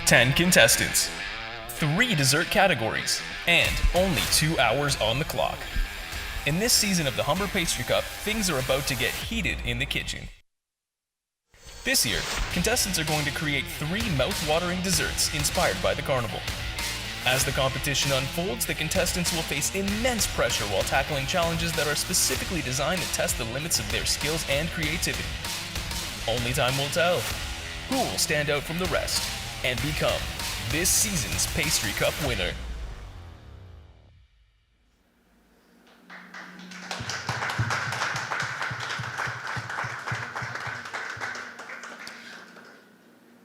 10 contestants, 3 dessert categories, and only 2 hours on the clock. In this season of the Humber Pastry Cup, things are about to get heated in the kitchen. This year, contestants are going to create 3 mouth-watering desserts inspired by the Carnival. As the competition unfolds, the contestants will face immense pressure while tackling challenges that are specifically designed to test the limits of their skills and creativity. Only time will tell who will stand out from the rest and become this season's Pastry Cup winner.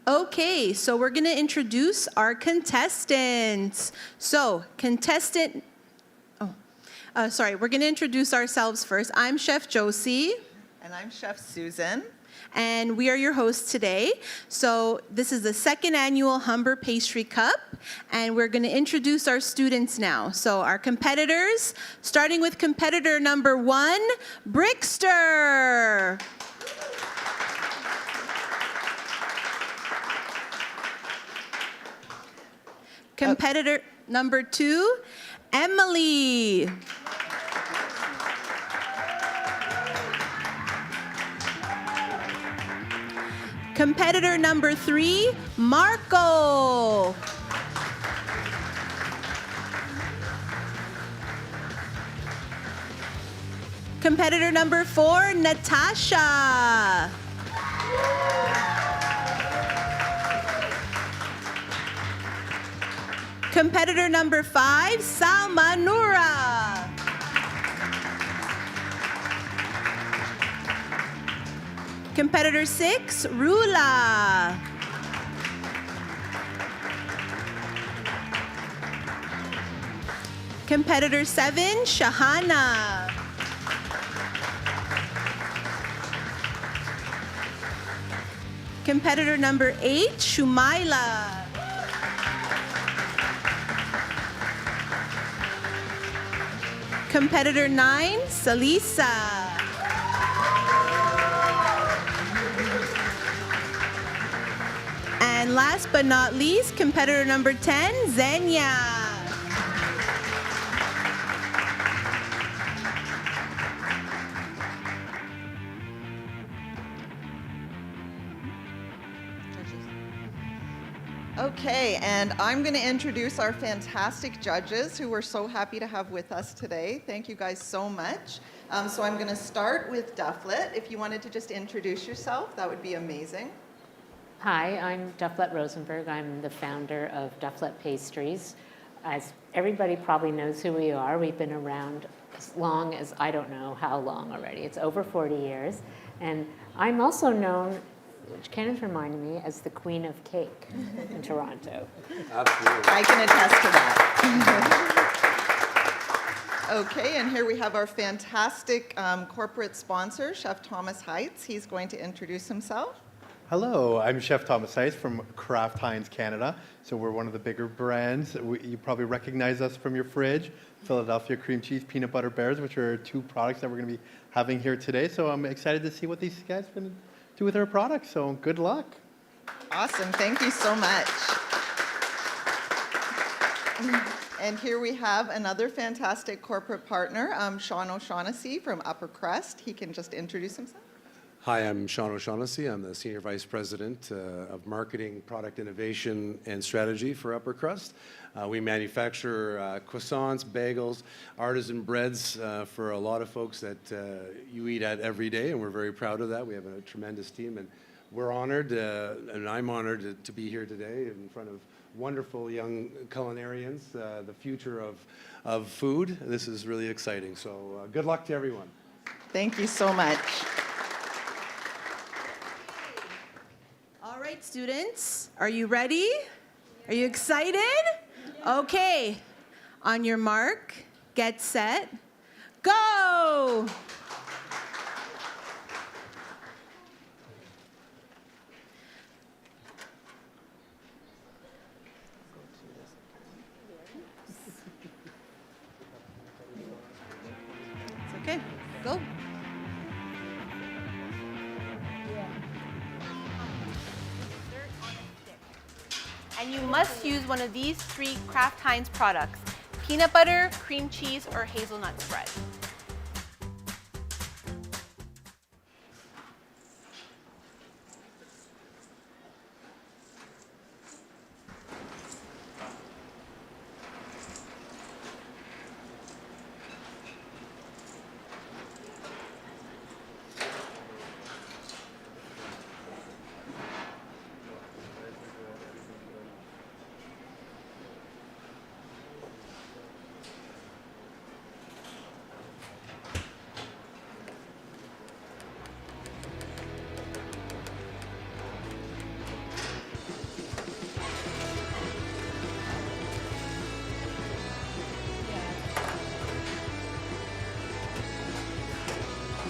Okay, so we're going to introduce our contestants. We're going to introduce ourselves first. I'm Chef Josie. And I'm Chef Susan. And we are your hosts today. So this is the second annual Humber Pastry Cup, and we're going to introduce our students now. So our competitors, starting with competitor number 1, Brickster. Competitor number 2, Emily. Competitor number 3, Marco. Competitor number 4, Natasha. Competitor number 5, Salma Noura. Competitor 6, Rula. Competitor 7, Shahana. Competitor number 8, Shumaila. Competitor 9, Salisa. And last but not least, competitor number 10, Xenia. Okay, and I'm going to introduce our fantastic judges who we're so happy to have with us today. Thank you guys so much. So I'm going to start with Dufflet. If you wanted to just introduce yourself, that would be amazing. Hi, I'm Dufflet Rosenberg. I'm the founder of Dufflet Pastries. As everybody probably knows who we are, we've been around as long as I don't know how long already. It's over 40 years. And I'm also known, which Kenneth reminded me, as the Queen of Cake in Toronto. Absolutely. I can attest to that. Okay, and here we have our fantastic corporate sponsor, Chef Thomas Heitz. He's going to introduce himself. Hello, I'm Chef Thomas Heitz from Kraft Heinz Canada. So we're one of the bigger brands. You probably recognize us from your fridge, Philadelphia Cream Cheese Peanut Butter Bears, which are 2 products that we're going to be having here today. So I'm excited to see what these guys are going to do with our products. So good luck. Awesome, thank you so much. And here we have another fantastic corporate partner, Sean O'Shaughnessy from Upper Crust. He can just introduce himself. Hi, I'm Sean O'Shaughnessy. I'm the Senior Vice President of Marketing, Product Innovation, and Strategy for Upper Crust. We manufacture croissants, bagels, artisan breads for a lot of folks that you eat at every day, and we're very proud of that. We have a tremendous team, and we're honored, and I'm honored to be here today in front of wonderful young culinarians, the future of food. This is really exciting, so good luck to everyone. Thank you so much. All right, students, are you ready? Are you excited? Okay, on your mark, get set, go! It's okay, go. And you must use one of these 3 Kraft Heinz products: peanut butter, cream cheese, or hazelnut spread.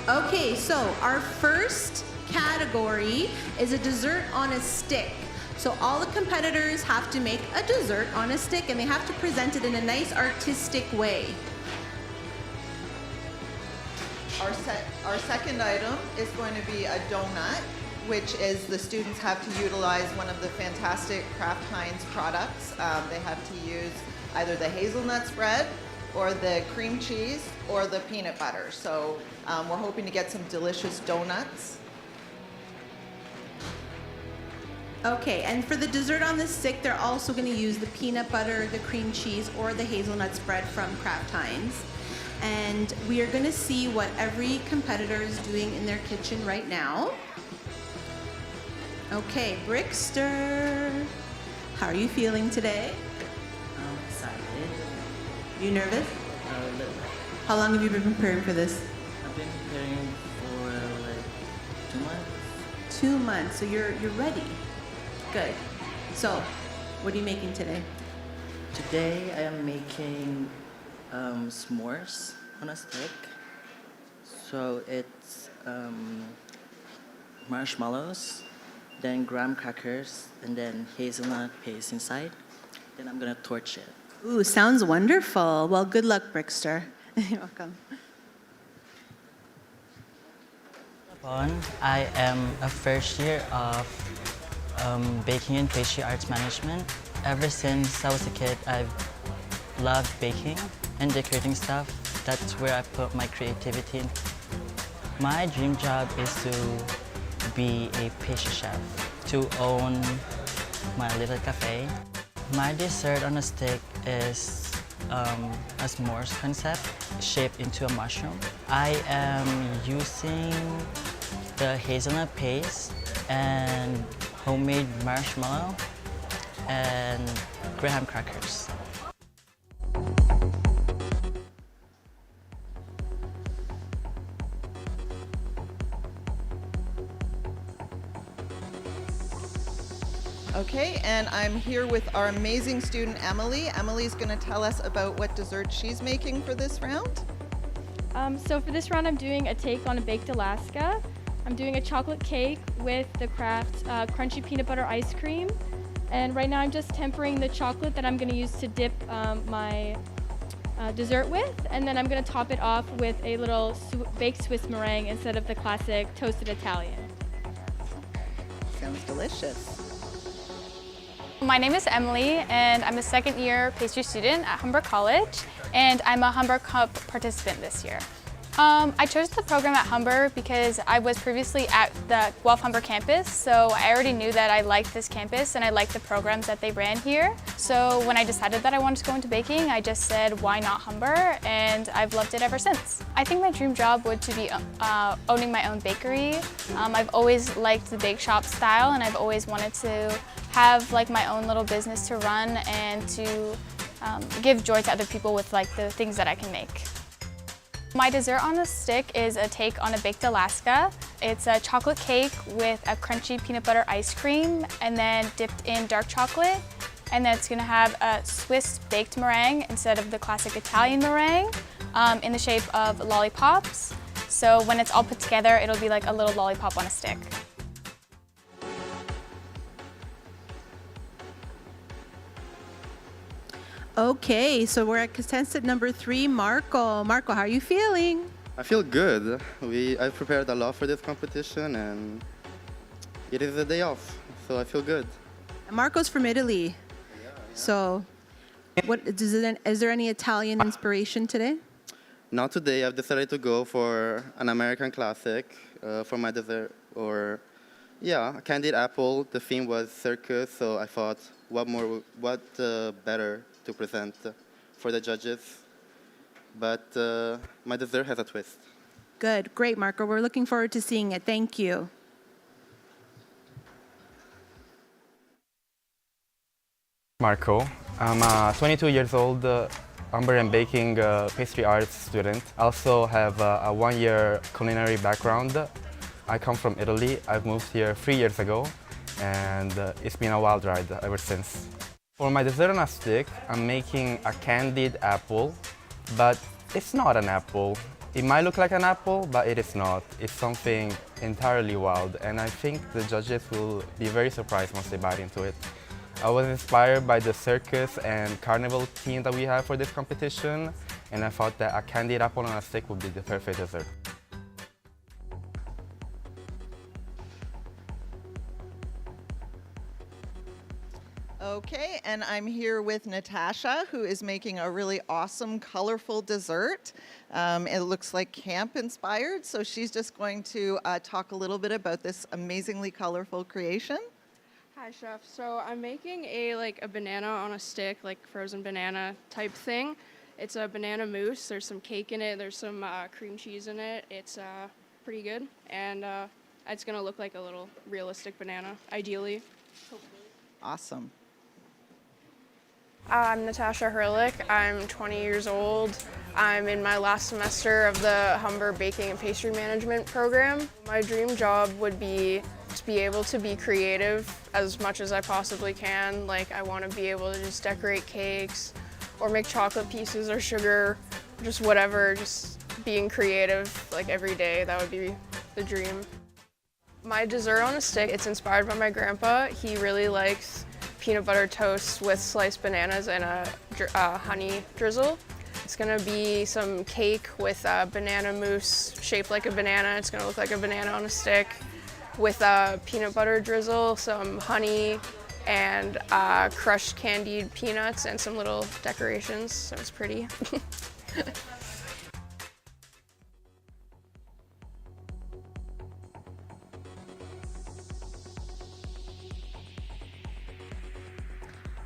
Okay, so our first category is a dessert on a stick. So all the competitors have to make a dessert on a stick, and they have to present it in a nice artistic way. Our second item is going to be a donut, which is the students have to utilize one of the fantastic Kraft Heinz products. They have to use either the hazelnut spread or the cream cheese or the peanut butter. So we're hoping to get some delicious donuts. Okay, and for the dessert on the stick, they're also going to use the peanut butter, the cream cheese, or the hazelnut spread from Kraft Heinz. And we are going to see what every competitor is doing in their kitchen right now. Okay, Brickster, how are you feeling today? I'm excited. You nervous? A little. How long have you been preparing for this? I've been preparing for like 2 months. 2 months, so you're ready. Good. So, what are you making today? Today I am making s'mores on a stick. So it's marshmallows, then graham crackers, and then hazelnut paste inside. Then I'm gonna torch it. Ooh, sounds wonderful. Well, good luck, Brickster. You're welcome. I am a first year of baking and pastry arts management. Ever since I was a kid, I've loved baking and decorating stuff. That's where I put my creativity in. My dream job is to be a pastry chef, to own my little cafe. My dessert on a stick is a s'mores concept shaped into a mushroom. I am using the hazelnut paste and homemade marshmallow and graham crackers. Okay, and I'm here with our amazing student, Emily. Emily's going to tell us about what dessert she's making for this round. So for this round, I'm doing a take on a baked Alaska. I'm doing a chocolate cake with the Kraft crunchy peanut butter ice cream. And right now I'm just tempering the chocolate that I'm going to use to dip my dessert with. And then I'm going to top it off with a little baked Swiss meringue instead of the classic toasted Italian. Sounds delicious. My name is Emily, and I'm a second-year pastry student at Humber College, and I'm a Humber Cup participant this year. I chose the program at Humber because I was previously at the Guelph Humber campus, so I already knew that I liked this campus and I liked the programs that they ran here. So when I decided that I wanted to go into baking, I just said, why not Humber? And I've loved it ever since. I think my dream job would to be owning my own bakery. I've always liked the bake shop style, and I've always wanted to have like my own little business to run and to give joy to other people with like the things that I can make. My dessert on a stick is a take on a baked Alaska. It's a chocolate cake with a crunchy peanut butter ice cream and then dipped in dark chocolate. And then it's gonna have a Swiss baked meringue instead of the classic Italian meringue in the shape of lollipops. So when it's all put together, it'll be like a little lollipop on a stick. Okay, so we're at contestant number 3, Marco. Marco, how are you feeling? I feel good. I prepared a lot for this competition, and it is a day off, so I feel good. Marco's from Italy. So, is there any Italian inspiration today? Not today. I've decided to go for an American classic for my dessert, or yeah, a candied apple. The theme was circus, so I thought, what better to present for the judges? But my dessert has a twist. Good, great, Marco. We're looking forward to seeing it. Thank you. Marco. I'm a 22 years old Umber and baking pastry arts student. I also have a 1-year culinary background. I come from Italy. I've moved here 3 years ago, and it's been a wild ride ever since. For my dessert on a stick, I'm making a candied apple, but it's not an apple. It might look like an apple, but it is not. It's something entirely wild, and I think the judges will be very surprised once they bite into it. I was inspired by the circus and carnival theme that we have for this competition, and I thought that a candied apple on a stick would be the perfect dessert. Okay, and I'm here with Natasha, who is making a really awesome, colorful dessert. It looks like camp inspired, so she's just going to talk a little bit about this amazingly colorful creation. Hi, Chef. So I'm making a banana on a stick, like frozen banana type thing. It's a banana mousse. There's some cake in it. There's some cream cheese in it. It's pretty good, and it's gonna look like a little realistic banana, ideally. Hopefully. Awesome. I'm Natasha Hurlick. I'm 20 years old. I'm in my last semester of the Humber Baking and Pastry Management program. My dream job would be to be able to be creative as much as I possibly can. Like, I want to be able to just decorate cakes or make chocolate pieces or sugar, just whatever, just being creative like every day. That would be the dream. My dessert on a stick, it's inspired by my grandpa. He really likes peanut butter toast with sliced bananas and a honey drizzle. It's gonna be some cake with a banana mousse shaped like a banana. It's gonna look like a banana on a stick with a peanut butter drizzle, some honey, and crushed candied peanuts and some little decorations, so it's pretty.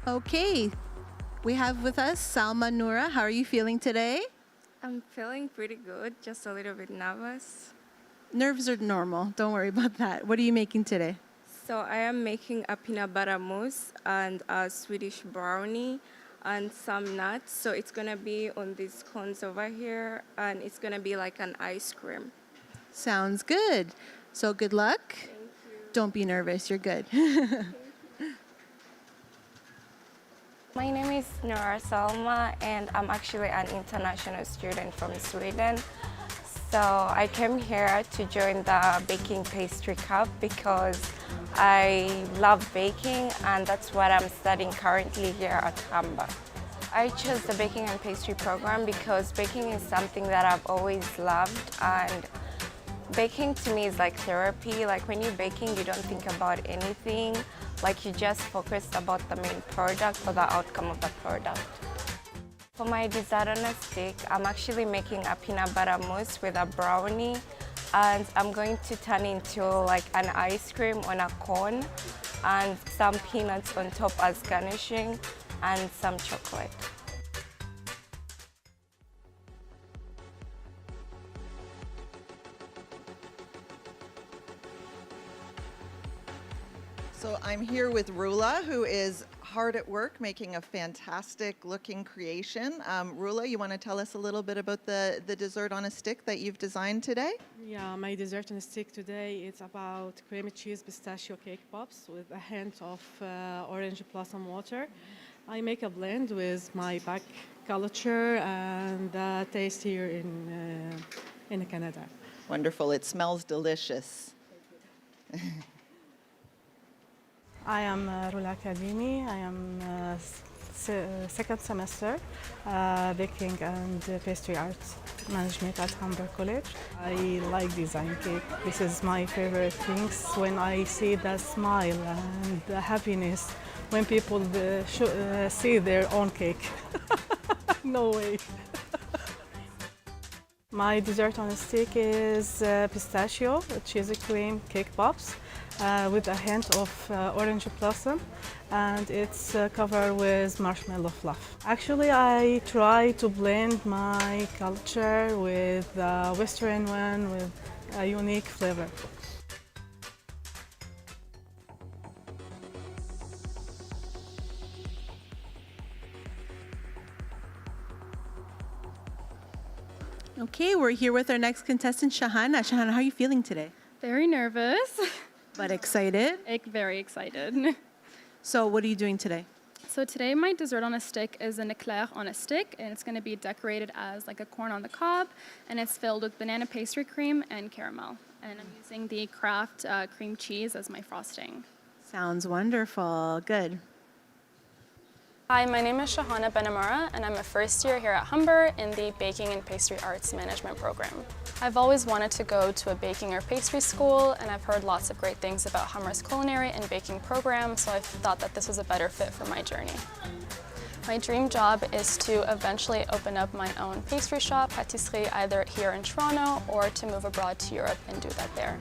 Okay, we have with us Salma Noura. How are you feeling today? I'm feeling pretty good, just a little bit nervous. Nerves are normal. Don't worry about that. What are you making today? So I am making a peanut butter mousse and a Swedish brownie and some nuts. So it's gonna be on these cones over here, and it's gonna be like an ice cream. Sounds good. So good luck. Thank you. Don't be nervous. You're good. My name is Nora Salma, and I'm actually an international student from Sweden. So I came here to join the Baking Pastry Cup because I love baking, and that's what I'm studying currently here at Humber. I chose the Baking and Pastry program because baking is something that I've always loved, and baking to me is like therapy. Like when you're baking, you don't think about anything. Like you just focus about the main product or the outcome of the product. For my dessert on a stick, I'm actually making a peanut butter mousse with a brownie, and I'm going to turn into like an ice cream on a cone and some peanuts on top as garnishing and some chocolate. So I'm here with Rula, who is hard at work making a fantastic looking creation. Rula, you want to tell us a little bit about the dessert on a stick that you've designed today? Yeah, my dessert on a stick today is about creamy cheese pistachio cake pops with a hint of orange blossom water. I make a blend with my back culture and taste here in Canada. Wonderful. It smells delicious. I am Rula Kadimi. I am second semester baking and pastry arts management at Humber College. I like design cake. This is my favorite things when I see the smile and the happiness when people see their own cake. No way. My dessert on a stick is pistachio, cheesy cream cake pops with a hint of orange blossom, and it's covered with marshmallow fluff. Actually, I try to blend my culture with the Western one with a unique flavor. Okay, we're here with our next contestant, Shahana. Shahana, how are you feeling today? Very nervous. But excited? Very excited. So what are you doing today? So today my dessert on a stick is an eclair on a stick, and it's going to be decorated as like a corn on the cob, and it's filled with banana pastry cream and caramel. And I'm using the Kraft cream cheese as my frosting. Sounds wonderful. Good. Hi, my name is Shahana Benamara, and I'm a first year here at Humber in the Baking and Pastry Arts Management program. I've always wanted to go to a baking or pastry school, and I've heard lots of great things about Humber's culinary and baking program, so I thought that this was a better fit for my journey. My dream job is to eventually open up my own pastry shop, Pastry, either here in Toronto or to move abroad to Europe and do that there.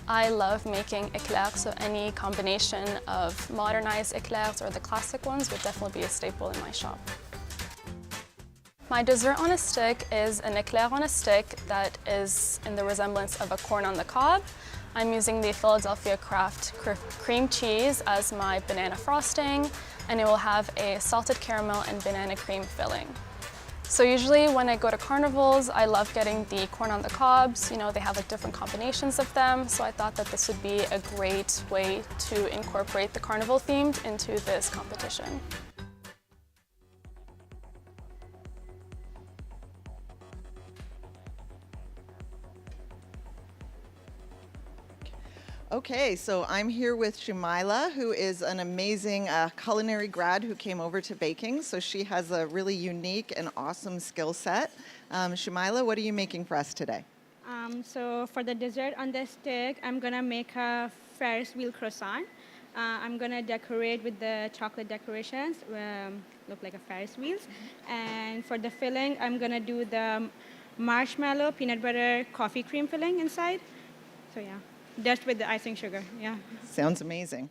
I love making eclairs, so any combination of modernized eclairs or the classic ones would definitely be a staple in my shop. My dessert on a stick is an eclair on a stick that is in the resemblance of a corn on the cob. I'm using the Philadelphia Kraft cream cheese as my banana frosting, and it will have a salted caramel and banana cream filling. So usually when I go to carnivals, I love getting the corn on the cobs. You know, they have like different combinations of them, so I thought that this would be a great way to incorporate the carnival theme into this competition. Okay, so I'm here with Shumaila, who is an amazing culinary grad who came over to baking. So she has a really unique and awesome skill set. Shumaila, what are you making for us today? So for the dessert on the stick, I'm gonna make a Ferris wheel croissant. I'm gonna decorate with the chocolate decorations, look like a Ferris wheels. And for the filling, I'm gonna do the marshmallow, peanut butter, coffee cream filling inside. So yeah. Just with the icing sugar, yeah. Sounds amazing.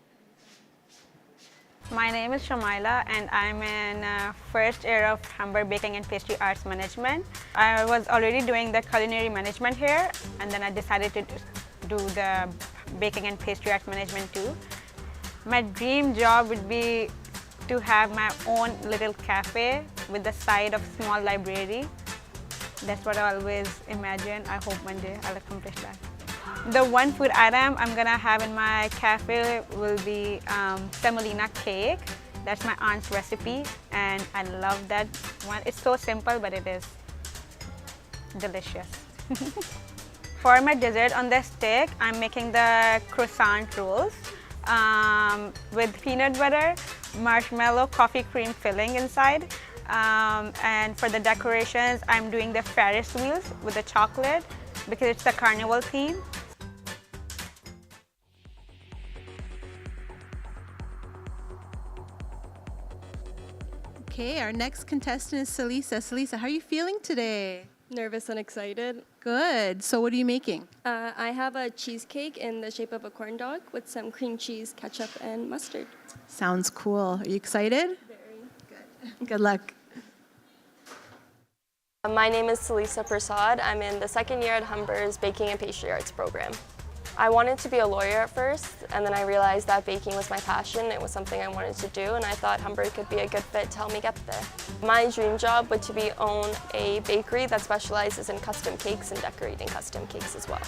My name is Shumaila, and I'm in first year of Humber Baking and Pastry Arts Management. I was already doing the culinary management here, and then I decided to do the Baking and Pastry Arts Management too. My dream job would be to have my own little cafe with the side of small library. That's what I always imagine. I hope one day I'll accomplish that. The one food item I'm gonna have in my cafe will be semolina cake. That's my aunt's recipe, and I love that one. It's so simple, but it is delicious. For my dessert on the stick, I'm making the croissant rolls with peanut butter, marshmallow, coffee cream filling inside. And for the decorations, I'm doing the Ferris wheels with the chocolate because it's the Carnival theme. Okay, our next contestant is Salisa. Salisa, how are you feeling today? Nervous and excited. Good. So what are you making? I have a cheesecake in the shape of a corn dog with some cream cheese, ketchup, and mustard. Sounds cool. Are you excited? Very good. Good luck. My name is Salisa Prasad. I'm in the second year at Humber's Baking and Pastry Arts program. I wanted to be a lawyer at first, and then I realized that baking was my passion. It was something I wanted to do, and I thought Humber could be a good fit to help me get there. My dream job would to be own a bakery that specializes in custom cakes and decorating custom cakes as well.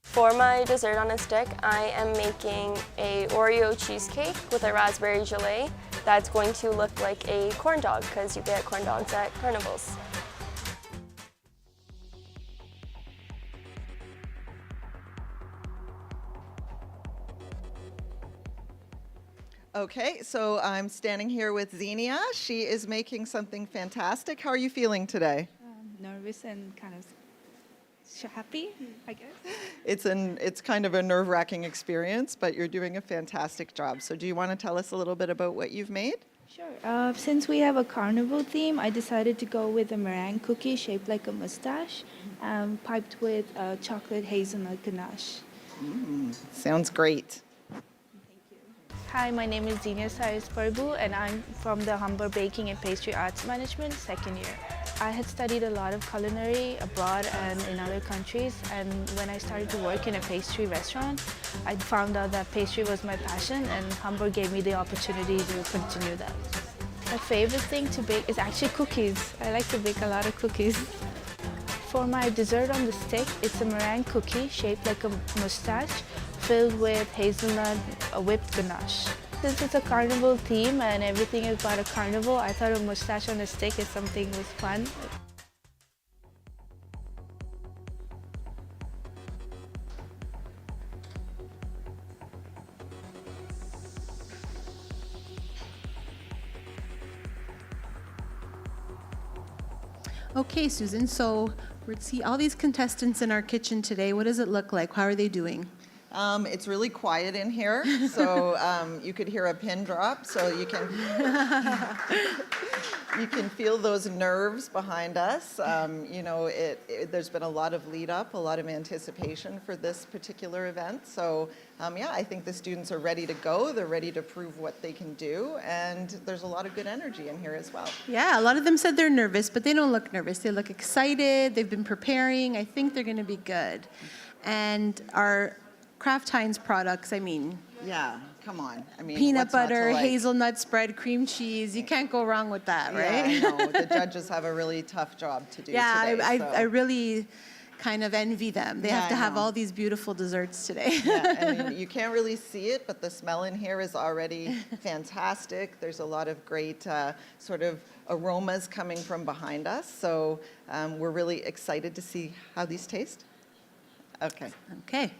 For my dessert on a stick, I am making a Oreo cheesecake with a raspberry gelée that's going to look like a corn dog, because you get corn dogs at carnivals. Okay, so I'm standing here with Xenia. She is making something fantastic. How are you feeling today? Nervous and kind of happy, I guess. It's kind of a nerve-wracking experience, but you're doing a fantastic job. So do you want to tell us a little bit about what you've made? Sure. Since we have a carnival theme, I decided to go with a meringue cookie shaped like a mustache, piped with chocolate hazelnut ganache. Sounds great. Hi, my name is Zenia Sayers Parbu, and I'm from the Humber Baking and Pastry Arts Management, second year. I had studied a lot of culinary abroad and in other countries, and when I started to work in a pastry restaurant, I found out that pastry was my passion, and Humber gave me the opportunity to continue that. My favorite thing to bake is actually cookies. I like to bake a lot of cookies. For my dessert on the stick, it's a meringue cookie shaped like a mustache, filled with hazelnut whipped ganache. Since it's a carnival theme and everything is about a carnival, I thought a mustache on a stick is something was fun. Okay, Susan, so we're see all these contestants in our kitchen today. What does it look like? How are they doing? It's really quiet in here, so you could hear a pin drop, so you can you can feel those nerves behind us. You know, there's been a lot of lead up, a lot of anticipation for this particular event. So yeah, I think the students are ready to go. They're ready to prove what they can do, and there's a lot of good energy in here as well. Yeah, a lot of them said they're nervous, but they don't look nervous. They look excited. They've been preparing. I think they're going to be good. And our Kraft Heinz products, I mean, Yeah, come on. I mean, peanut what's not to butter, like? hazelnut spread, cream cheese. You can't go wrong with that, Yeah, right? I know. The judges have a really tough job to do Yeah, today. I really kind of envy them. They Yeah, have to I have know. all these beautiful desserts today. Yeah, I mean, you can't really see it, but the smell in here is already fantastic. There's a lot of great sort of aromas coming from behind us. So we're really excited to see how these taste. Okay. Okay.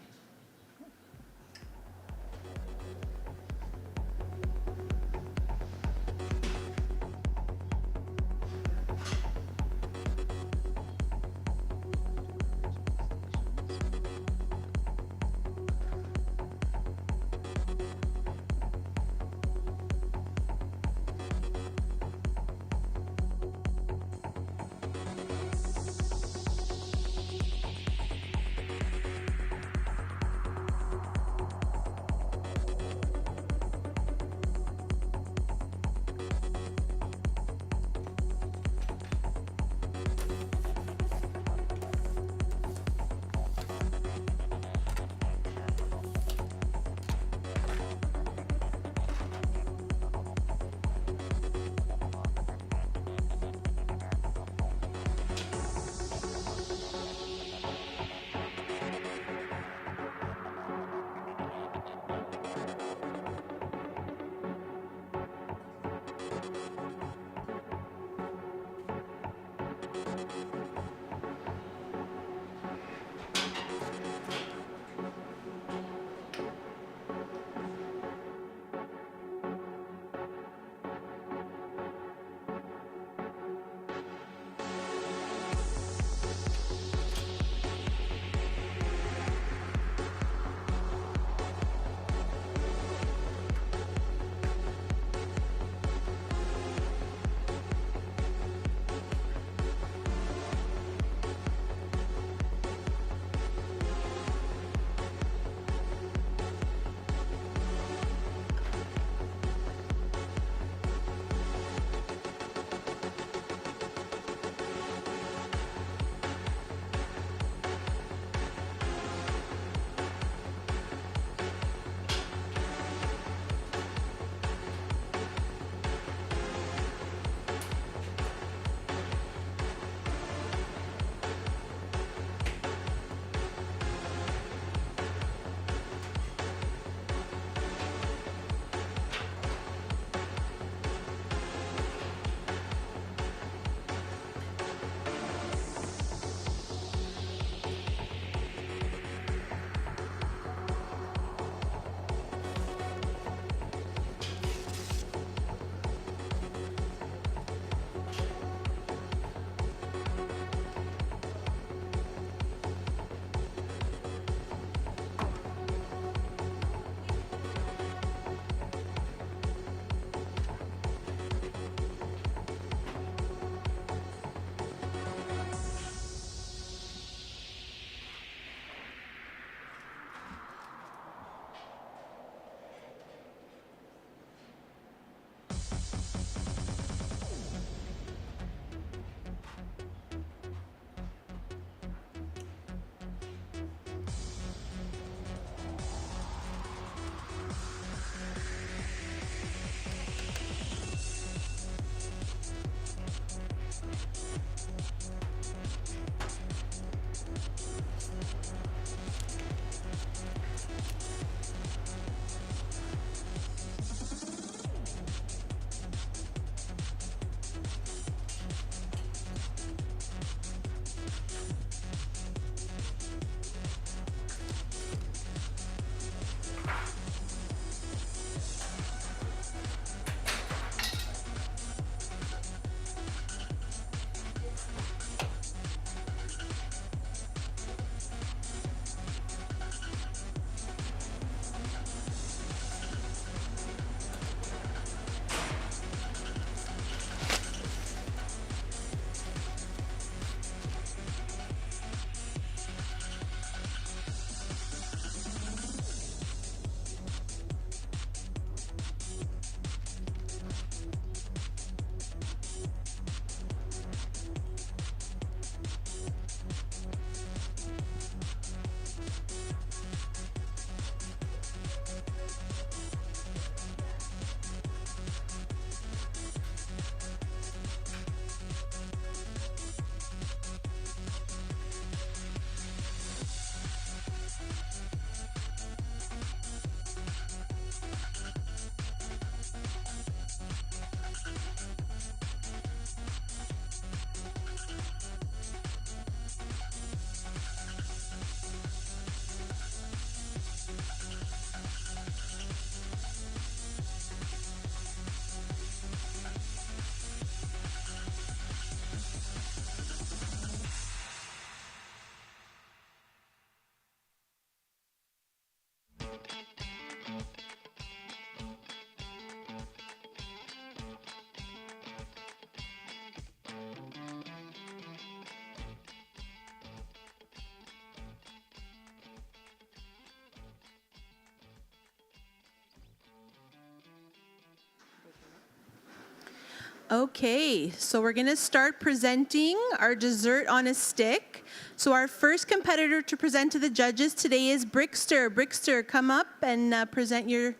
Okay, so we're gonna start presenting our dessert on a stick. So our first competitor to present to the judges today is Brickster. Brickster, come up and present your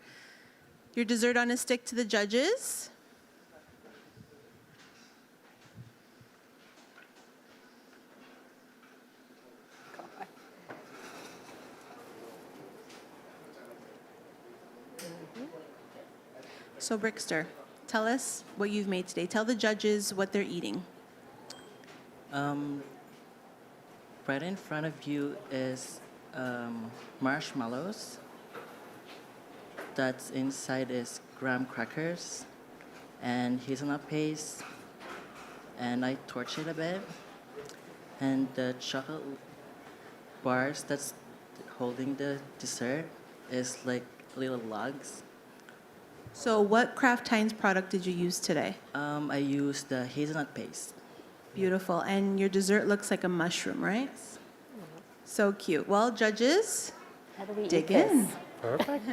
dessert on a stick to the judges. So Brickster, tell us what you've made today. Tell the judges what they're eating. Right in front of you is marshmallows. That's inside is graham crackers and hazelnut paste. And I torch it a bit. And the chocolate bars that's holding the dessert is like little lugs. So what Kraft Heinz product did you use today? I used the hazelnut paste. Beautiful. And your dessert looks like a mushroom, right? So cute. Well, judges, How do we dig eat this? in. Perfect.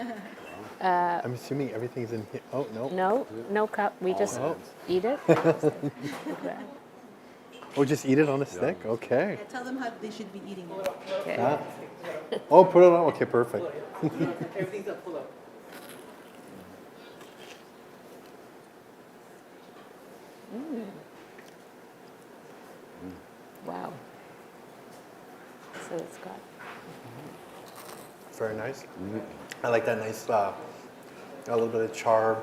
I'm assuming everything's in here. Oh, no. No, no cup. We just eat it. Oh, just eat it on a stick? Okay. Yeah, tell them how they should be eating it. Okay. Ah. Oh, put it on. Okay, perfect. Everything's up full up. Wow. So it's got. Very nice. I like that nice, a little bit of char,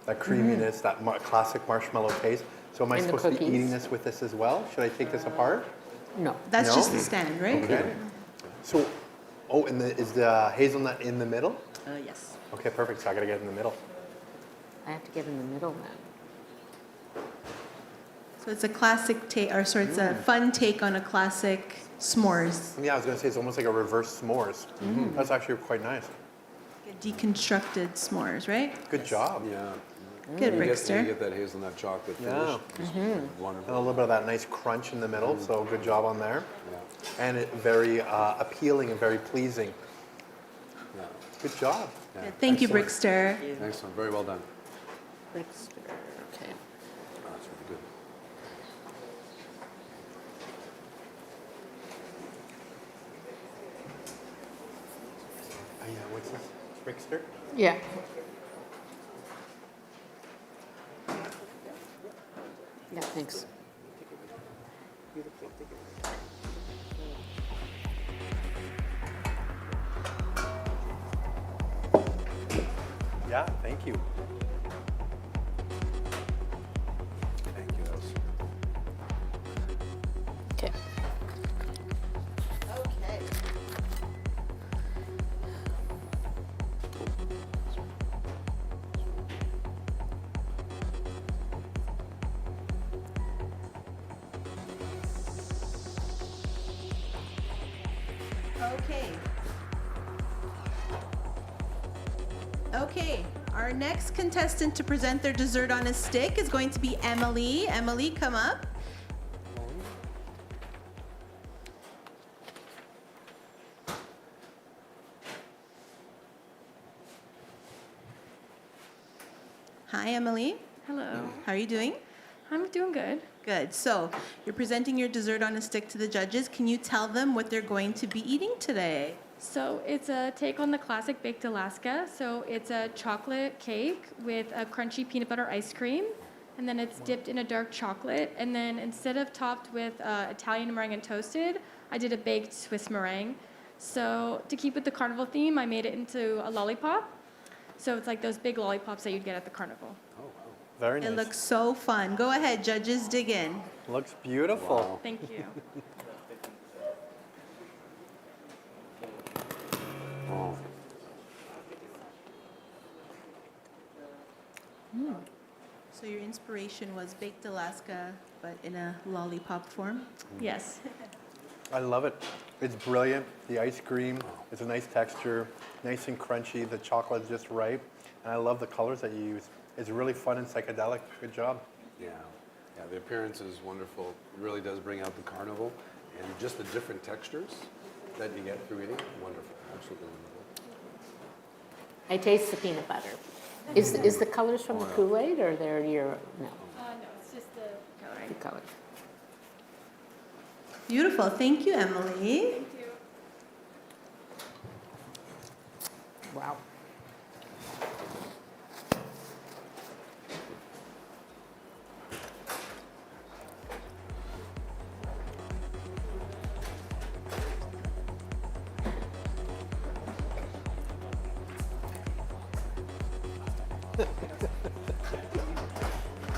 that creaminess, that classic marshmallow taste. So am I And the supposed to be eating cookies. this with this as well? Should I take this apart? No. That's No? just the stand, right? Okay. So, oh, and is the hazelnut in the middle? Yes. Okay, perfect. So I gotta get it in the middle. I have to get in the middle then. So it's a classic take, or sorry, it's a fun take on a classic s'mores. Yeah, I was gonna say it's almost like a reverse s'mores. That's actually quite nice. Deconstructed s'mores, right? Good job. Yeah. Good, You Brickster. get that hazelnut chocolate Yeah. finish. It's And a wonderful. little bit of that nice crunch in the middle, so good job on there. And it very appealing and very pleasing. Yeah. Good job. Yeah. Thank you, Excellent. Brickster. Excellent. Very well done. Brickster. Okay. Oh, that's really good. Oh, yeah, what's this? Brickster? Yeah. Yeah, thanks. Yeah, thank you. Thank you. That was Okay. Okay. Okay. Okay, our next contestant to present their dessert on a stick is going to be Emily. Emily, come up. Hi, Emily. Hello. How are you doing? I'm doing good. Good. So, you're presenting your dessert on a stick to the judges. Can you tell them what they're going to be eating today? So it's a take on the classic baked Alaska. So it's a chocolate cake with a crunchy peanut butter ice cream, and then it's dipped in a dark chocolate. And then instead of topped with Italian meringue and toasted, I did a baked Swiss meringue. So to keep with the carnival theme, I made it into a lollipop. So it's like those big lollipops that you'd get at the carnival. Very nice. It looks so fun. Go ahead, judges, dig in. Looks beautiful. Thank you. Oh. So your inspiration was baked Alaska, but in a lollipop form? Yes. I love it. It's brilliant. The ice cream, it's a nice texture, nice and crunchy. The chocolate is just right. And I love the colors that you use. It's really fun and psychedelic. Good job. Yeah. Yeah, the appearance is wonderful. It really does bring out the carnival. And just the different textures that you get through eating, wonderful. Absolutely wonderful. I taste the peanut butter. Is the colors from the Kool-Aid or they're your, no? No, College. Beautiful. Thank you, Emily. Wow.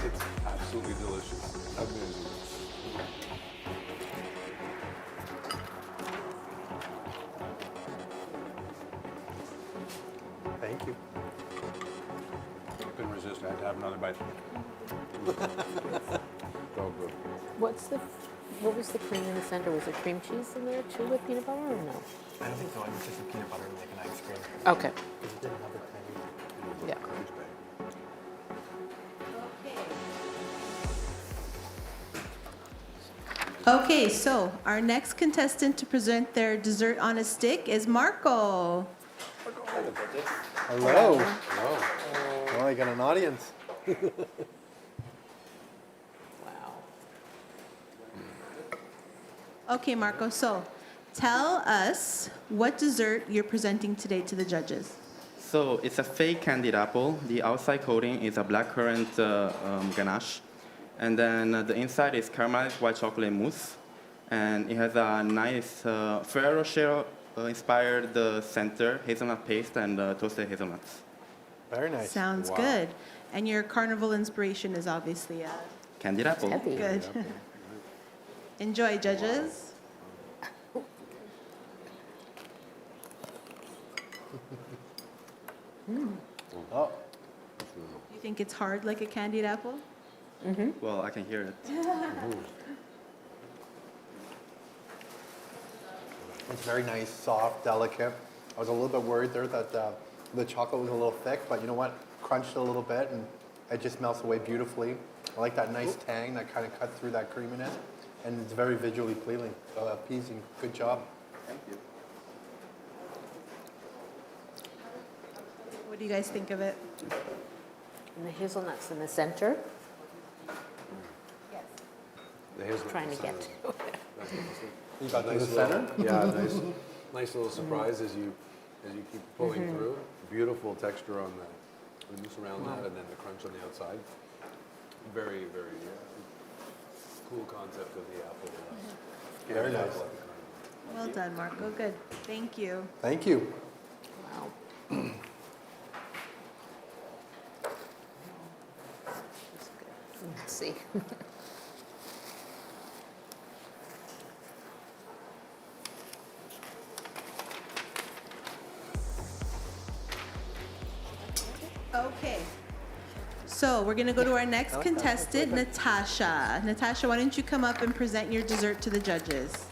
It's absolutely delicious. Amazing. Thank you. Couldn't resist. I had to have another bite. So good. What was the cream in the center? Was there cream cheese in there too with peanut butter or no? I don't think so. I think just a peanut butter and like an ice cream. Okay. Because it didn't have the cream. Yeah. Okay, so our next contestant to present their dessert on a stick is Marco. Hello. Hello. Oh, I got an audience. Okay, Marco, so tell us what dessert you're presenting today to the judges. So it's a fake candied apple. The outside coating is a blackcurrant ganache. And then the inside is caramelized white chocolate mousse. And it has a nice Ferrero Rocher inspired center, hazelnut paste, and toasted hazelnuts. Very nice. Sounds good. And your carnival inspiration is obviously Candied apple. good. Enjoy, judges. Oh. You think it's hard like a candied apple? Well, I can hear it. It's very nice, soft, delicate. I was a little bit worried there that the chocolate was a little thick, but you know what? Crunched it a little bit and it just melts away beautifully. I like that nice tang that kind of cuts through that creaminess, and it's very visually pleasing. Good job. Thank you. What do you guys think of it? And the hazelnuts in the center. The hazelnut Trying to in the get center. to You got Nice the center? little, yeah, nice little surprise as you keep pulling through. Beautiful texture on the mousse around that, and then the crunch on the outside. Very, very cool concept of the apple. Very nice. Well done, Marco. Good. Thank you. Thank you. Wow. Let's see. Okay. So we're going to go to our next contestant, Natasha. Natasha, why don't you come up and present your dessert to the judges?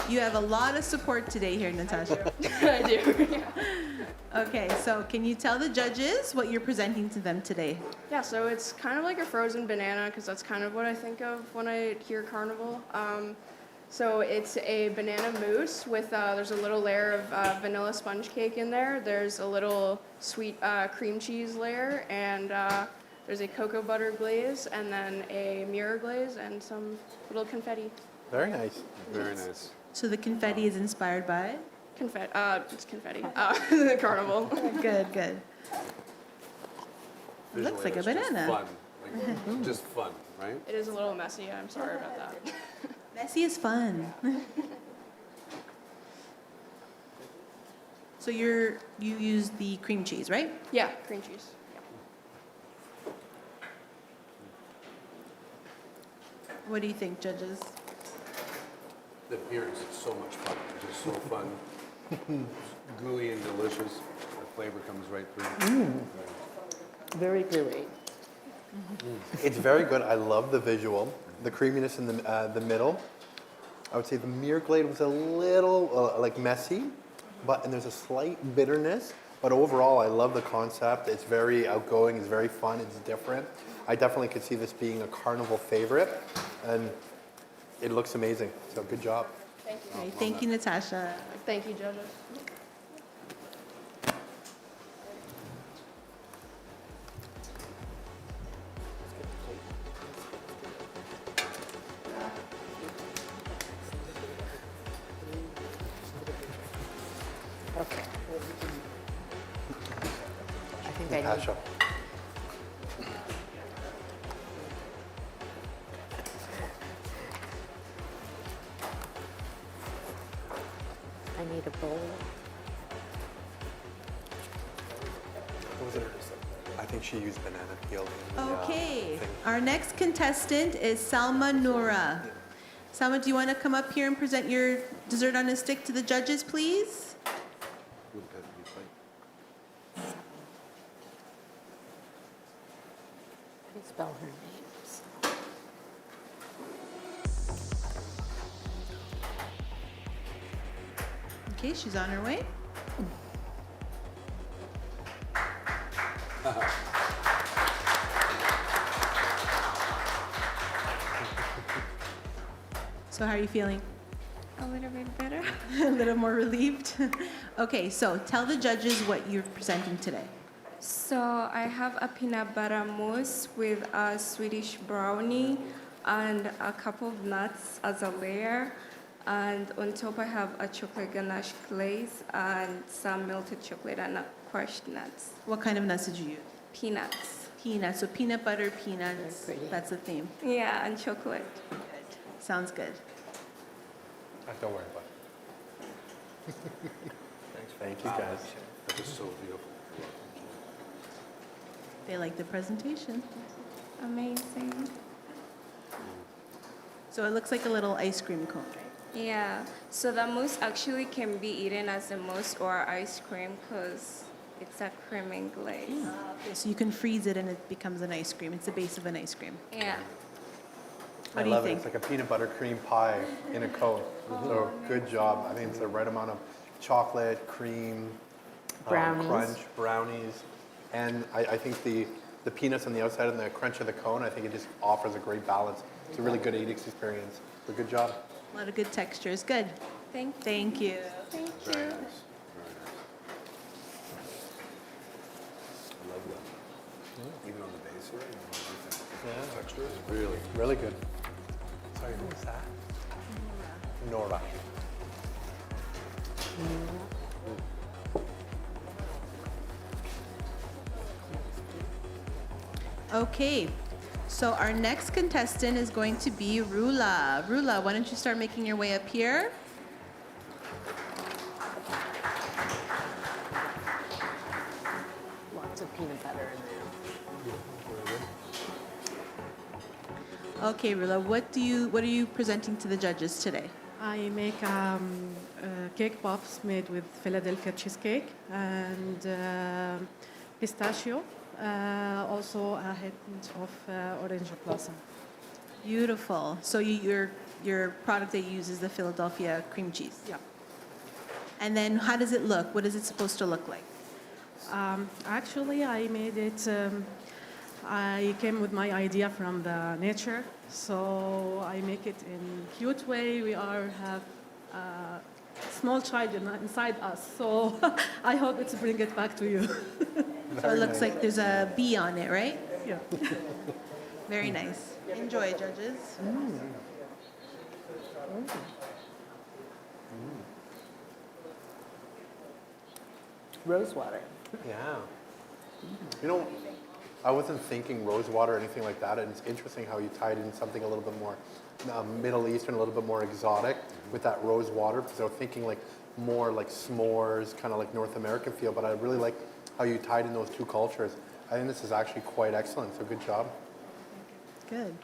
You have a lot of support today here, Natasha. I do. Okay, so can you tell the judges what you're presenting to them today? Yeah, so it's kind of like a frozen banana because that's kind of what I think of when I hear carnival. So it's a banana mousse with, there's a little layer of vanilla sponge cake in there. There's a little sweet cream cheese layer, and there's a cocoa butter glaze, and then a mirror glaze, and some little confetti. Very nice. Very nice. So the confetti is inspired by? Confetti, it's confetti, the carnival. Good, good. It looks like a banana. Just fun. Like, just fun, right? It is a little messy, I'm sorry about that. Messy is fun. So you use the cream cheese, right? Yeah, cream cheese. What do you think, judges? The appearance is so much fun. It's just so fun. Gooey and delicious. The flavor comes right through. Very gooey. It's very good. I love the visual. The creaminess in the middle. I would say the mirror glaze was a little like messy, and there's a slight bitterness. But overall, I love the concept. It's very outgoing. It's very fun. It's different. I definitely could see this being a carnival favorite, and it looks amazing. So good job. Thank you. Okay, thank you, Natasha. Thank you, judges. Okay. I think I need. I need a bowl. I think she used banana peel. In the, Okay, thing. our next contestant is Salma Noura. Salma, do you want to come up here and present your dessert on a stick to the judges, please? Please spell her names. Okay, she's on her way. So how are you feeling? A little bit better. A little more relieved? Okay, so tell the judges what you're presenting today. So I have a peanut butter mousse with a Swedish brownie and a couple of nuts as a layer. And on top I have a chocolate ganache glaze and some melted chocolate and crushed nuts. What kind of nuts did you use? Peanuts. Peanuts, so peanut butter, peanuts, that's the theme. Yeah, and chocolate. Sounds good. Don't worry about it. Thank you, guys. That was so beautiful. They like the presentation. Amazing. So it looks like a little ice cream cone, right? Yeah, so the mousse actually can be eaten as a mousse or ice cream because it's a cream and glaze. Okay, so you can freeze it and it becomes an ice cream. It's the base of an ice cream. Yeah. What I do you love think? it. It's like a peanut butter cream pie in a cone. So good job. I think it's the right amount of chocolate, cream, Brownies. crunch, brownies. And I think the peanuts on the outside and the crunch of the cone, I think it just offers a great balance. It's a really good eating experience. So good job. A lot of good textures. Good. Thank you. Thank you. Thank Very you. nice. Very nice. I love that. Even on the base here, the texture is really. Really good. Sorry, who was that? Nora. Okay, so our next contestant is going to be Rula. Rula, why don't you start making your way up here? Lots of peanut butter in there. Okay, Rula, what are you presenting to the judges today? I make cake pops made with Philadelphia cheesecake and pistachio, also a hint of orange blossom. Beautiful. So your product that you use is the Philadelphia cream cheese. Yeah. And then how does it look? What is it supposed to look like? Actually, I made it. I came with my idea from the nature, so I make it in cute way. We have a small child inside us, so I hope it's bring it back to you. So it looks like there's a bee on it, right? Yeah. Very nice. Enjoy, judges. Rose water. Yeah. You know, I wasn't thinking rose water or anything like that, and it's interesting how you tied in something a little bit more Middle Eastern, a little bit more exotic with that rose water, because I was thinking like more like s'mores, kind of like North American feel, but I really like how you tied in those two cultures. I think this is actually quite excellent, so good job. Good.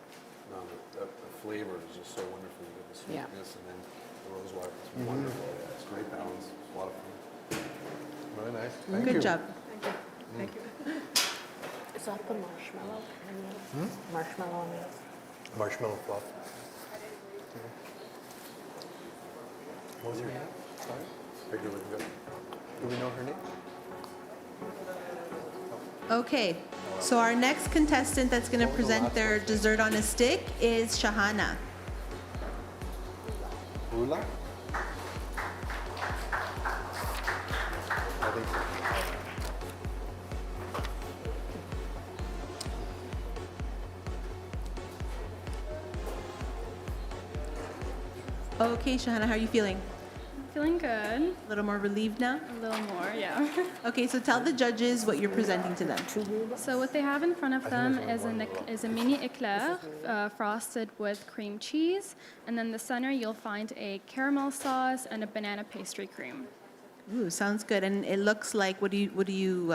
No, the flavor is just so wonderful. You get the Yeah. sweetness and then the rose water. It's wonderful. Yeah, it's great balance. It's a lot of fun. Really nice. Thank Good you. job. Thank you. Is that the marshmallow? Marshmallow on it. Marshmallow fluff. What was her name? Sorry? Picture looking good. Do we know her name? Okay, so our next contestant that's going to present their dessert on a stick is Shahana. Rula? I think so. Okay, Shahana, how are you feeling? Feeling good. A little more relieved now? A little more, yeah. Okay, so tell the judges what you're presenting to them. So what they have in front of them is a mini eclair frosted with cream cheese, and then the center you'll find a caramel sauce and a banana pastry cream. Ooh, sounds good. And it looks like, what do you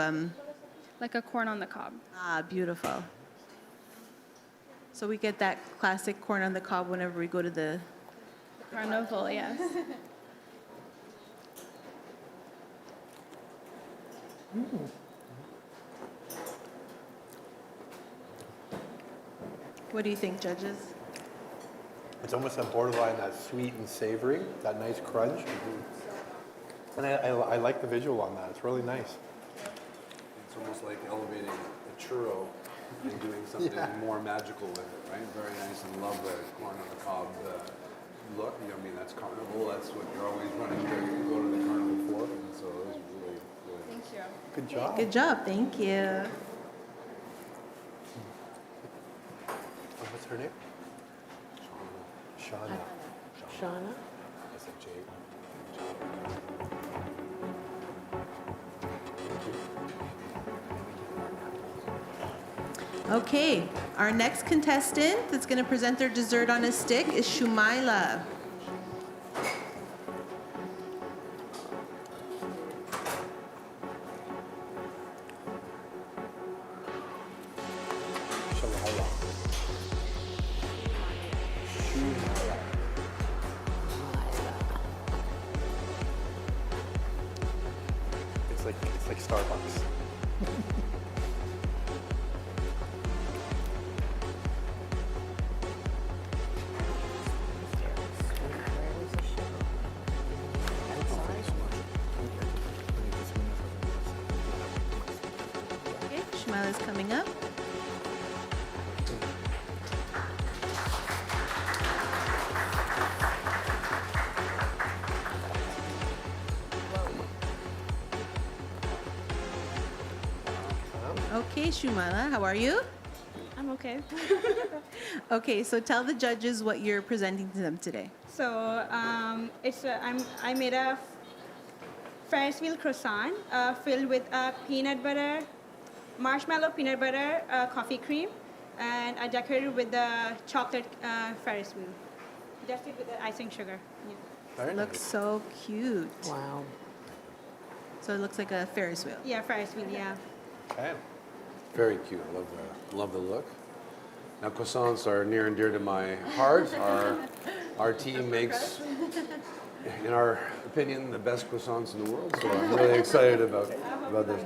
Like a corn on the cob. Ah, beautiful. So we get that classic corn on the cob whenever we go to the Carnival, yes. What do you think, judges? It's almost a borderline that sweet and savory, that nice crunch. And I like the visual on that. It's really nice. It's almost like elevating a churro and doing something more magical with it, right? Very nice, and love the corn on the cob look. I mean, that's Carnival. That's what you're always running to go to the Carnival for. And so it was really, really Thank you. Good job. Good job. Thank you. What's her name? Shauna. Shauna? That's a J. Okay, our next contestant that's going to present their dessert on a stick is Shumaila. It's like Starbucks. Okay, Shumaila's coming up. Okay, Shumaila, how are you? I'm okay. Okay, so tell the judges what you're presenting to them today. So I made a Ferris wheel croissant filled with peanut butter, marshmallow peanut butter, coffee cream, and I decorated with the chocolate Ferris wheel. Dusted with the icing sugar. Yeah. It looks so cute. Wow. So it looks like a Ferris wheel. Yeah, Ferris wheel. Yeah. Okay. Very cute. I love the look. Now, croissants are near and dear to my heart. Our team makes, in our opinion, the best croissants in the world. So I'm really excited about this.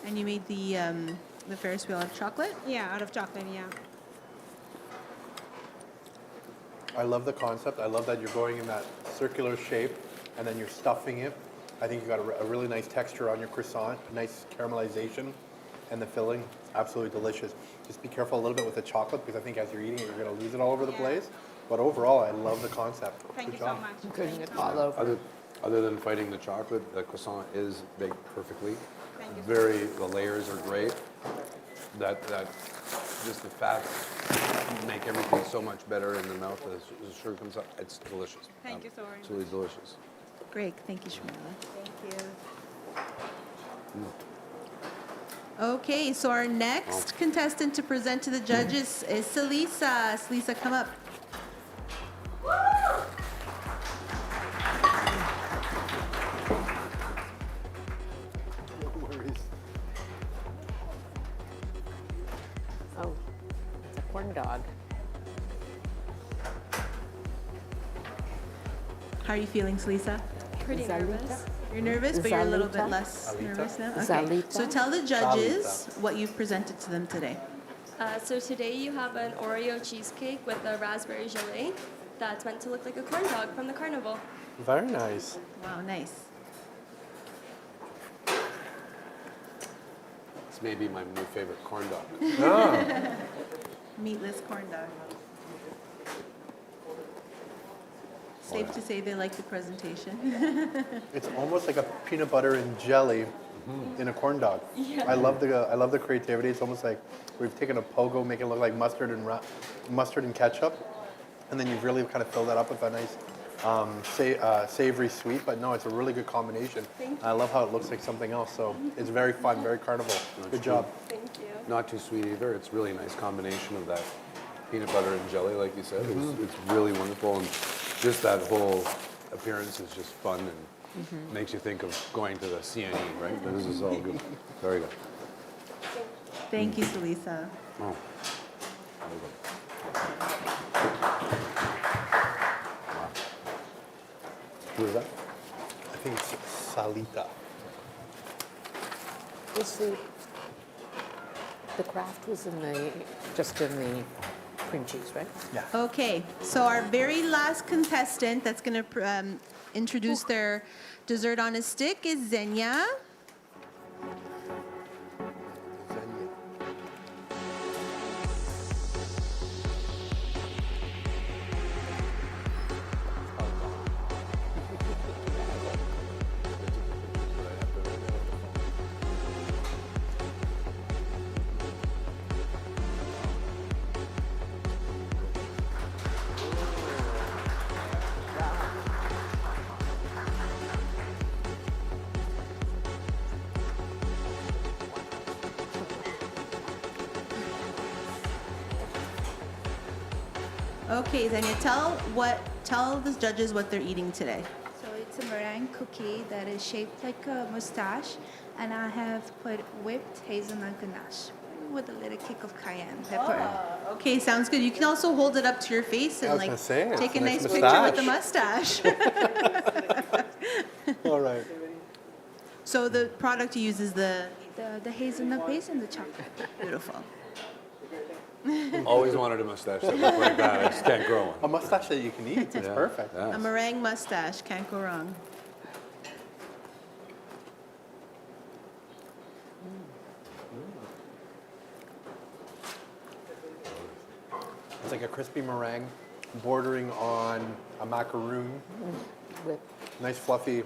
And you made the Ferris wheel out of chocolate? Yeah, out of chocolate. Yeah. I love the concept. I love that you're going in that circular shape and then you're stuffing it. I think you got a really nice texture on your croissant, a nice caramelization, and the filling. It's absolutely delicious. Just be careful a little bit with the chocolate because I think as you're eating it, you're going to lose it all over the place. But overall, I love the concept. Thank you job. so much. Couldn't get all over. Other than fighting the chocolate, the croissant is baked perfectly. Thank you. The layers are great. That just the fats make everything so much better in the mouth as the sugar comes up. It's delicious. Thank you so very much. Absolutely delicious. Great. Thank you, Shumaila. Thank you. Okay, so our next contestant to present to the judges is Celisa. Celisa, come up. Oh, it's a corn dog. How are you feeling, Celisa? Pretty nervous. You're nervous, but you're a little bit Zalita? less nervous now? Okay. Zalita? So tell the judges what you've presented to them today. So today you have an Oreo cheesecake with a raspberry gelée that's meant to look like a corn dog from the Carnival. Very nice. Wow, nice. It's maybe my new favorite corn dog. Ah. Meatless corn dog. Safe to say they like the presentation. It's almost like a peanut butter and jelly in a corn dog. Yeah. I love the creativity. It's almost like we've taken a pogo, make it look like mustard and ketchup, and then you've really kind of filled that up with a nice savory sweet. But no, it's a really good combination. Thank I love how it looks like something else. So it's very fun, very carnival. Good job. Thank you. Not too sweet either. It's really a nice combination of that peanut butter and jelly, like you said. It's really wonderful, and just that whole appearance is just fun and makes you think of going to the CNE, right? This is all good. Very good. Thank you, Salisa. Oh. Who is that? I think it's Salita. The craft was just in the cream cheese, right? Yeah. Okay, so our very last contestant that's going to introduce their dessert on a stick is Xenia. Okay, Xenia, tell the judges what they're eating today. So it's a meringue cookie that is shaped like a mustache, and I have put whipped hazelnut ganache with a little kick of cayenne pepper. Oh, okay, sounds good. You can also hold it up to your face and like take a nice picture with the mustache. All right. So the product you use is the hazelnut base and the chocolate. Beautiful. Always wanted a mustache that looked like that. I just can't grow one. A mustache that you can eat. It's perfect. A meringue mustache, can't go wrong. It's like a crispy meringue bordering on a macaroon. With Nice fluffy,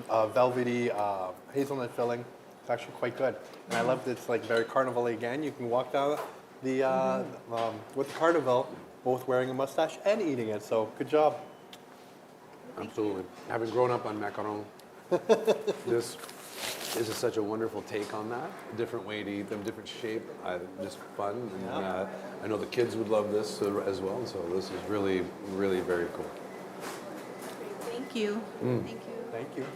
velvety hazelnut filling. It's actually quite good. And I love that it's like very carnival again. You can walk down with Carnival, both wearing a mustache and eating it. So good job. Absolutely. Having grown up on macaron, this is such a wonderful take on that. Different way to eat them, different shape, just fun. And I know the kids would love this as well. So this is really, really very cool. Thank you. Thank you. Thank you.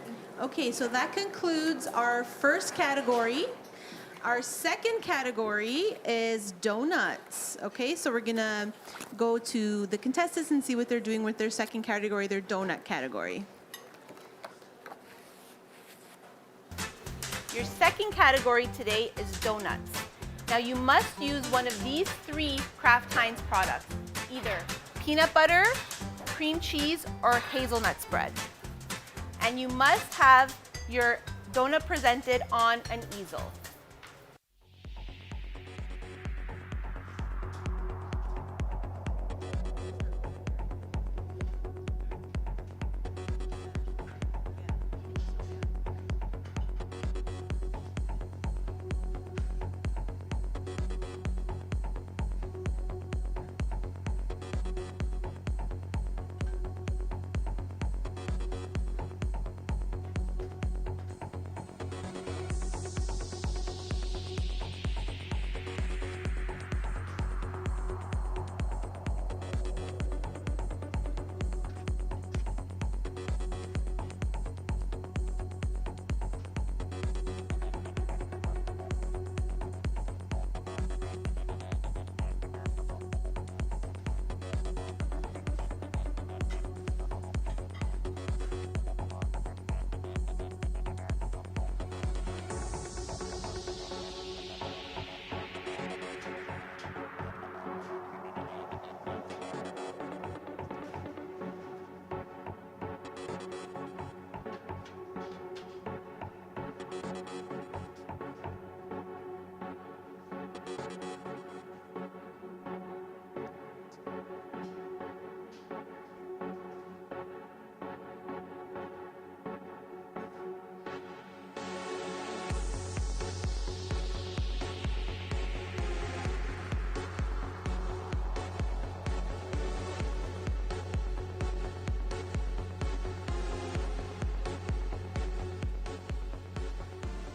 Okay, so that concludes our first category. Our second category is donuts. Okay, so we're gonna go to the contestants and see what they're doing with their second category, their donut category. Your second category today is donuts. Now you must use one of these 3 Kraft Heinz products, either peanut butter, cream cheese, or hazelnut spread. And you must have your donut presented on an easel.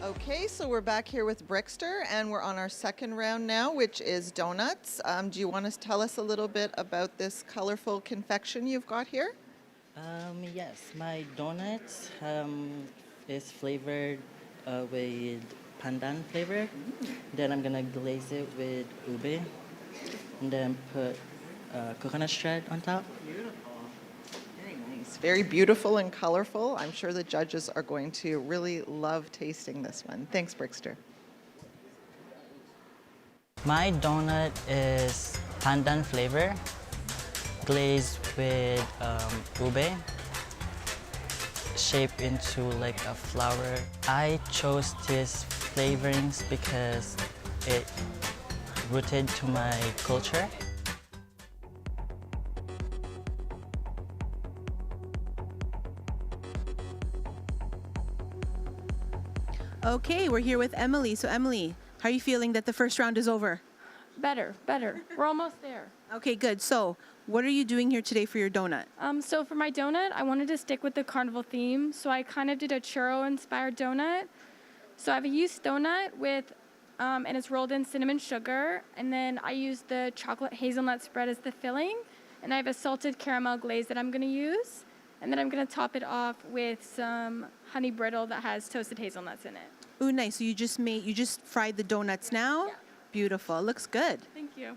Okay, so we're back here with Brickster, and we're on our second round now, which is donuts. Do you want to tell us a little bit about this colorful confection you've got here? Yes, my donuts is flavored with pandan flavor. Then I'm gonna glaze it with ube, and then put coconut shred on top. It's very beautiful and colorful. I'm sure the judges are going to really love tasting this one. Thanks, Brickster. My donut is pandan flavor, glazed with ube, shaped into like a flower. I chose these flavorings because it rooted to my culture. Okay, we're here with Emily. So Emily, how are you feeling that the first round is over? Better. We're almost there. Okay, good. So what are you doing here today for your donut? So for my donut, I wanted to stick with the carnival theme, so I kind of did a churro-inspired donut. So I have a yeast donut with, and it's rolled in cinnamon sugar, and then I used the chocolate hazelnut spread as the filling, and I have a salted caramel glaze that I'm going to use, and then I'm going to top it off with some honey brittle that has toasted hazelnuts in it. Ooh, nice. So you just fried the donuts now? Yeah. Beautiful. Looks good. Thank you.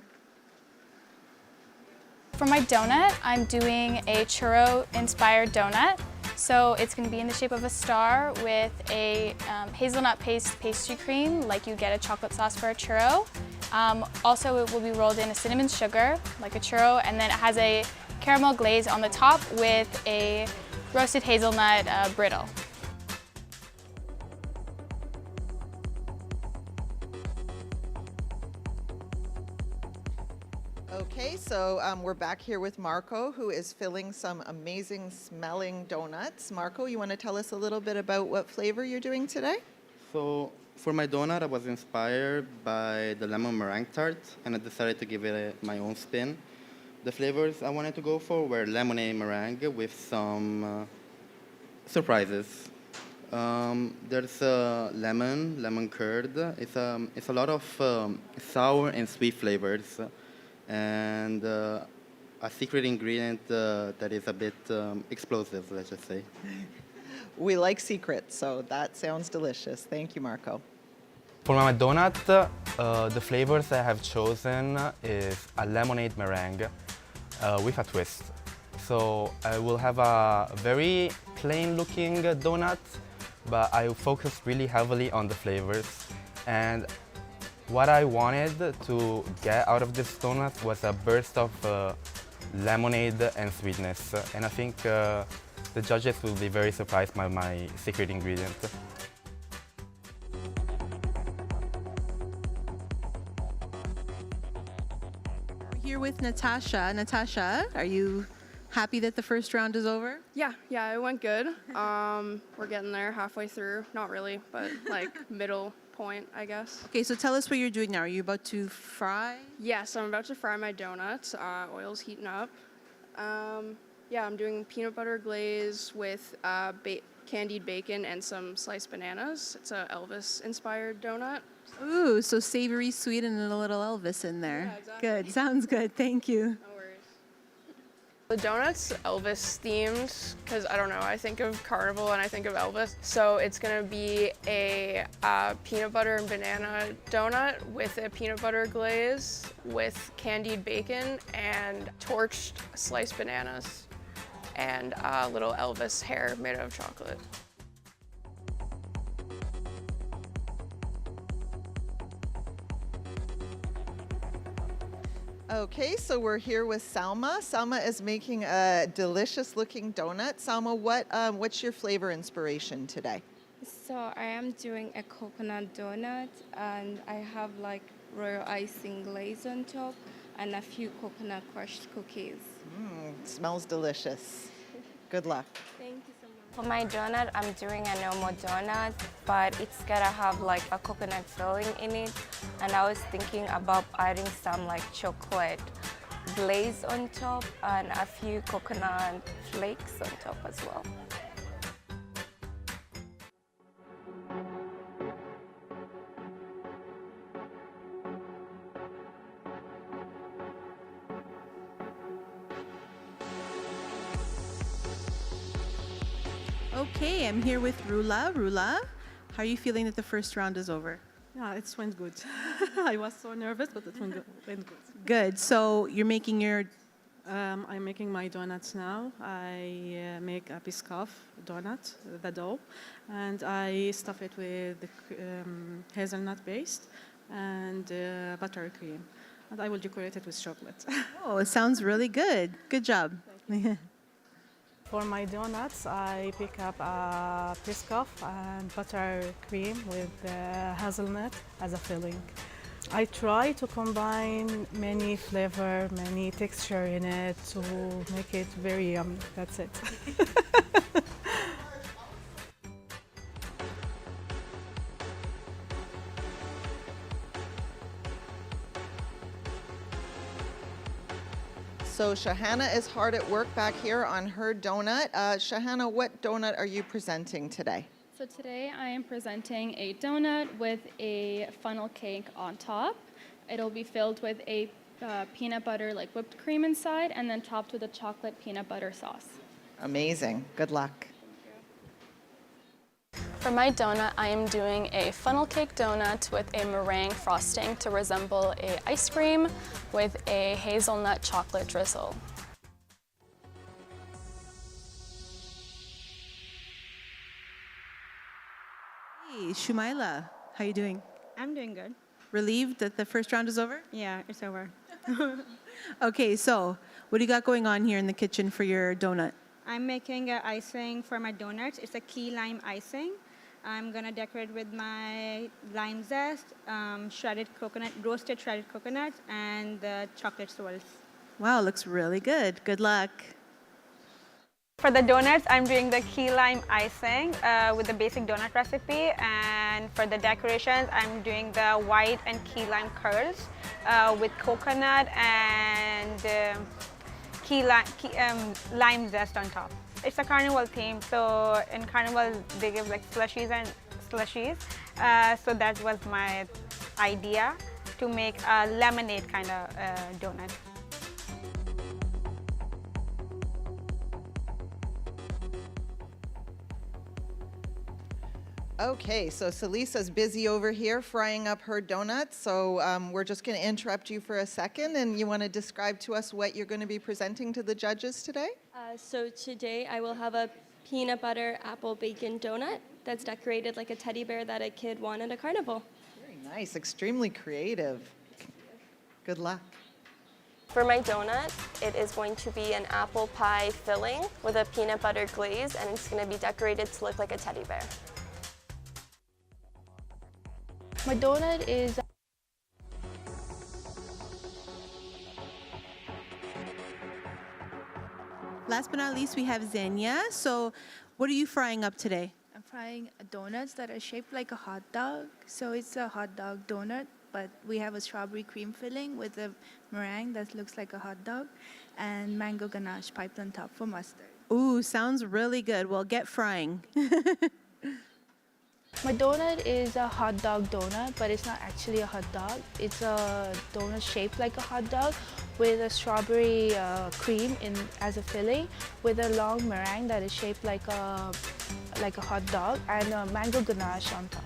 For my donut, I'm doing a churro-inspired donut. So it's going to be in the shape of a star with a hazelnut paste pastry cream, like you get a chocolate sauce for a churro. Also, it will be rolled in a cinnamon sugar, like a churro, and then it has a caramel glaze on the top with a roasted hazelnut brittle. Okay, so we're back here with Marco, who is filling some amazing smelling donuts. Marco, you want to tell us a little bit about what flavor you're doing today? So for my donut, I was inspired by the lemon meringue tart, and I decided to give it my own spin. The flavors I wanted to go for were lemonade meringue with some surprises. There's lemon curd. It's a lot of sour and sweet flavors, and a secret ingredient that is a bit explosive, let's just say. We like secrets, so that sounds delicious. Thank you, Marco. For my donut, the flavors I have chosen is a lemonade meringue with a twist. So I will have a very plain looking donut, but I focused really heavily on the flavors. And what I wanted to get out of this donut was a burst of lemonade and sweetness. And I think the judges will be very surprised by my secret ingredient. We're here with Natasha. Natasha, are you happy that the first round is over? Yeah, it went good. We're getting there halfway through. Not really, but like middle point, I guess. Okay, so tell us what you're doing now. Are you about to fry? Yes, I'm about to fry my donuts. Oil's heating up. Yeah, I'm doing peanut butter glaze with candied bacon and some sliced bananas. It's a Elvis-inspired donut. Ooh, so savory, sweet, and a little Elvis in there. Yeah, exactly. Good, sounds good. Thank you. No worries. The donut's Elvis themed because I don't know, I think of Carnival and I think of Elvis. So it's gonna be a peanut butter and banana donut with a peanut butter glaze with candied bacon and torched sliced bananas and a little Elvis hair made out of chocolate. Okay, so we're here with Salma. Salma is making a delicious looking donut. Salma, what's your flavor inspiration today? So I am doing a coconut donut, and I have like royal icing glaze on top and a few coconut crushed cookies. Smells delicious. Good luck. Thank you so much. For my donut, I'm doing a normal donut, but it's gotta have like a coconut filling in it. And I was thinking about adding some like chocolate glaze on top and a few coconut flakes on top as well. Okay, I'm here with Rula. Rula, how are you feeling that the first round is over? Yeah, it went good. I was so nervous, but it went good. Good. So you're making your... I'm making my donuts now. I make a Biscoff donut, the dough, and I stuff it with the hazelnut paste and buttercream. And I will decorate it with chocolate. Oh, it sounds really good. Good job. For my donuts, I pick up a Biscoff and buttercream with hazelnut as a filling. I try to combine many flavor, many texture in it to make it very yummy. That's it. So Shahana is hard at work back here on her donut. Shahana, what donut are you presenting today? So today I am presenting a donut with a funnel cake on top. It'll be filled with a peanut butter, like whipped cream inside, and then topped with a chocolate peanut butter sauce. Amazing. Good luck. For my donut, I am doing a funnel cake donut with a meringue frosting to resemble a ice cream with a hazelnut chocolate drizzle. Hey, Shumaila, how you doing? I'm doing good. Relieved that the first round is over? Yeah, it's over. Okay, so what do you got going on here in the kitchen for your donut? I'm making an icing for my donuts. It's a key lime icing. I'm gonna decorate with my lime zest, shredded coconut, roasted shredded coconuts, and the chocolate swirls. Wow, looks really good. Good luck. For the donuts, I'm doing the key lime icing with the basic donut recipe, and for the decorations, I'm doing the white and key lime curls with coconut and lime zest on top. It's a carnival theme, so in carnival they give like slushies and slushies. So that was my idea to make a lemonade kind of donut. Okay, so Salisa's busy over here frying up her donuts, so we're just going to interrupt you for a second, and you want to describe to us what you're going to be presenting to the judges today? So today I will have a peanut butter apple bacon donut that's decorated like a teddy bear that a kid won at a carnival. Very nice, extremely creative. Good luck. For my donut, it is going to be an apple pie filling with a peanut butter glaze, and it's going to be decorated to look like a teddy bear. My donut is Last but not least, we have Xenia. So what are you frying up today? I'm frying donuts that are shaped like a hot dog. So it's a hot dog donut, but we have a strawberry cream filling with a meringue that looks like a hot dog, and mango ganache piped on top for mustard. Ooh, sounds really good. Well, get frying. My donut is a hot dog donut, but it's not actually a hot dog. It's a donut shaped like a hot dog with a strawberry cream as a filling, with a long meringue that is shaped like a hot dog, and a mango ganache on top.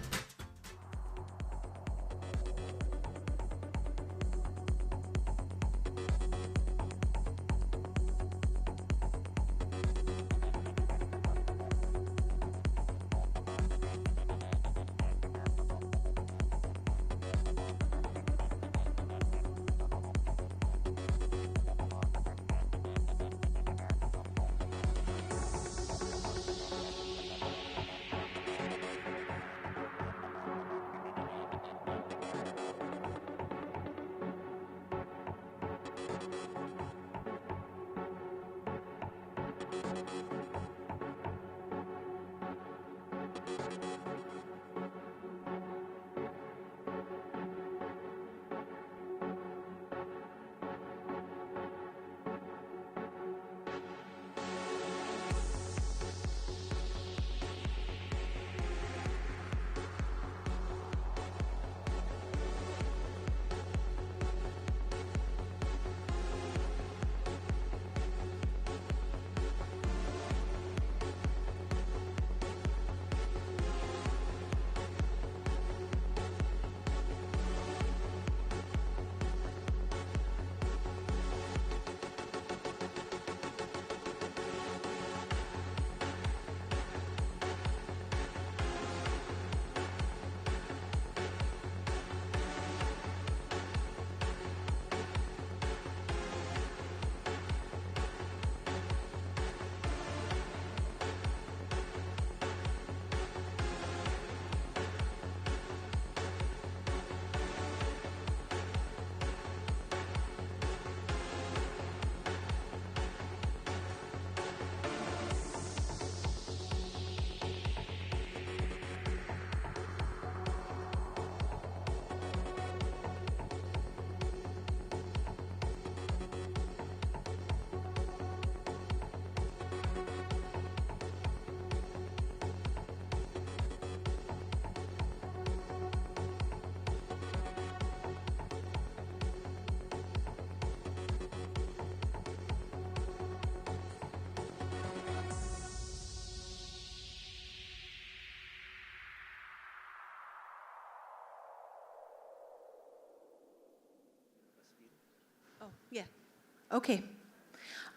Okay.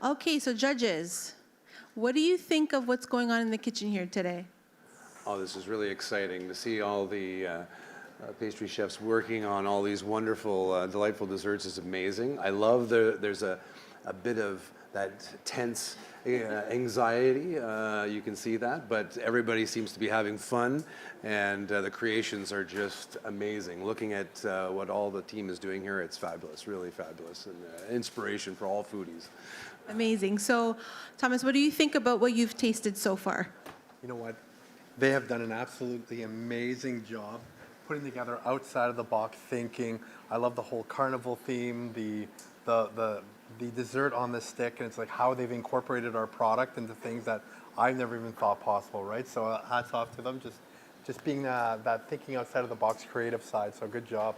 Okay, so judges, what do you think of what's going on in the kitchen here today? Oh, this is really exciting to see all the pastry chefs working on all these wonderful, delightful desserts is amazing. I love there's a bit of that tense anxiety, you can see that, but everybody seems to be having fun, and the creations are just amazing. Looking at what all the team is doing here, it's fabulous, really fabulous, and inspiration for all foodies. Amazing. So, Thomas, what do you think about what you've tasted so far? You know what? They have done an absolutely amazing job putting together outside of the box thinking. I love the whole carnival theme, the dessert on the stick, and it's like how they've incorporated our product into things that I've never even thought possible, right? So hats off to them, just being that thinking outside of the box creative side. So good job.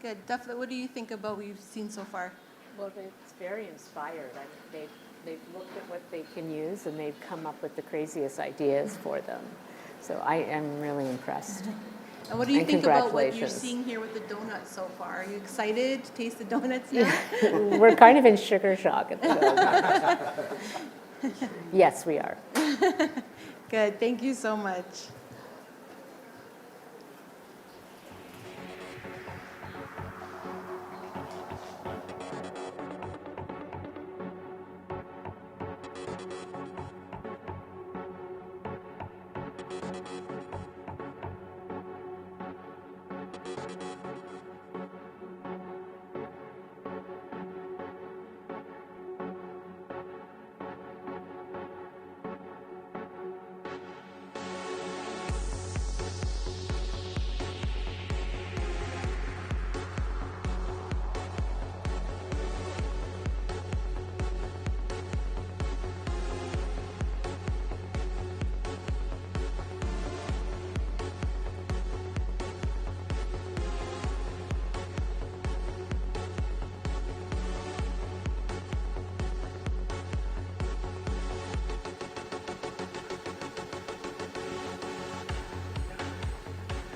Good. Dufflet, what do you think about what you've seen so far? Well, it's very inspired. They've looked at what they can use, and they've come up with the craziest ideas for them. So I am really impressed. And what do you think about what you're congratulations. seeing here with the donuts so far? Are you excited to taste the donuts now? We're kind of in sugar shock at the moment. Yes, we are. Good. Thank you so much.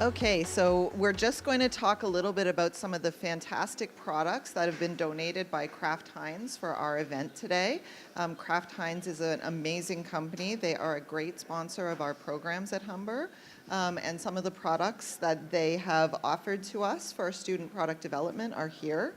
Okay, so we're just going to talk a little bit about some of the fantastic products that have been donated by Kraft Heinz for our event today. Kraft Heinz is an amazing company. They are a great sponsor of our programs at Humber. And some of the products that they have offered to us for student product development are here.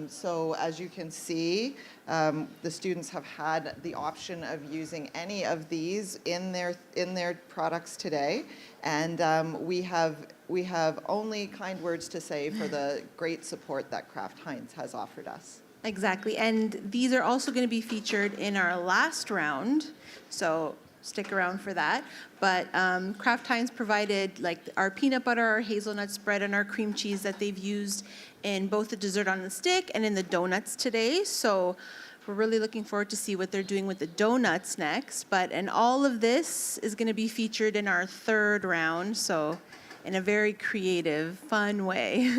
So as you can see, the students have had the option of using any of these in their products today, and we have only kind words to say for the great support that Kraft Heinz has offered us. Exactly, and these are also going to be featured in our last round, so stick around for that. But Kraft Heinz provided like our peanut butter, our hazelnut spread, and our cream cheese that they've used in both the dessert on the stick and in the donuts today. So we're really looking forward to see what they're doing with the donuts next. And all of this is going to be featured in our third round, so in a very creative, fun way.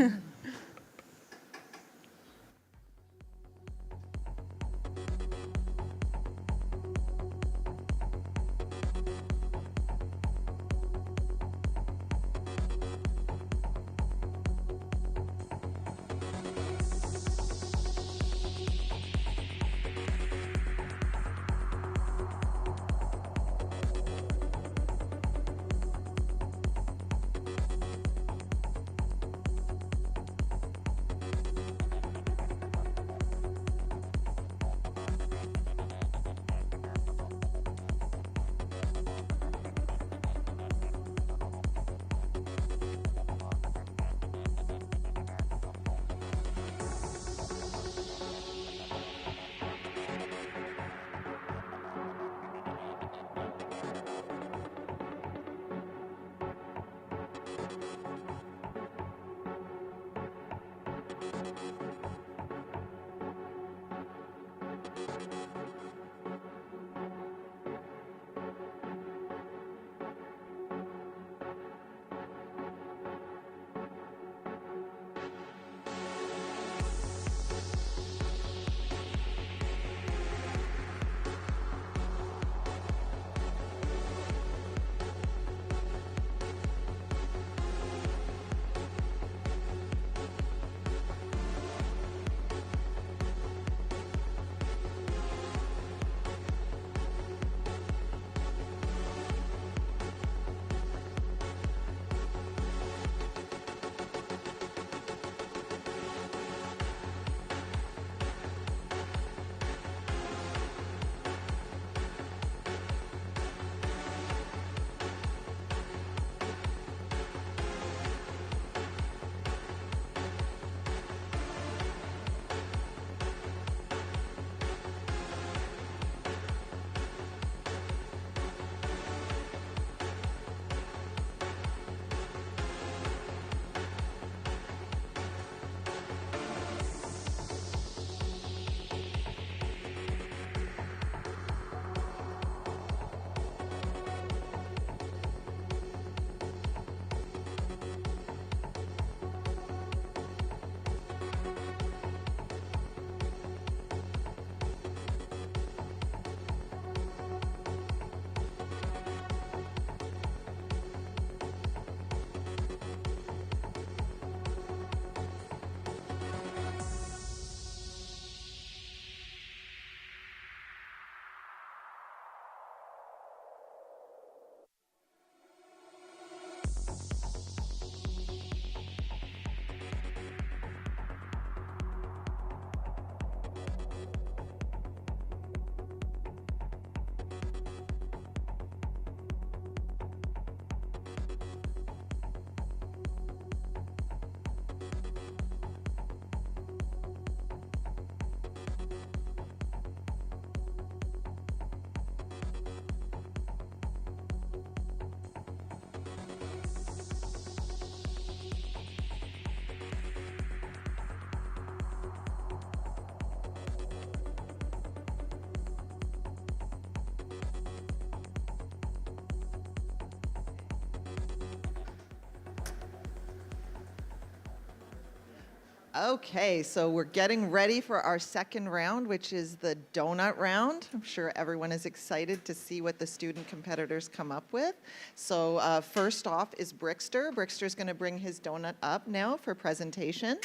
Okay, so we're getting ready for our second round, which is the donut round. I'm sure everyone is excited to see what the student competitors come up with. So first off is Brickster. Brickster's going to bring his donut up now for presentation.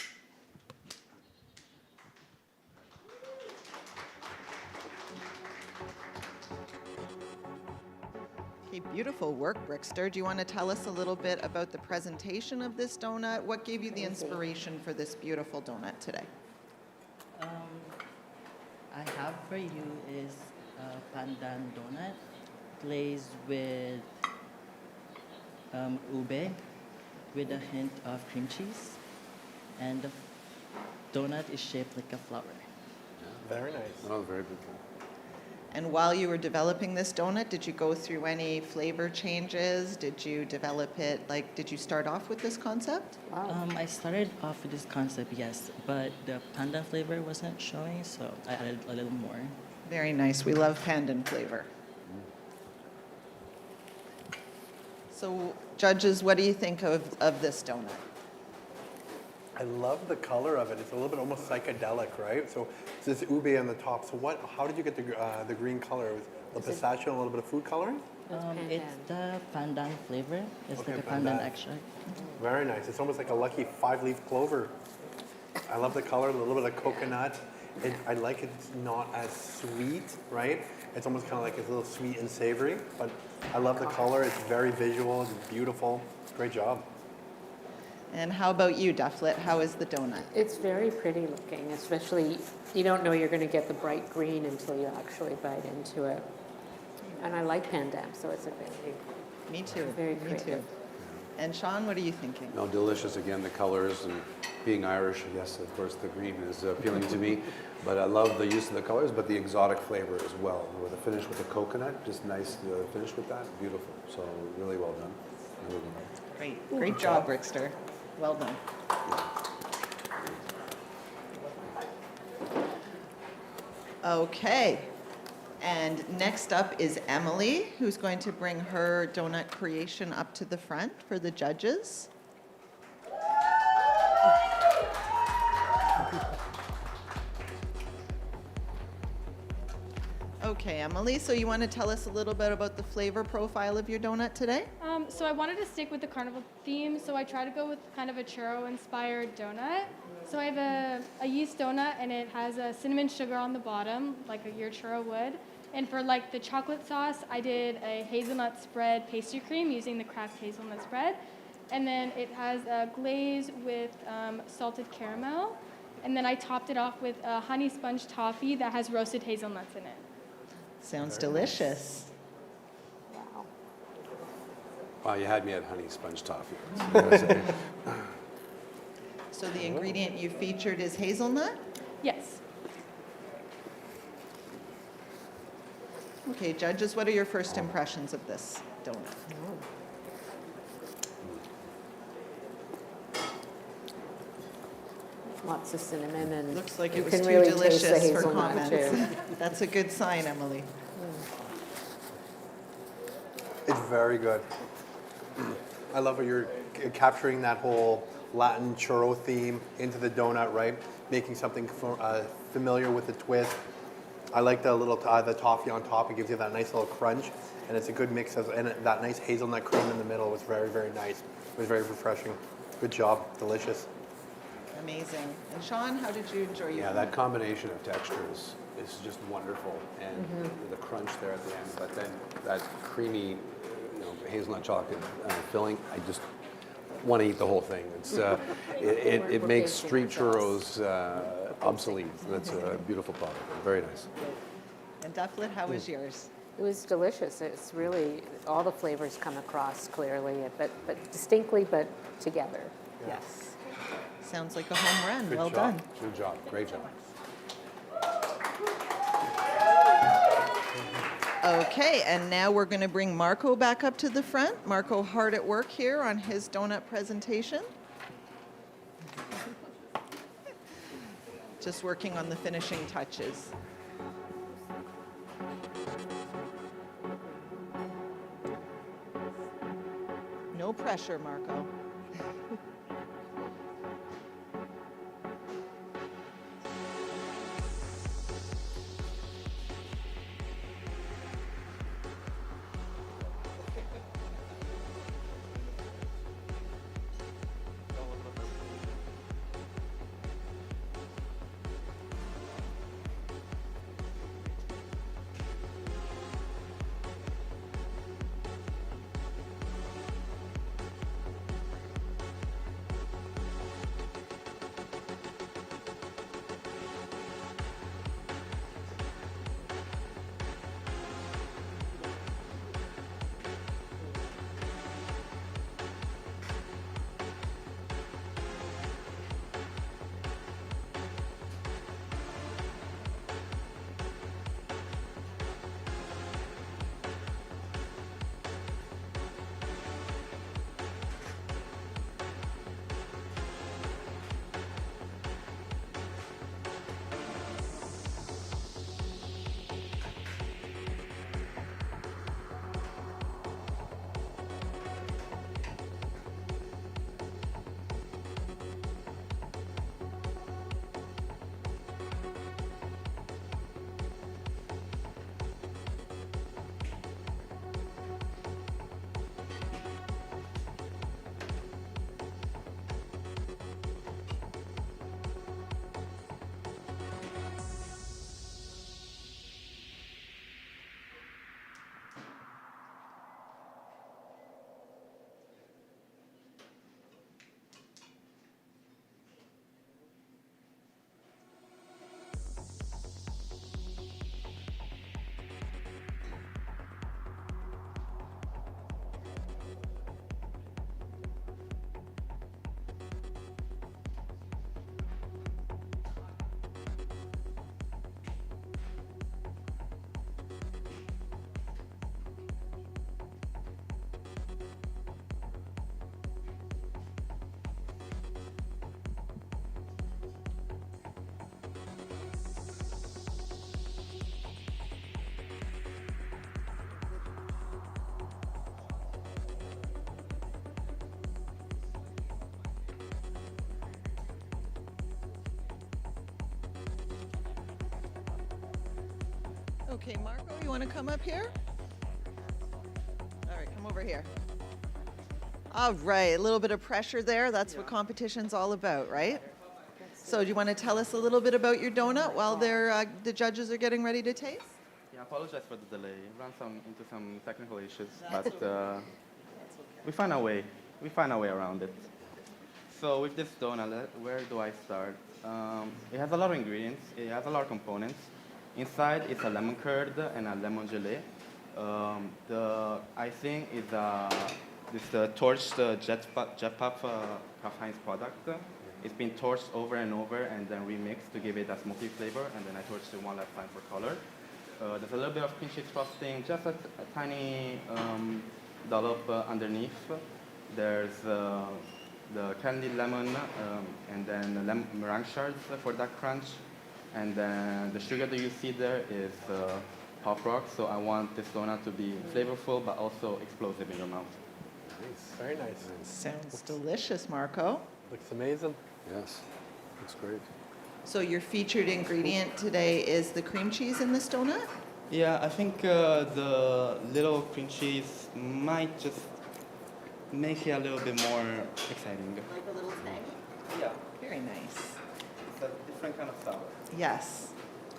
Okay, beautiful work, Brickster. Do you want to tell us a little bit about the presentation of this donut? What gave you the inspiration for this beautiful donut today? I have for you is a pandan donut glazed with ube with a hint of cream cheese. And the donut is shaped like a flower. Very nice. Oh, very beautiful. And while you were developing this donut, did you go through any flavor changes? Did you develop it, like, did you start off with this concept? I started off with this concept, yes, but the pandan flavor wasn't showing, so I added a little more. Very nice. We love pandan flavor. So, judges, what do you think of this donut? I love the color of it. It's a little bit almost psychedelic, right? So it's this ube on the top. So how did you get the green color? Was the pistachio and a little bit of food coloring? It's the pandan flavor. It's Okay, like a pandan. pandan extract. Very nice. It's almost like a lucky 5-leaf clover. I love the color, a little bit of coconut. I like it's not as sweet, right? It's almost kind of like it's a little sweet and savory, but I love the color. It's very visual. It's beautiful. Great job. And how about you, Dufflet? How is the donut? It's very pretty looking, especially you don't know you're going to get the bright green until you actually bite into it. And I like pandan, so it's a very, Me too. very Me creative. too. And Sean, what are you thinking? No, delicious again, the colors, and being Irish, yes, of course, the green is appealing to me. But I love the use of the colors, but the exotic flavor as well. With the finish with the coconut, just nice finish with that, beautiful. So really well done. Really well done. Great. Great job, Brickster. Well done. Okay. And next up is Emily, who's going to bring her donut creation up to the front for the judges. Okay, Emily, so you want to tell us a little bit about the flavor profile of your donut today? So I wanted to stick with the carnival theme, so I tried to go with kind of a churro-inspired donut. So I have a yeast donut, and it has a cinnamon sugar on the bottom, like your churro would. And for like the chocolate sauce, I did a hazelnut spread pastry cream using the Kraft hazelnut spread. And then it has a glaze with salted caramel. And then I topped it off with a honey sponge toffee that has roasted hazelnuts in it. Sounds delicious. Wow, you had me at honey sponge toffee. So the ingredient you featured is hazelnut? Yes. Okay, judges, what are your first impressions of this donut? Lots of cinnamon and Looks like you it was can too really taste the delicious for hazelnut comments. too. That's a good sign, Emily. It's very good. I love how you're capturing that whole Latin churro theme into the donut, right? Making something familiar with a twist. I like the little the toffee on top. It gives you that nice little crunch, and it's a good mix of, and that nice hazelnut cream in the middle was very, very nice. It was very refreshing. Good job. Delicious. Amazing. And Sean, how did you enjoy your Yeah, that combination of textures is just wonderful, and the crunch there at the end, but then that creamy, hazelnut chocolate filling. I just want to eat the whole thing. It's it makes street churros obsolete. That's a beautiful product. Very nice. And Dufflet, how was yours? It was delicious. It's really, all the flavors come across clearly, but distinctly, but together. Yes. Sounds like a home run. Good Well job. done. Good job. Great job. Okay, and now we're going to bring Marco back up to the front. Marco hard at work here on his donut presentation. Just working on the finishing touches. No pressure, Marco. Okay, Marco, you want to come up here? All right, come over here. All right, a little bit of pressure there. That's what competition's all about, right? So do you want to tell us a little bit about your donut while the judges are getting ready to taste? Yeah, I apologize for the delay. Ran into some technical issues, but we find our way. We find our way around it. So with this donut, where do I start? It has a lot of ingredients. It has a lot of components. Inside, it's a lemon curd and a lemon gelée. The icing is this torched Jet Puff Kraft Heinz product. It's been torched over and over and then remixed to give it a smoky flavor, and then I torched it one last time for color. There's a little bit of cream cheese frosting, just a tiny dollop underneath. There's the candied lemon, and then the meringue shards for that crunch. And then the sugar that you see there is Pop Rock, so I want this donut to be flavorful but also explosive in your mouth. Nice. Very nice. Sounds delicious, Marco. Looks amazing. Yes, looks great. So your featured ingredient today is the cream cheese in this donut? Yeah, I think the little cream cheese might just make it a little bit more exciting. Like a little thing? Yeah. Very nice. It's a different kind of sour. Yes.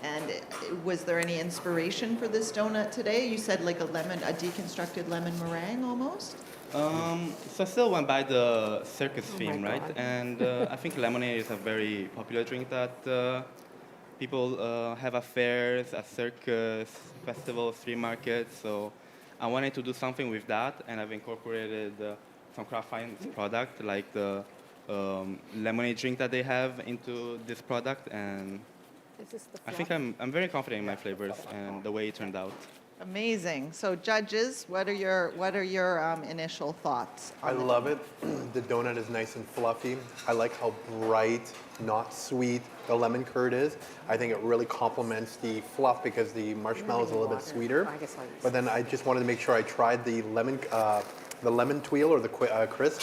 And was there any inspiration for this donut today? You said like a deconstructed lemon meringue almost? So I still went by the circus theme, right? And I think lemonade is a very popular drink that people have at fairs, at circus, festivals, flea markets. So I wanted to do something with that, and I've incorporated some Kraft Heinz product, like the lemonade drink that they have, into this product. And I think I'm very confident in my flavors and the way it turned out. Amazing. So judges, what are your initial thoughts? I love it. The donut is nice and fluffy. I like how bright, not sweet the lemon curd is. I think it really complements the fluff because the marshmallow is a little bit sweeter. But then I just wanted to make sure I tried the lemon tweel or the crisp.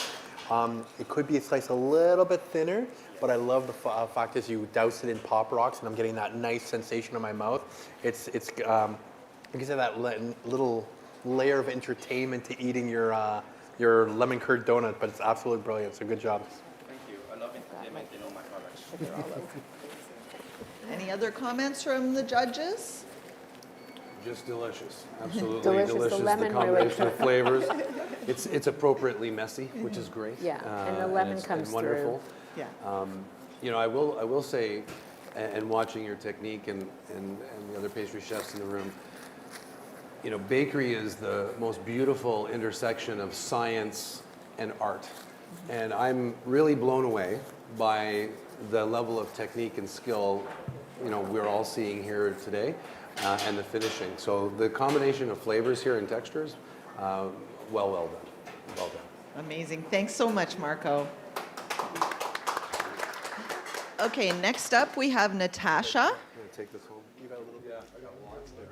It could be sliced a little bit thinner, but I love the fact is you douse it in Pop Rocks, and I'm getting that nice sensation in my mouth. It's you can say that little layer of entertainment to eating your lemon curd donut, but it's absolutely brilliant. So good job. Thank you. I love entertainment in all my products. Any other comments from the judges? Just delicious, absolutely Delicious. The lemon the combination really- of flavors. It's appropriately messy, which is great. Yeah, and the lemon it's comes wonderful. through. Yeah. You know, I will say, and watching your technique and the other pastry chefs in the room, you know, bakery is the most beautiful intersection of science and art. And I'm really blown away by the level of technique and skill, you know, we're all seeing here today, and the finishing. So the combination of flavors here and textures, well done. Well done. Amazing. Thanks so much, Marco. Okay, next up we have Natasha. I'm gonna take this home. You got a little, yeah, I got lots there.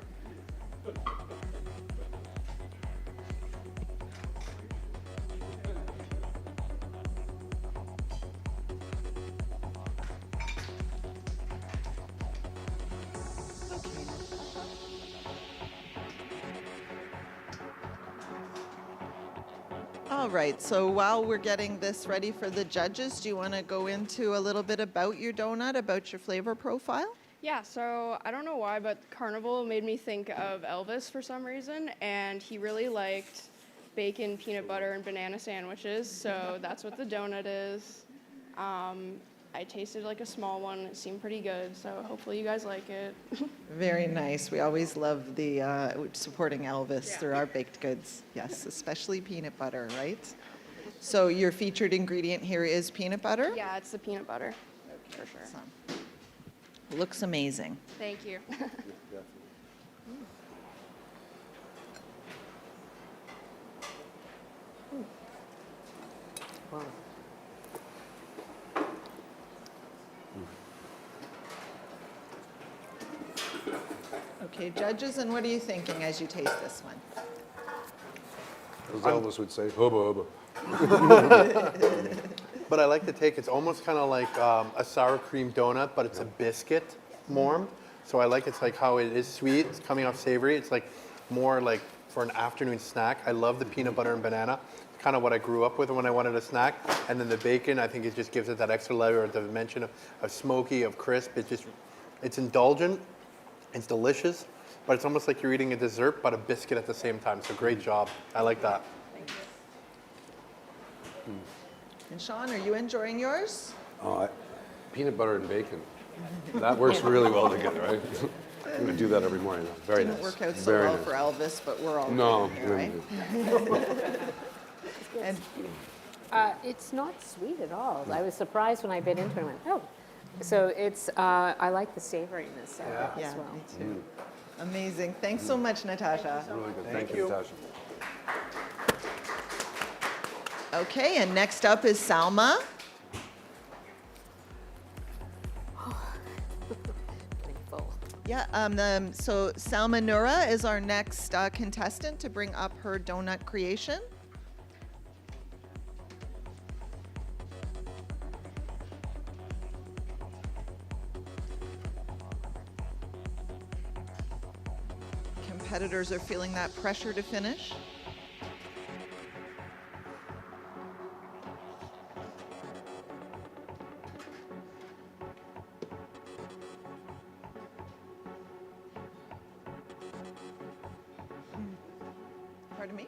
All right, so while we're getting this ready for the judges, do you want to go into a little bit about your donut, about your flavor profile? Yeah, so I don't know why, but Carnival made me think of Elvis for some reason, and he really liked bacon, peanut butter, and banana sandwiches, so that's what the donut is. I tasted like a small one. It seemed pretty good, so hopefully you guys like it. Very nice. We always love the supporting Elvis through our baked goods. Yes, especially peanut butter, right? So your featured ingredient here is peanut butter? Yeah, it's the peanut butter, for sure. Looks amazing. Thank you. Wow. Okay, judges, and what are you thinking as you taste this one? As Elvis would say, hubba hubba. But I like the take. It's almost kind of like a sour cream donut, but it's a biscuit more. So I like it's like how it is sweet, it's coming off savory. It's like more like for an afternoon snack. I love the peanut butter and banana. It's kind of what I grew up with when I wanted a snack. And then the bacon, I think it just gives it that extra layer of dimension of smoky, of crisp. It's indulgent, it's delicious, but it's almost like you're eating a dessert but a biscuit at the same time. So great job. I like that. And Sean, are you enjoying yours? Peanut butter and bacon. That works really well together, right? I'm going to do that every morning. Very nice. Didn't work out so Very well nice. for Elvis, but we're all No. good here, right? And It's not sweet at all. I was surprised when I bit into it and went, oh. So it's, I like the savoriness of it as well. Me too. Amazing. Thanks so much, Natasha. Really good. Thank you, Natasha. Okay, and next up is Salma. Yeah, so Salma Nura is our next contestant to bring up her donut creation. Competitors are feeling that pressure to finish. Pardon me?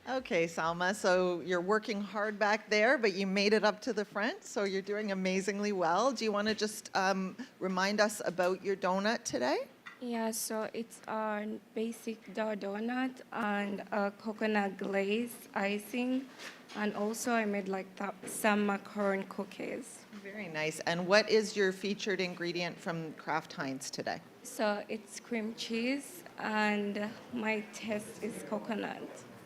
Okay, Salma, so you're working hard back there, but you made it up to the front, so you're doing amazingly well. Do you want to just remind us about your donut today? Yeah, so it's a basic dough donut and a coconut glaze icing, and also I made like some macaron cookies. Very nice. And what is your featured ingredient from Kraft Heinz today? So it's cream cheese, and my taste is coconut.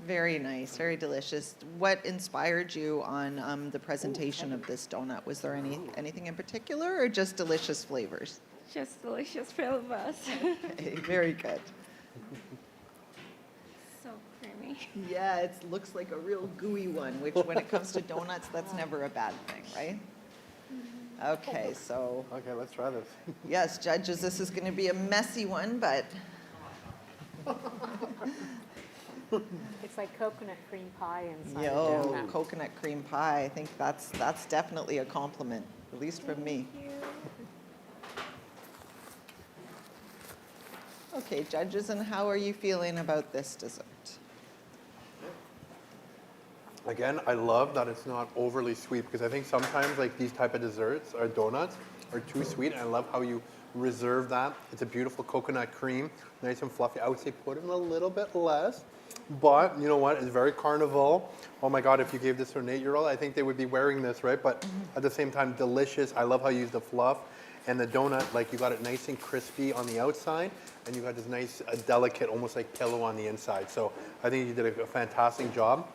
Very nice, very delicious. What inspired you on the presentation of this donut? Was there anything in particular, or just delicious flavors? Just delicious flavors. Okay, very good. So creamy. Yeah, it looks like a real gooey one, which when it comes to donuts, that's never a bad thing, right? Okay, so. Okay, let's try this. Yes, judges, this is going to be a messy one, but. It's like coconut cream pie inside a Yo, donut. coconut cream pie. I think that's definitely a compliment, at least from me. Okay, judges, and how are you feeling about this dessert? Again, I love that it's not overly sweet, because I think sometimes like these type of desserts or donuts are too sweet, and I love how you reserve that. It's a beautiful coconut cream, nice and fluffy. I would say put in a little bit less, but you know what? It's very Carnival. Oh my God, if you gave this to an 8-year-old, I think they would be wearing this, right? But at the same time, delicious. I love how you use the fluff. And the donut, like you got it nice and crispy on the outside, and you got this nice, delicate, almost like pillow on the inside. So I think you did a fantastic job.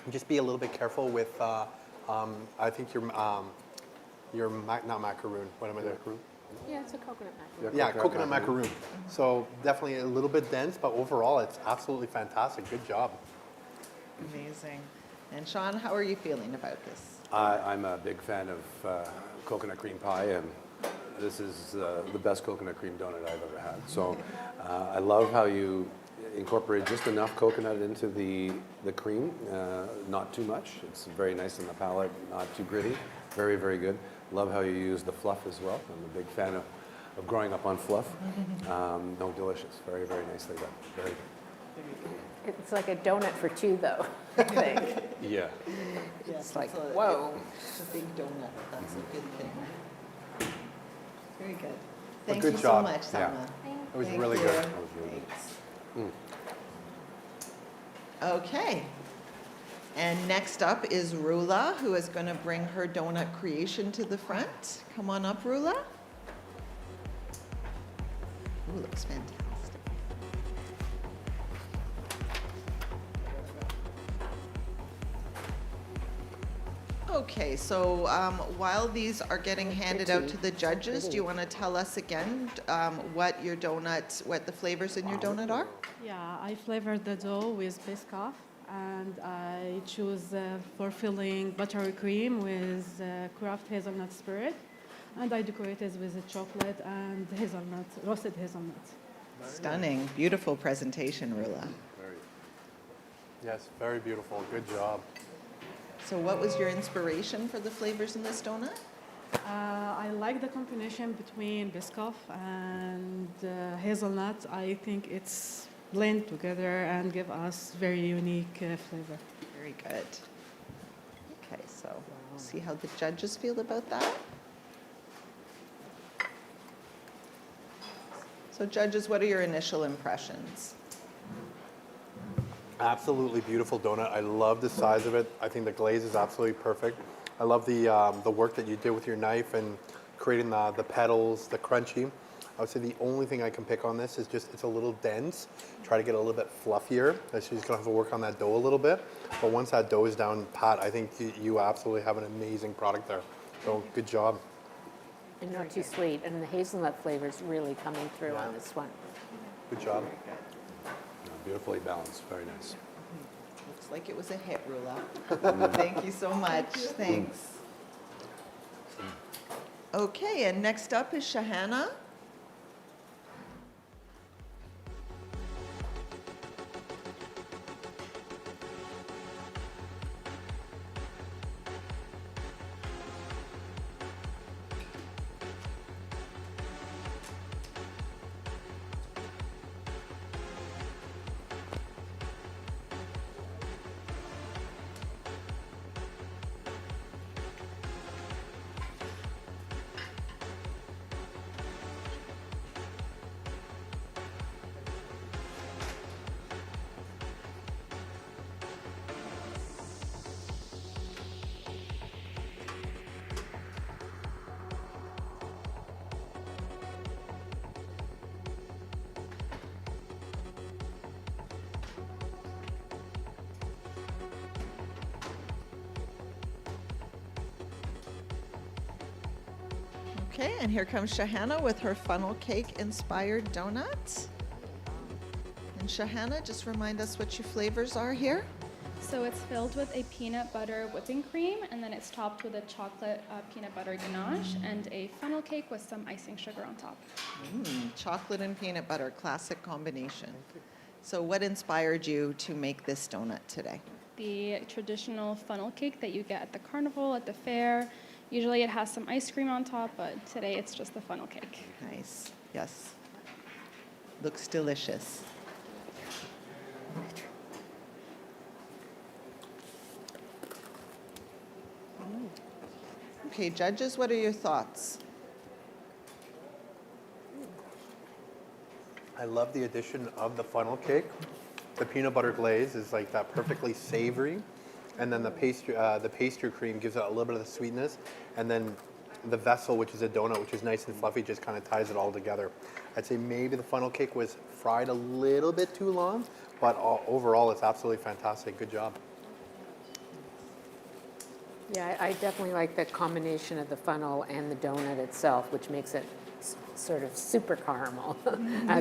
Just be a little bit careful with, I think not macaroon. What am I there? Yeah, it's a coconut macaroon. Yeah, coconut macaroon. So definitely a little bit dense, but overall it's absolutely fantastic. Good job. Amazing. And Sean, how are you feeling about this? I'm a big fan of coconut cream pie, and this is the best coconut cream donut I've ever had. So I love how you incorporated just enough coconut into the cream, not too much. It's very nice on the palate, not too gritty. Very, very good. Love how you use the fluff as well. I'm a big fan of growing up on fluff. No, delicious. Very, very nicely done. Very good. It's like a donut for two, though, I think. Yeah. It's like, whoa. It's a big donut. That's a good thing. Very good. Well, Thank good you job. so much, Selma. Yeah. It was Thank really you. good. That was really good. Okay. And next up is Rula, who is going to bring her donut creation to the front. Come on up, Rula. Ooh, looks fantastic. Okay, so while these are getting handed out to the judges, do you want to tell us again what the flavors in your donut are? Yeah, I flavored the dough with Biscoff, and I choose for filling buttery cream with Kraft hazelnut spirit, and I decorated with the chocolate and hazelnut, roasted hazelnut. Stunning, beautiful presentation, Rula. Yes, very beautiful. Good job. So what was your inspiration for the flavors in this donut? I like the combination between Biscoff and hazelnut. I think it's blend together and give us very unique flavor. Very good. Okay, so we'll see how the judges feel about that. So judges, what are your initial impressions? Absolutely beautiful donut. I love the size of it. I think the glaze is absolutely perfect. I love the work that you did with your knife and creating the petals, the crunchy. I would say the only thing I can pick on this is just it's a little dense. Try to get a little bit fluffier. So you're just gonna have to work on that dough a little bit. But once that dough is down pat, I think you absolutely have an amazing product there. So good job. And not too sweet. And the hazelnut flavor is really coming through on this one. Good job. Beautifully balanced. Very nice. Looks like it was a hit, Rula. Thank you so much. Thanks. Okay, and next up is Shahana. Okay, and here comes Shahana with her funnel cake inspired donut. And Shahana, just remind us what your flavors are here. So it's filled with a peanut butter whipping cream, and then it's topped with a chocolate peanut butter ganache and a funnel cake with some icing sugar on top. Chocolate and peanut butter, classic combination. So what inspired you to make this donut today? The traditional funnel cake that you get at the Carnival, at the fair. Usually it has some ice cream on top, but today it's just the funnel cake. Nice, yes. Looks delicious. Okay, judges, what are your thoughts? I love the addition of the funnel cake. The peanut butter glaze is like that perfectly savory. And then the pastry cream gives it a little bit of the sweetness. And then the vessel, which is a donut, which is nice and fluffy, just kind of ties it all together. I'd say maybe the funnel cake was fried a little bit too long, but overall it's absolutely fantastic. Good job. Yeah, I definitely like the combination of the funnel and the donut itself, which makes it sort of super caramel.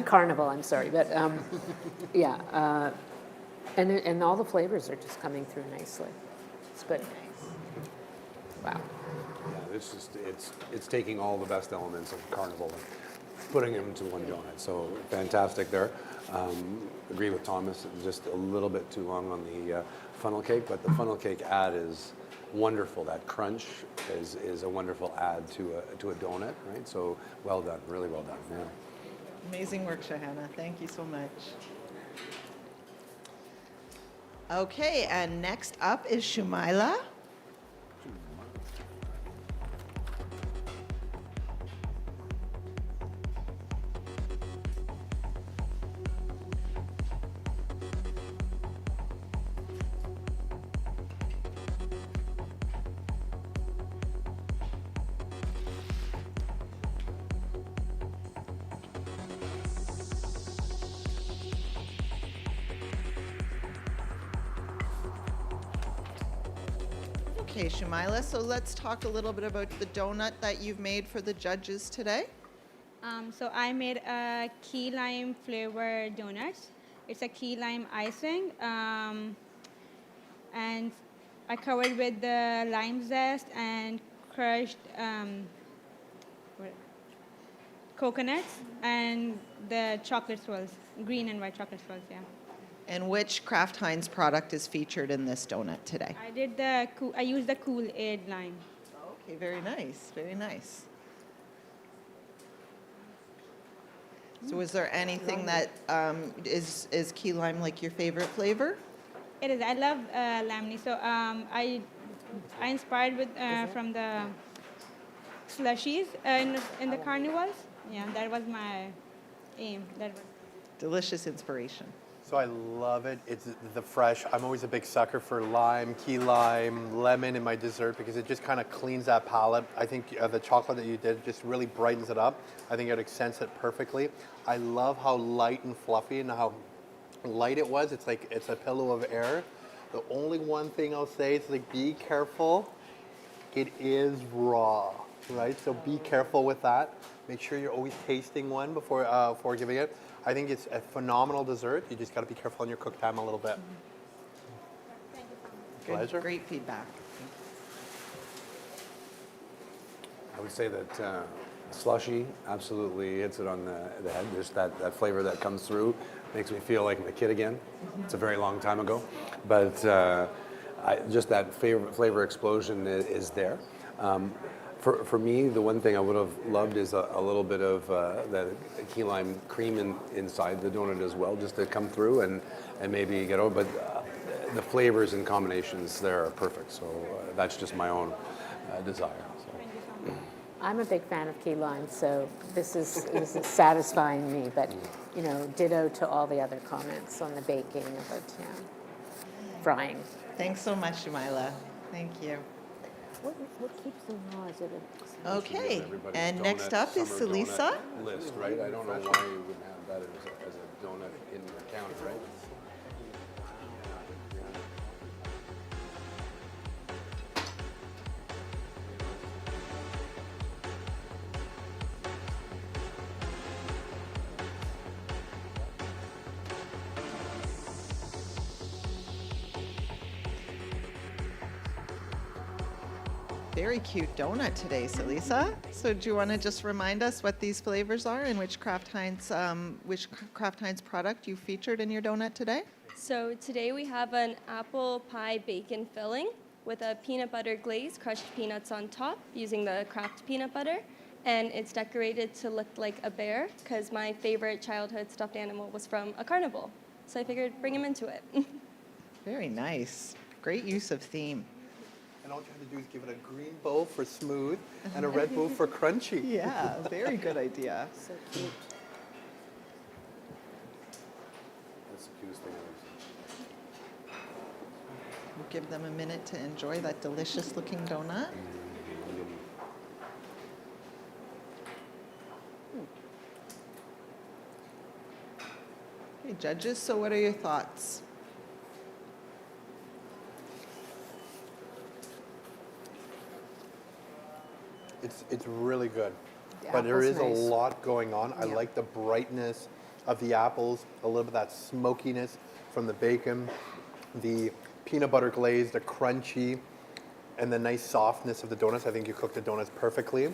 Carnival, I'm sorry. But yeah, and all the flavors are just coming through nicely. It's good. Wow. Yeah, it's taking all the best elements of Carnival and putting them into one donut. So fantastic there. Agree with Thomas, it was just a little bit too long on the funnel cake, but the funnel cake ad is wonderful. That crunch is a wonderful add to a donut, right? So well done, really well done. Yeah. Amazing work, Shahana. Thank you so much. Okay, and next up is Shumaila. Okay, Shumaila, so let's talk a little bit about the donut that you've made for the judges today. So I made a key lime flavor donuts. It's a key lime icing, and I covered with the lime zest and crushed coconuts and the chocolate swirls, green and white chocolate swirls, yeah. And which Kraft Heinz product is featured in this donut today? I used the Kool-Aid lime. Okay, very nice, very nice. So is there anything that is key lime like your favorite flavor? It is. I love lemony. So I inspired with from the slushies in the carnivals. Yeah, that was my aim. That was Delicious inspiration. So I love it. It's the fresh. I'm always a big sucker for lime, key lime, lemon in my dessert because it just kind of cleans that palate. I think the chocolate that you did just really brightens it up. I think it accents it perfectly. I love how light and fluffy and how light it was. It's like it's a pillow of air. The only one thing I'll say is like be careful. It is raw, right? So be careful with that. Make sure you're always tasting one before giving it. I think it's a phenomenal dessert. You just got to be careful on your cook time a little bit. Thank you. Pleasure. Great feedback. I would say that slushy absolutely hits it on the head. Just that flavor that comes through makes me feel like I'm a kid again. It's a very long time ago. But just that flavor explosion is there. For me, the one thing I would have loved is a little bit of the key lime cream inside the donut as well, just to come through and maybe get over. But the flavors and combinations there are perfect. So that's just my own desire. So. I'm a big fan of key lime, so this is satisfying me. But you know, ditto to all the other comments on the baking of it, yeah. Frying. Thanks so much, Shumaila. Thank you. What keeps them raw? Is it Okay, and next up is Celisa. List, right? I don't know why you wouldn't have that as a donut in the counter, right? Very cute donut today, Celisa. So do you want to just remind us what these flavors are and which Kraft Heinz product you featured in your donut today? So today we have an apple pie bacon filling with a peanut butter glaze, crushed peanuts on top using the Kraft peanut butter. And it's decorated to look like a bear because my favorite childhood stuffed animal was from a carnival. So I figured bring him into it. Very nice. Great use of theme. And all you have to do is give it a green bowl for smooth and a red bowl for crunchy. Yeah, very good idea. So cute. That's the cutest thing I've ever seen. We'll give them a minute to enjoy that delicious looking donut. Okay, judges, so what are your thoughts? It's really good, The but there is apple's nice. a lot going on. I Yeah. like the brightness of the apples, a little bit of that smokiness from the bacon, the peanut butter glaze, the crunchy, and the nice softness of the donuts. I think you cooked the donuts perfectly.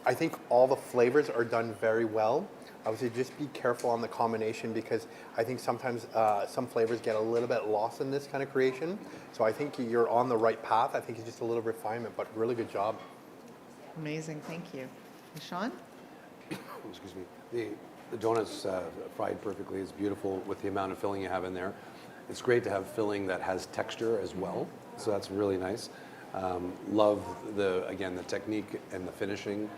I think all the flavors are done very well. Obviously, just be careful on the combination because I think sometimes some flavors get a little bit lost in this kind of creation. So I think you're on the right path. I think it's just a little refinement, but really good job. Amazing, thank you. And Sean? Excuse me. The donuts fried perfectly. It's beautiful with the amount of filling you have in there. It's great to have filling that has texture as well, so that's really nice. Love the technique and the finishing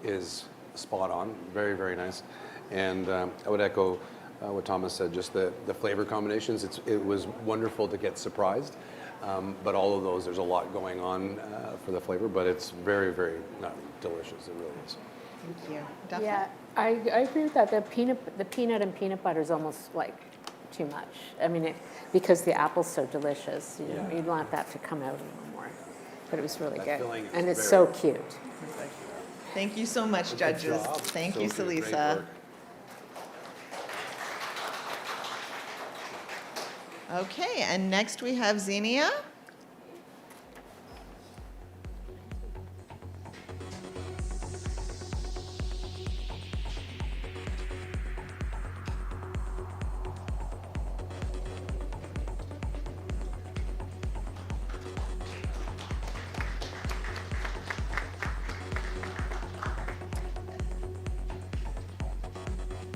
is spot on. Very, very nice. And I would echo what Thomas said, just the flavor combinations. It was wonderful to get surprised, but all of those, there's a lot going on for the flavor, but it's very, very delicious. It really is. Thank you. Daphne? Yeah, I agree with that. The peanut and peanut butter is almost like too much. I mean, because the apple's so delicious, you'd want that to come out a little more. But it was really good, and it's so cute. Thank you so much, judges. Thank you, Salisa. Okay, and next we have Xenia.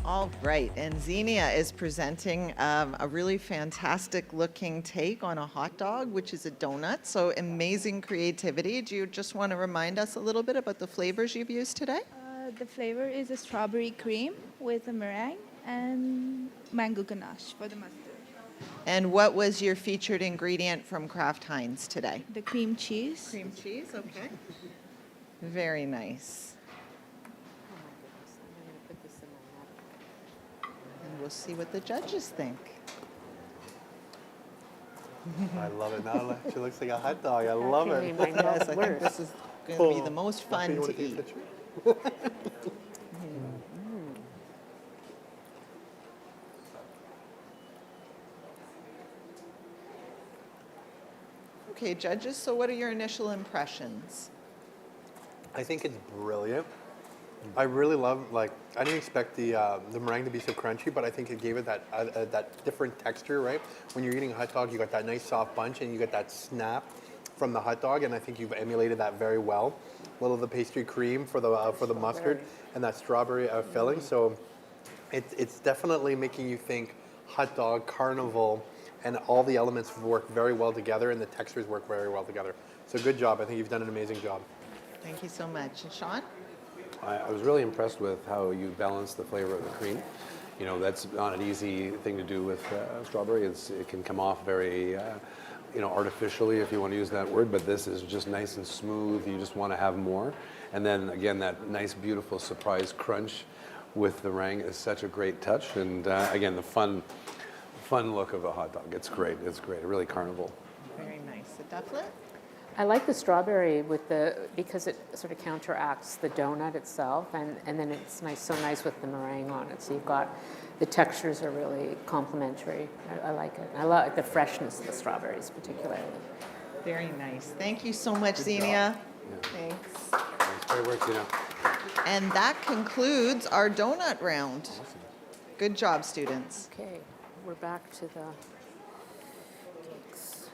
All right, and Xenia is presenting a really fantastic looking take on a hot dog, which is a donut. So amazing creativity. Do you just want to remind us a little bit about the flavors you've used today? The flavor is a strawberry cream with a meringue and mango ganache for the mustard. And what was your featured ingredient from Kraft Heinz today? The cream cheese. Cream cheese, okay. Very nice. And we'll see what the judges think. I love it. Now it actually looks like a hot dog. I love it. Yes, I think this is going to be the most fun to eat. Okay, judges, so what are your initial impressions? I think it's brilliant. I really love, like, I didn't expect the meringue to be so crunchy, but I think it gave it that different texture, right? When you're eating a hot dog, you got that nice soft bunch and you get that snap from the hot dog, and I think you've emulated that very well. A little of the pastry cream for the mustard and that strawberry filling. So it's definitely making you think hot dog, carnival, and all the elements work very well together and the textures work very well together. So good job. I think you've done an amazing job. Thank you so much. And Sean? I was really impressed with how you balance the flavor of the cream. You know, that's not an easy thing to do with strawberry. It can come off very, artificially, if you want to use that word, but this is just nice and smooth. You just want to have more. And then, again, that nice, beautiful surprise crunch with the meringue is such a great touch. And, again, the fun look of a hot dog. It's great. It's great. Really carnival. Very nice. The doublet? I like the strawberry because it sort of counteracts the donut itself, and then it's so nice with the meringue on it. So you've got, the textures are really complementary. I like it. I like the freshness of the strawberries particularly. Very nice. Thank you so much, Xenia. Thanks. Thanks. Great work, Xenia. And that concludes our donut round. Good job, students. Okay, we're back to the cakes.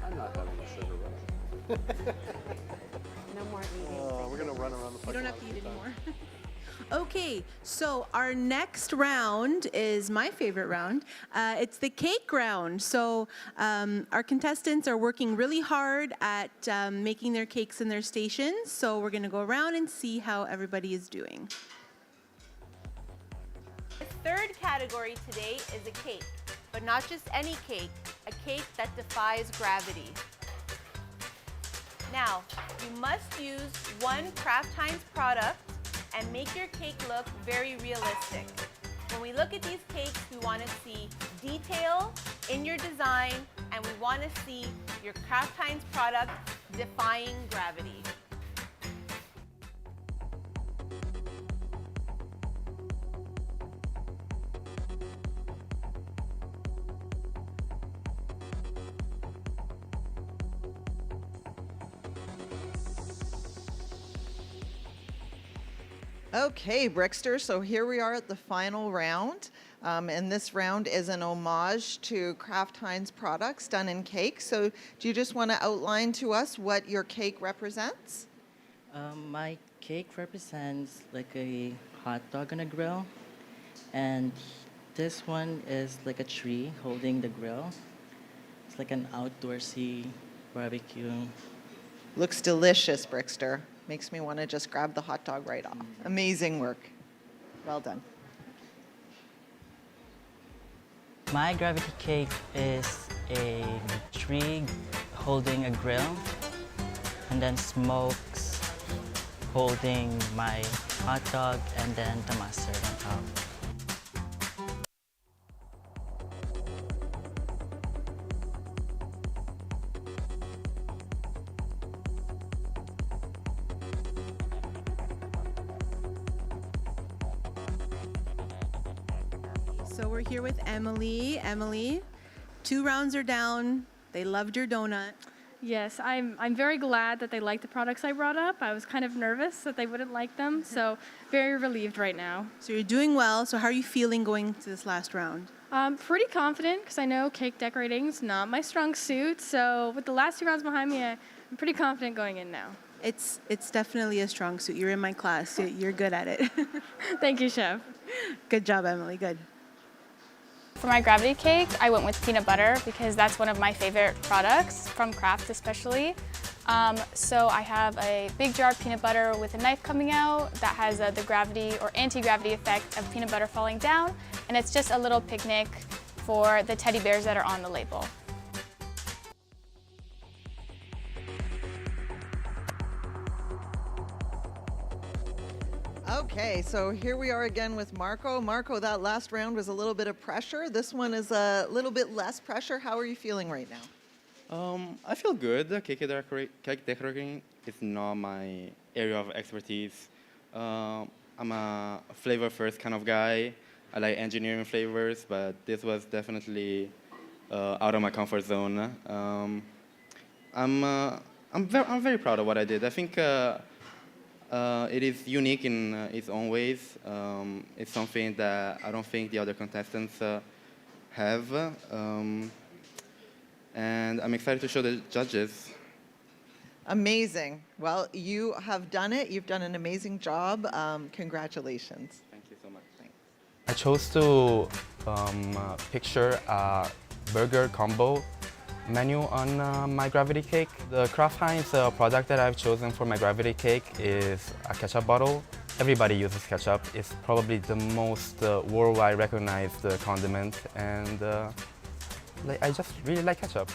I'm not having a sugar rush. No more eating. We're going to run around the You don't have to eat anymore. Okay, so our next round is my favorite round. It's the cake round. So our contestants are working really hard at making their cakes in their stations. So we're going to go around and see how everybody is doing. The third category today is a cake, but not just any cake, a cake that defies gravity. Now, you must use one Kraft Heinz product and make your cake look very realistic. When we look at these cakes, we want to see detail in your design, and we want to see your Kraft Heinz product defying gravity. Okay, Brickster, so here we are at the final round. And this round is an homage to Kraft Heinz products done in cake. So do you just want to outline to us what your cake represents? My cake represents like a hot dog on a grill, and this one is like a tree holding the grill. It's like an outdoorsy barbecue. Looks delicious, Brickster. Makes me want to just grab the hot dog right off. Amazing work. Well done. My gravity cake is a tree holding a grill, and then smokes holding my hot dog, and then the mustard on top. So we're here with Emily. Emily, 2 rounds are down. They loved your donut. Yes, I'm very glad that they liked the products I brought up. I was kind of nervous that they wouldn't like them, so very relieved right now. So you're doing well. So how are you feeling going to this last round? Pretty confident because I know cake decorating's not my strong suit. So with the last 2 rounds behind me, I'm pretty confident going in now. It's definitely a strong suit. You're in my class. You're good at it. Thank you, Chef. Good job, Emily. Good. For my gravity cake, I went with peanut butter because that's one of my favorite products, from Kraft especially. So I have a big jar of peanut butter with a knife coming out that has the gravity or anti-gravity effect of peanut butter falling down, and it's just a little picnic for the teddy bears that are on the label. Okay, so here we are again with Marco. Marco, that last round was a little bit of pressure. This one is a little bit less pressure. How are you feeling right now? I feel good. Cake decorating is not my area of expertise. I'm a flavor first kind of guy. I like engineering flavors, but this was definitely out of my comfort zone. I'm very proud of what I did. I think it is unique in its own ways. It's something that I don't think the other contestants have. And I'm excited to show the judges. Amazing. Well, you have done it. You've done an amazing job. Congratulations. Thank you so much. Thanks. I chose to picture a burger combo menu on my gravity cake. The Kraft Heinz product that I've chosen for my gravity cake is a ketchup bottle. Everybody uses ketchup. It's probably the most worldwide recognized condiment, and I just really like ketchup.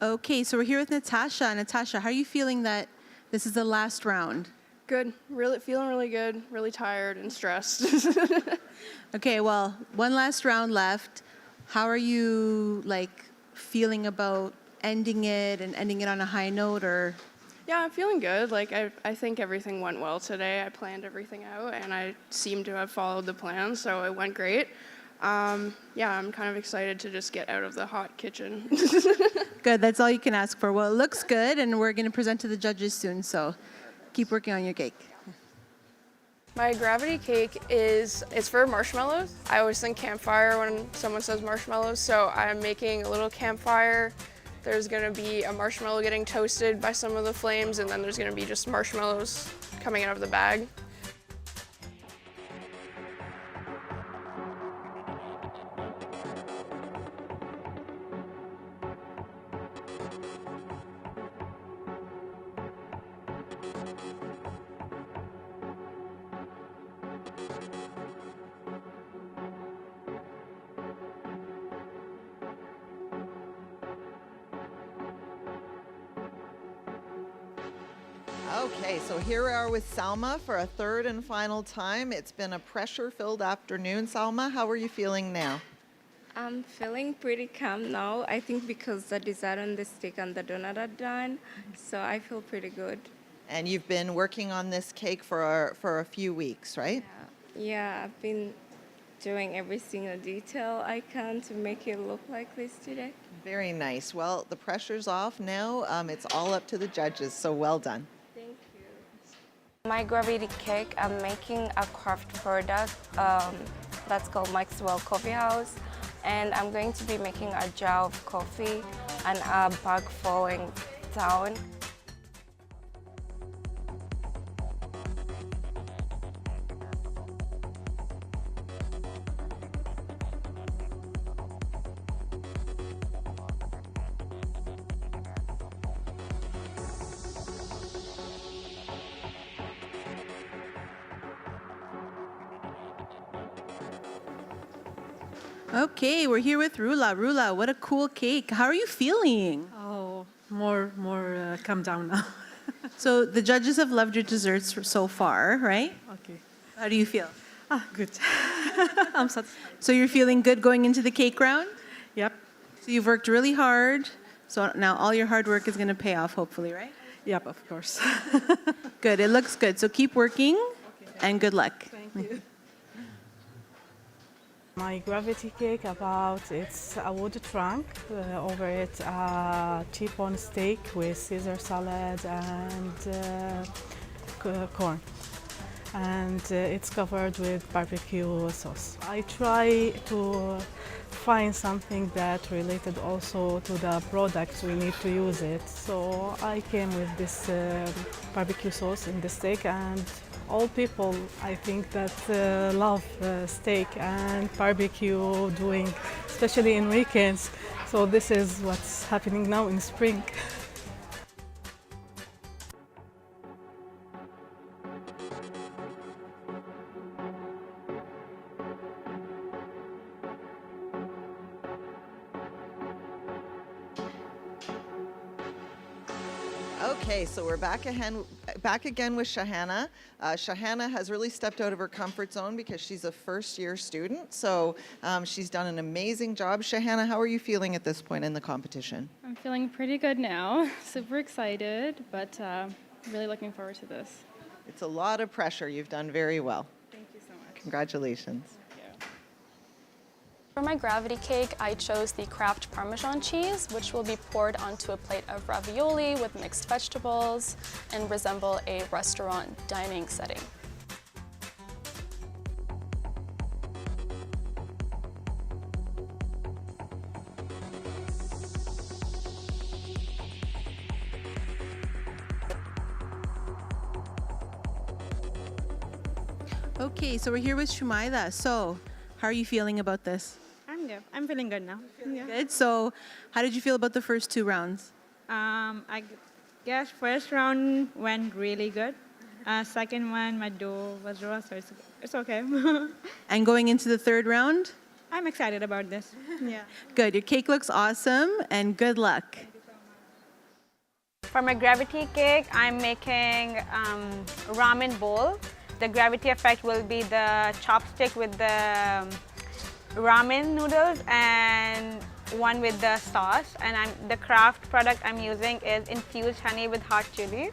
Okay, so we're here with Natasha. Natasha, how are you feeling that this is the last round? Good. Feeling really good. Really tired and stressed. Okay, well, one last round left. How are you feeling about ending it and ending it on a high note, or? Yeah, I'm feeling good. I think everything went well today. I planned everything out, and I seem to have followed the plan, so it went great. Yeah, I'm kind of excited to just get out of the hot kitchen. Good, that's all you can ask for. Well, it looks good, and we're going to present to the judges soon, so keep working on your cake. My gravity cake it's for marshmallows. I always think campfire when someone says marshmallows, so I'm making a little campfire. There's gonna be a marshmallow getting toasted by some of the flames, and then there's gonna be just marshmallows coming out of the bag. Okay, so here we are with Salma for a third and final time. It's been a pressure-filled afternoon. Salma, how are you feeling now? I'm feeling pretty calm now. I think because the dessert on the stick and the donut are done, so I feel pretty good. And you've been working on this cake for a few weeks, right? Yeah, I've been doing every single detail I can to make it look like this today. Very nice. Well, the pressure's off now. It's all up to the judges, so well done. Thank you. My gravity cake, I'm making a craft product that's called Maxwell Coffee House. And I'm going to be making a jar of coffee and a bag falling down. Okay, we're here with Rula. Rula, what a cool cake. How are you feeling? Oh, more calm down now. So the judges have loved your desserts so far, right? Okay. How do you feel? Good. I'm satisfied. So you're feeling good going into the cake round? Yep. So you've worked really hard. So now all your hard work is going to pay off, hopefully, right? Yep, of course. Good. It looks good. So keep working and good luck. Thank you. My gravity cake it's a wood trunk, over it a T-bone steak with Caesar salad and corn. And it's covered with barbecue sauce. I try to find something that related also to the products we need to use it. So I came with this barbecue sauce in the steak, and all people, I think, that love steak and barbecue doing, especially in weekends. So this is what's happening now in spring. Okay, so we're back again with Shahana. Shahana has really stepped out of her comfort zone because she's a first-year student. So she's done an amazing job. Shahana, how are you feeling at this point in the competition? I'm feeling pretty good now. Super excited, but really looking forward to this. It's a lot of pressure. You've done very well. Thank you so much. Congratulations. For my gravity cake, I chose the Kraft Parmesan cheese, which will be poured onto a plate of ravioli with mixed vegetables and resemble a restaurant dining setting. Okay, so we're here with Shumaila. So how are you feeling about this? I'm good. I'm feeling good now. Yeah. Good. So how did you feel about the first two rounds? I guess first round went really good. Second one, my dough was raw, so it's okay. And going into the third round? I'm excited about this. Yeah. Good. Your cake looks awesome, and good luck. For my gravity cake, I'm making ramen bowl. The gravity effect will be the chopstick with the ramen noodles and one with the sauce. And the Kraft product I'm using is infused honey with hot chili.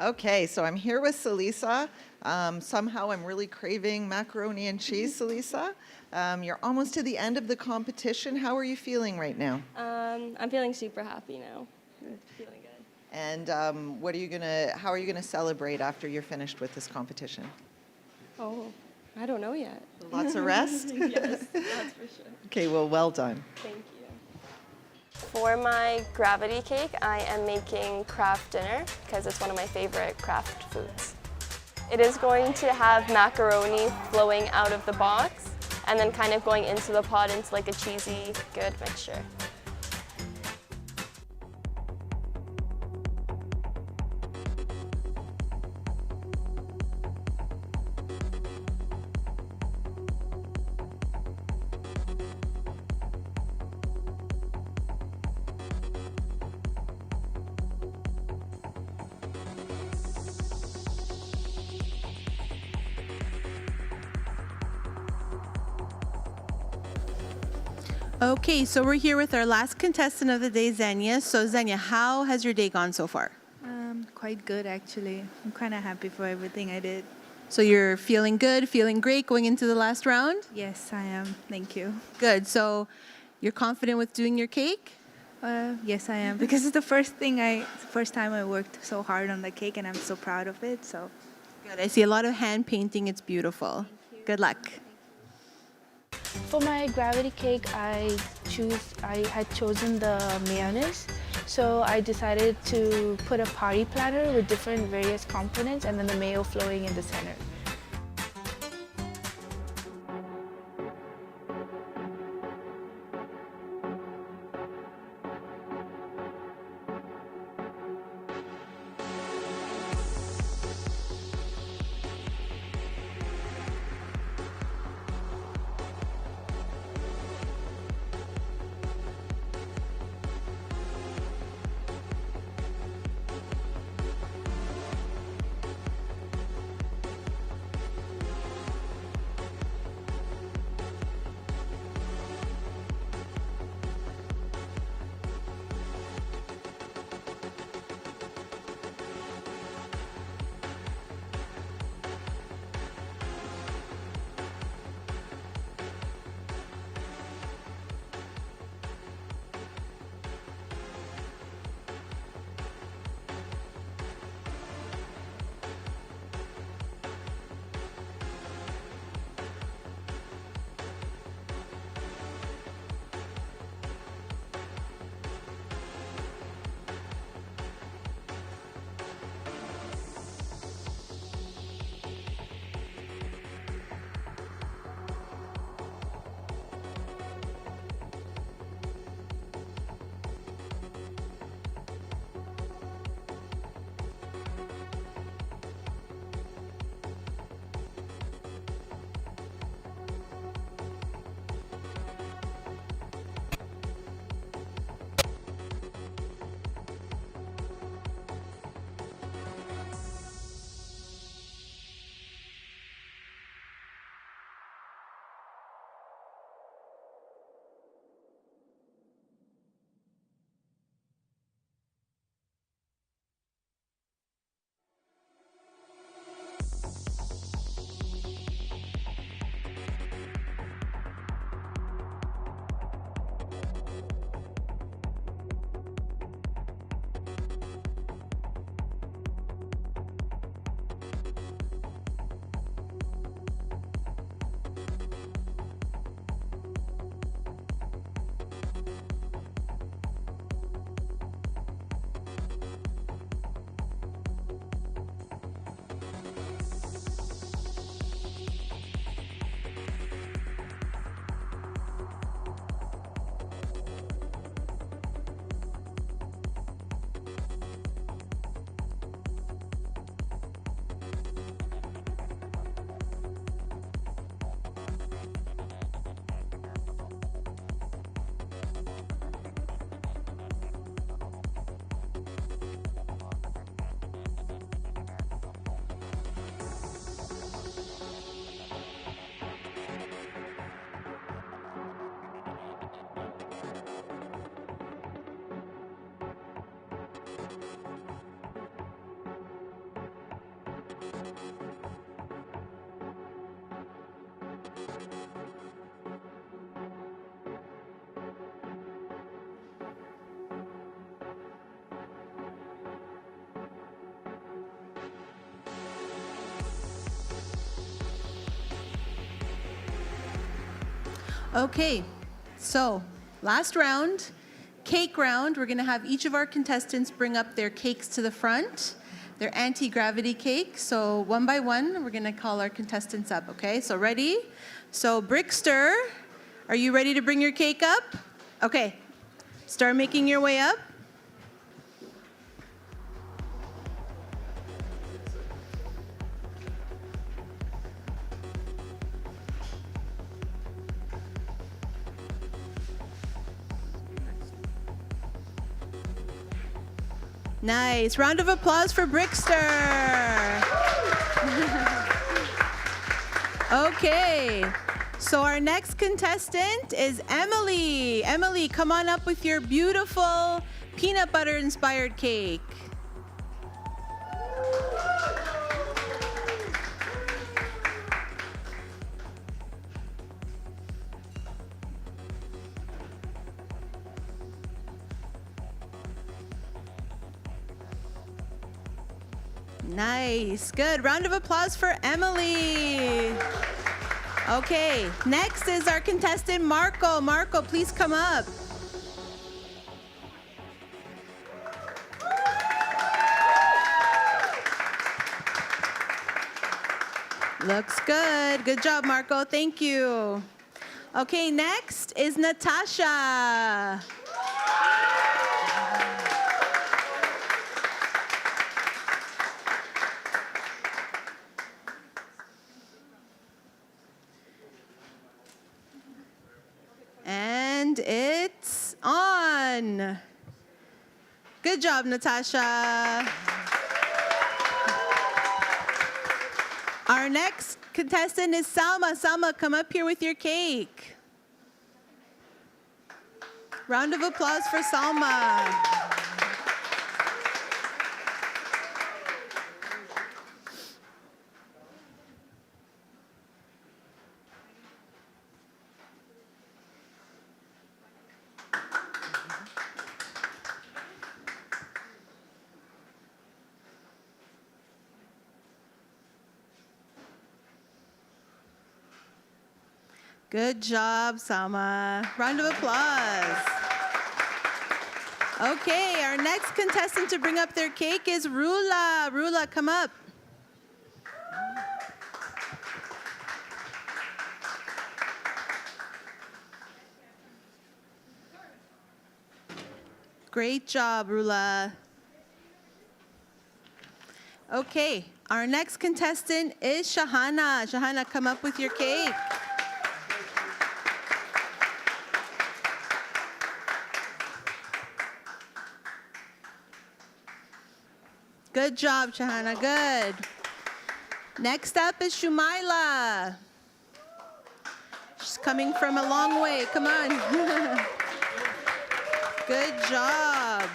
Okay, so I'm here with Salisa. Somehow I'm really craving macaroni and cheese, Salisa. You're almost to the end of the competition. How are you feeling right now? I'm feeling super happy now. I'm feeling good. And how are you gonna celebrate after you're finished with this competition? Oh, I don't know yet. Lots of rest? Yes, that's for sure. Okay, well done. Thank you. For my gravity cake, I am making Kraft dinner because it's one of my favorite Kraft foods. It is going to have macaroni flowing out of the box and then kind of going into the pot into like a cheesy, good mixture. Okay, so we're here with our last contestant of the day, Xenia. So Xenia, how has your day gone so far? Quite good, actually. I'm kind of happy for everything I did. So you're feeling good, feeling great going into the last round? Yes, I am. Thank you. Good. So you're confident with doing your cake? Yes, I am, because it's the first time I worked so hard on the cake, and I'm so proud of it. So Good. I see a lot of hand painting. It's beautiful. Good luck. For my gravity cake, I had chosen the mayonnaise. So I decided to put a party planner with different various components and then the mayo flowing in the center. Okay, so last round, cake round. We're gonna have each of our contestants bring up their cakes to the front, their anti-gravity cake. So one by one, we're gonna call our contestants up, okay? So ready? So Brickster, are you ready to bring your cake up? Okay, start making your way up. Nice. Round of applause for Brickster. Okay. So our next contestant is Emily. Emily, come on up with your beautiful peanut butter inspired cake. Nice, good. Round of applause for Emily. Okay, next is our contestant, Marco. Marco, please come up. Looks good. Good job, Marco. Thank you. Okay, next is Natasha. And it's on. Good job, Natasha. Our next contestant is Salma. Salma, come up here with your cake. Round of applause for Salma. Good job, Salma. Round of applause. Okay, our next contestant to bring up their cake is Rula. Rula, come up. Great job, Rula. Okay, our next contestant is Shahana. Shahana, come up with your cake. Good job, Shahana, good. Next up is Shumaila. She's coming from a long way, come on. Good job.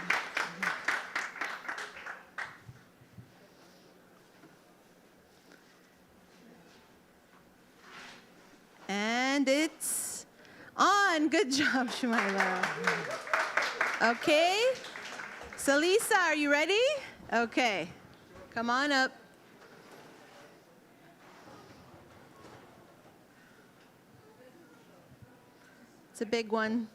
And it's on. Good job, Shumaila. Okay. Salisa, are you ready? Okay. Come on up. It's a big one.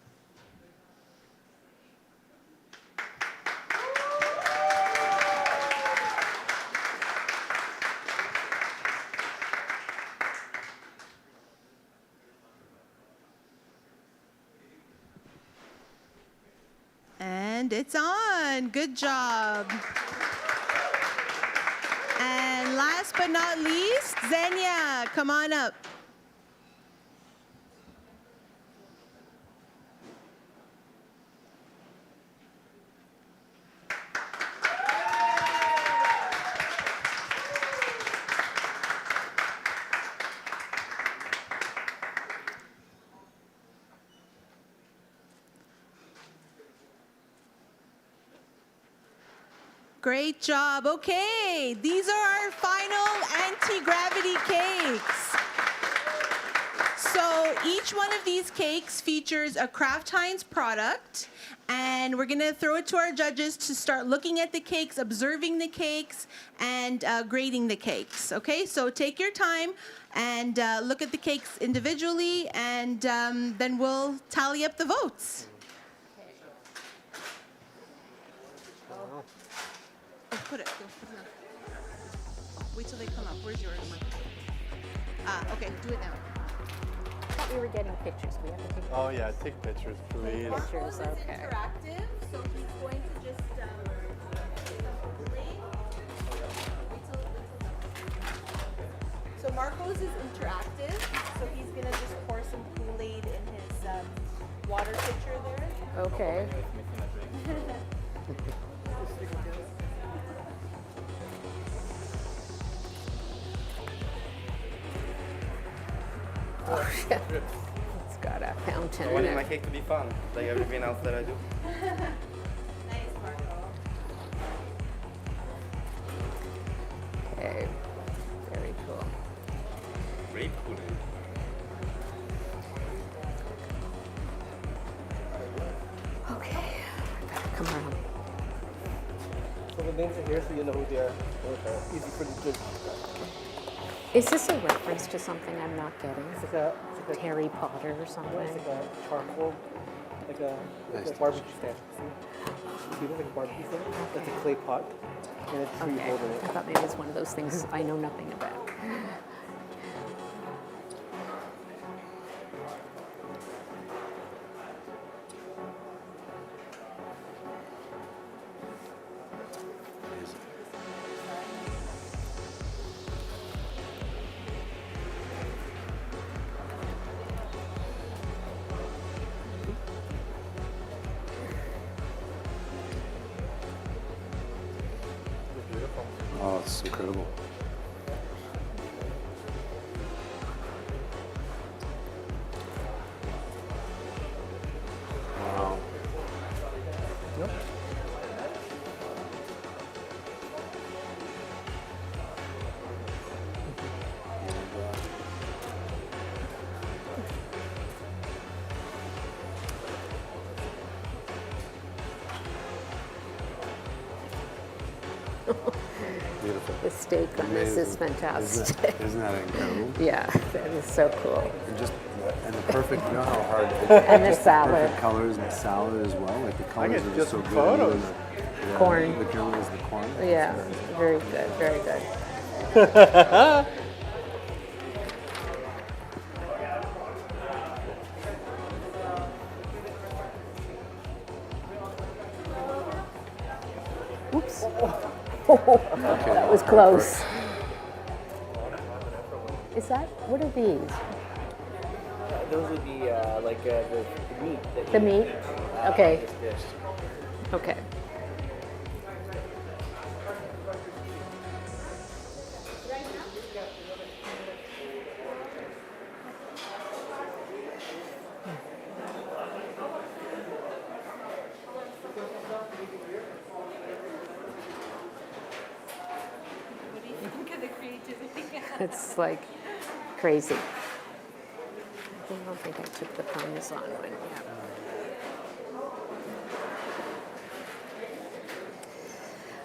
And it's on. Good job. And last but not least, Xenia, come on up. Great job. Okay, these are our final anti-gravity cakes. So each one of these cakes features a Kraft Heinz product, and we're gonna throw it to our judges to start looking at the cakes, observing the cakes, and grading the cakes. Okay, so take your time and look at the cakes individually, and then we'll tally up the votes. Oh, put it. Wait till they come up. Where's yours? Okay, do it now. I thought we were getting pictures. We have to take Oh yeah, take pictures, please. pictures. Okay. Interactive, so he's going to just So Marco's is interactive, so he's gonna just pour some Kool-Aid in his water pitcher there. Okay. It's got a fountain I in wanted my it. cake to be fun, like everything else that I do. Okay, very cool. Grape pudding. Okay, I gotta come around. So the names are here so you know who they are. Easy for the kids. Is this a reference to something I'm not getting? It's like a Harry Potter or something? It's like a charcoal, like a barbecue stand. See, it's like a barbecue stand. It's a clay pot and a tree Okay, holding it. I thought maybe it's one of those things I know nothing about. Oh, it's incredible. Wow. Yep. Beautiful. The steak on this is fantastic. Isn't that incredible? Yeah, that is so cool. And just and the perfect, you know how hard And the salad. Perfect colors and the salad as well. Like the colors get are just just so some good. photos. And the Corn. The caramels, the corn. Yeah, very good, very good. Oops. That was close. Is that, what are these? Those would be like the meat. That The you meat? Okay. This dish. Okay. It's like crazy. I don't think I took the Parmesan one yet.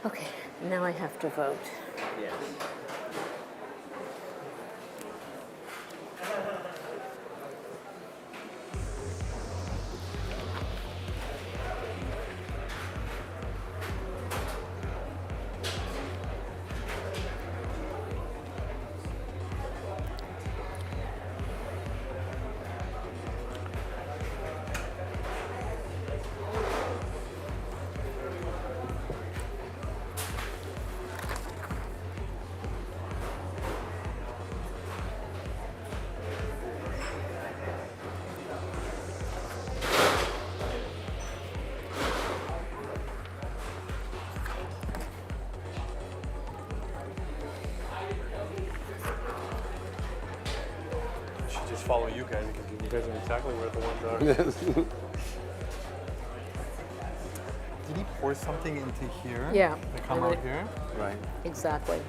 Okay, now I have to vote. Yes. I should just follow you guys because you guys know exactly where the ones are. Did he pour something into here? Yeah. They come And out here? Right. Exactly.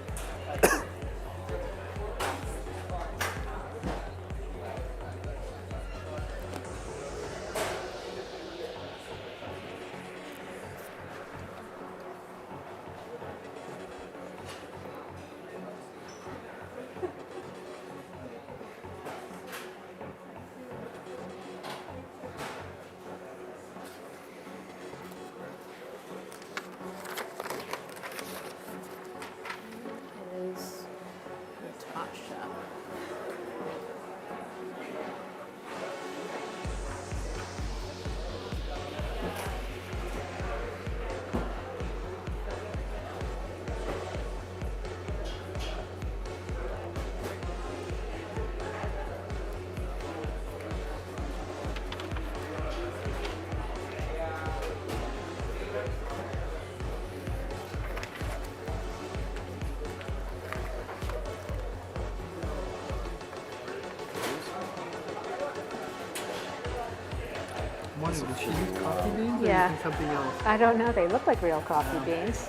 wondering, did she use coffee beans or Yeah. using something else? I don't know. They look like real coffee beans.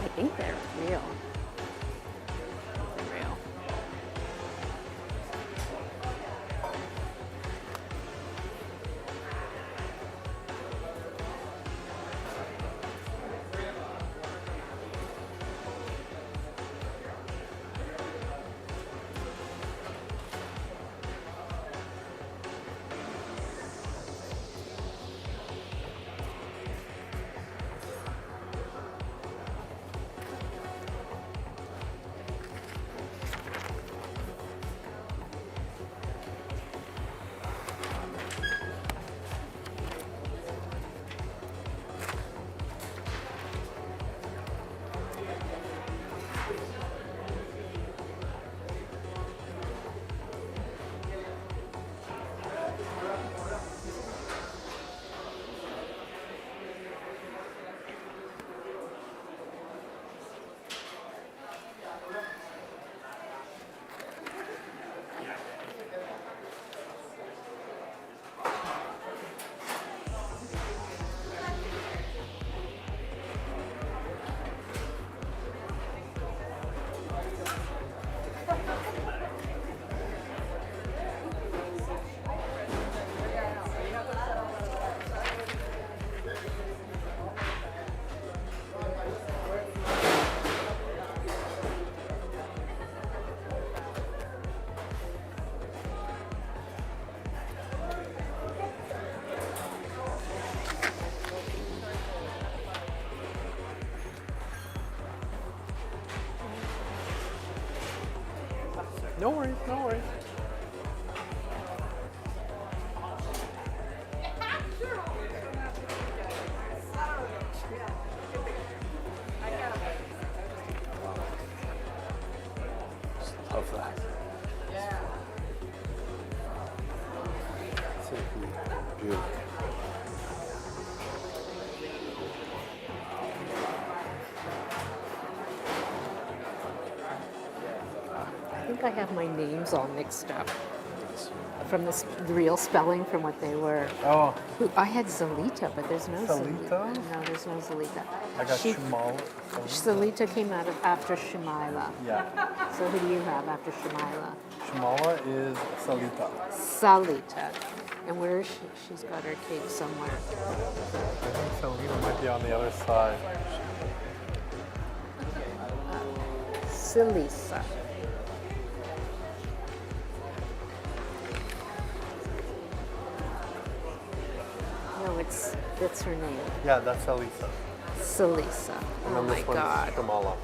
I think they're real. They're real. No worries, no worries. Love that. So beautiful. I think I have my names all mixed up from the real spelling from what they were. Oh. I had Zalita, but there's no Zalita? No, there's no Zalita. I got Shumal. Zalita came out of after Shemila. Yeah. So who do you have after Shemila? Shamala is Salita. Salita. And where is she? She's got her cake somewhere. I think Salita might be on the other side. Silisa. No, that's her name. Yeah, that's Elisa. Salisa. And Oh then my this one's God. Shamala.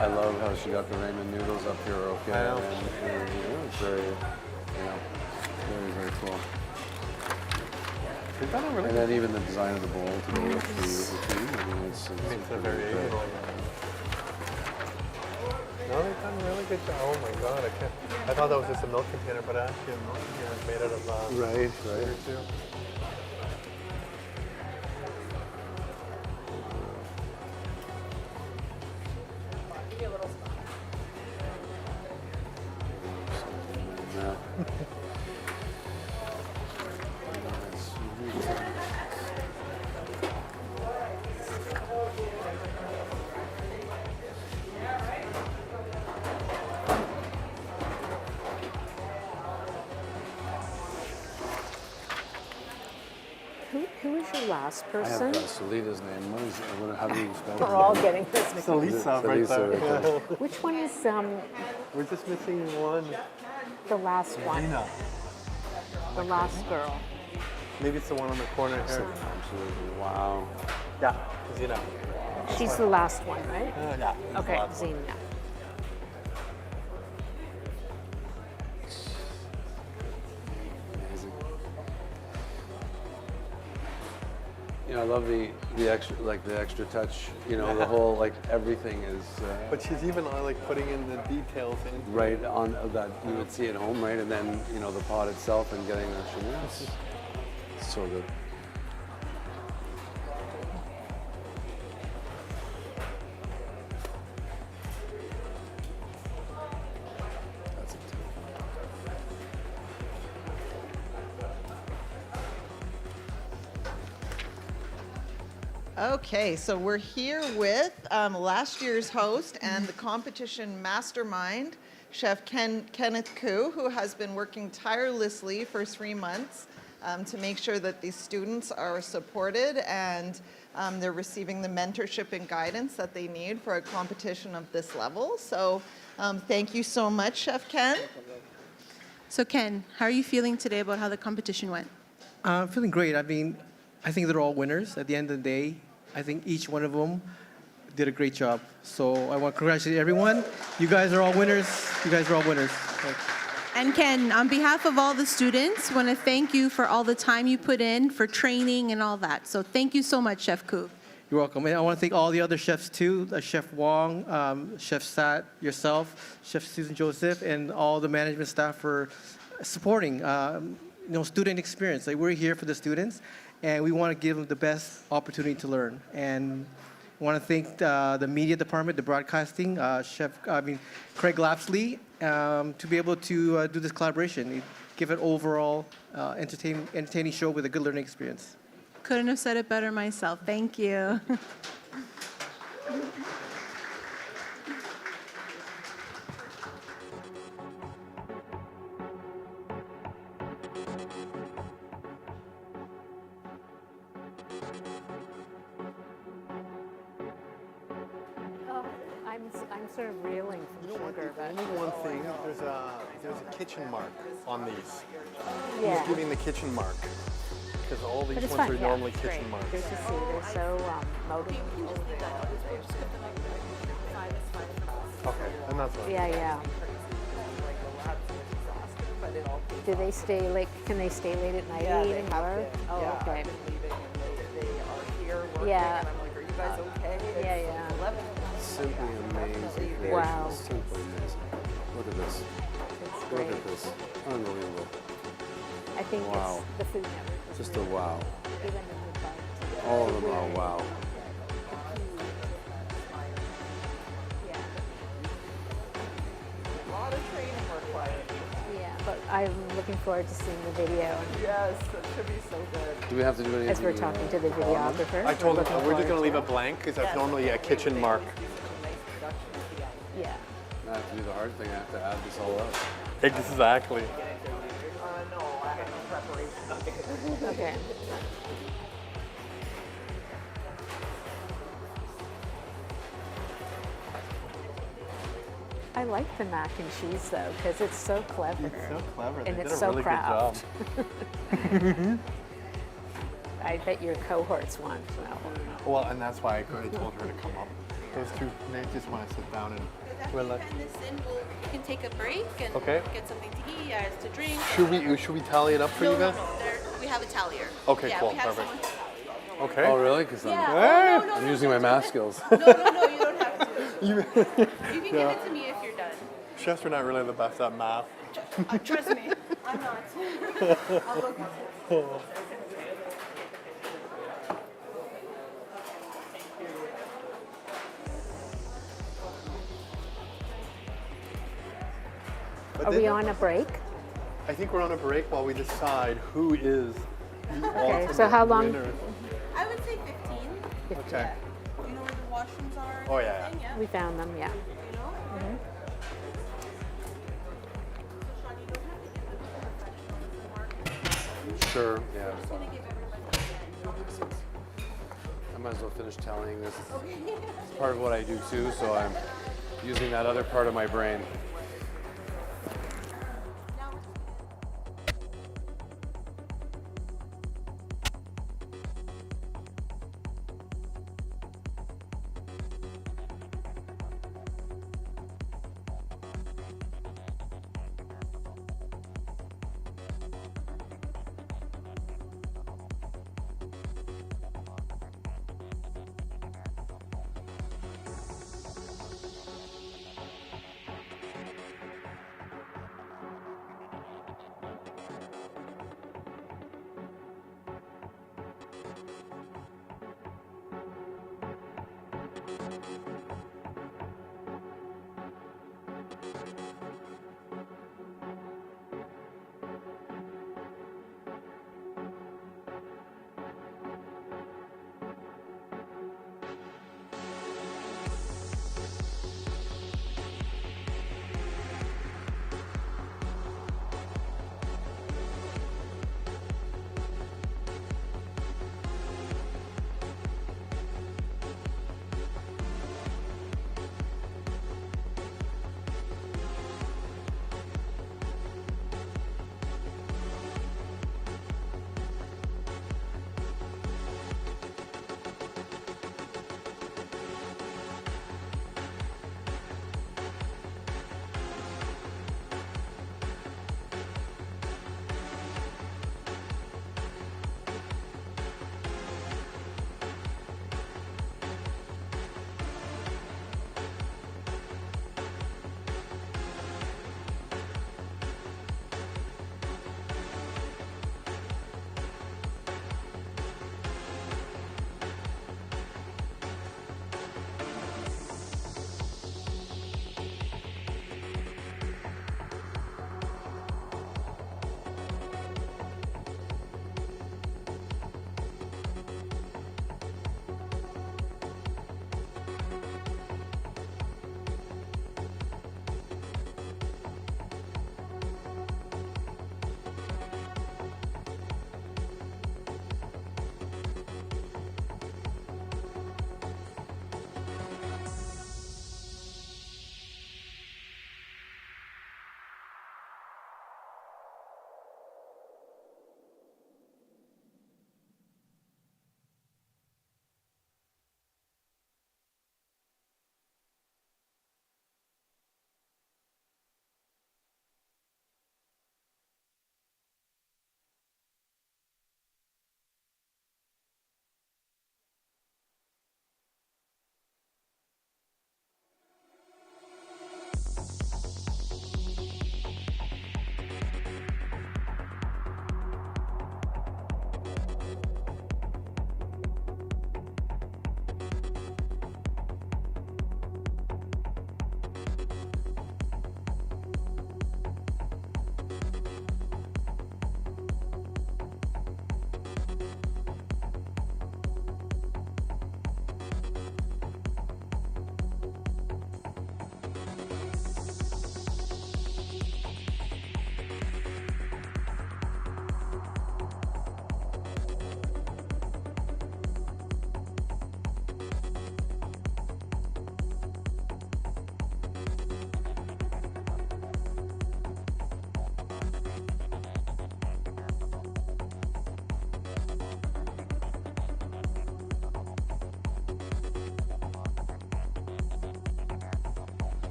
I love how she got the ramen noodles up here, okay? Yeah. And it's very, very, very cool. They've done a really And then even the design of the bowl to go with the food. I mean, it's Makes it pretty very good. easy. No, they've done a really good job. Oh my God, I thought that was just a milk container, but actually a milk container is made out of Right. sugar too. Who is your last I person? have Salita's name. How do you spell it? We're all getting this mixed up. Salisa right there. Salisa, Yeah. Which one is We're just missing one. the last one? Zina. The last girl. Maybe it's the one on the corner here. Absolutely. Wow. Yeah, Zina. She's the last one, right? Yeah. Okay, Zina. You know, love the extra touch. You know, the whole like everything is. But she's even like putting in the details in. Right on that you would see at home, right, and then you know the pot itself and getting the chenille. So good. Okay, so we're here with last year's host and the competition mastermind, Chef Kenneth Koo, who has been working tirelessly for 3 months to make sure that these students are supported and they're receiving the mentorship and guidance that they need for a competition of this level. So thank you so much, Chef Ken. So Ken, how are you feeling today about how the competition went? I'm feeling great. I mean, I think they're all winners at the end of the day. I think each one of them did a great job. So I want to congratulate everyone. You guys are all winners. You guys are all winners. And Ken, on behalf of all the students, want to thank you for all the time you put in for training and all that. So thank you so much, Chef Koo. You're welcome. And I want to thank all the other chefs too, Chef Wong, Chef Sat, yourself, Chef Susan Joseph, and all the management staff for supporting student experience. Like, we're here for the students, and we want to give them the best opportunity to learn. And I want to thank the media department, the broadcasting, Craig Lapsley, to be able to do this collaboration, give it overall entertaining show with a good learning experience. Couldn't have said it better myself. Thank you. I'm sort of reeling from sugar, but Only one thing, there's a kitchen mark on these. Yeah. Who's giving the kitchen mark? Because all these But it's ones fun, are yeah, normally it's kitchen great. marks. Good to see. They're so motivated. Okay, and that's fine. Yeah. Do they stay late? Can they stay late at night eating work? Oh, okay. They are here working, Yeah. and I'm like, are you guys okay? Yeah. It's 11. Simply amazing. Wow. Simply amazing. Look at this. It's Look great. at this. Unbelievable. I think Wow. it's the Food Network. is Just a really wow. giving them the bite. All of them are wow. Yeah. A lot of training required. Yeah, but I'm looking forward to seeing the video. Yes, that should be so good. Do we have to do anything? As we're talking to the videographer. I told them looking we're just forward going to leave to it blank because that's normally a kitchen mark. Yeah. I have to do the hard thing. I have to add this all up. Exactly. No, I had no preparation. Okay. I like the mac and cheese though, because it's so clever. It's so clever. And They it's did a so really craft. good job. I bet your cohorts want that one. Well, and that's why I told her to come up. Those two, they just want to sit down and relax. You can take a break and Okay. get something to eat, to drink. Should we tally it up for you guys? We have a tallier. Okay, Yeah, cool, we have perfect. someone- Okay. Oh, really? Because Yeah. I'm using my math skills. No, you don't have to. You You can give it to me if you're done. Chefs are not really the best at math. Trust me, I'm not. I'll look at it. But Are then- we on a break? I think we're on a break while we decide who is the Okay, so ultimate how long- winner. I would say 15. Okay. Do you know where the washrooms are? and Oh, yeah. everything? Yeah. We found them, yeah. You know? Mhm. Sure. Yeah. I might as well finish telling this. It's part of what I do too, so I'm using that other part of my brain.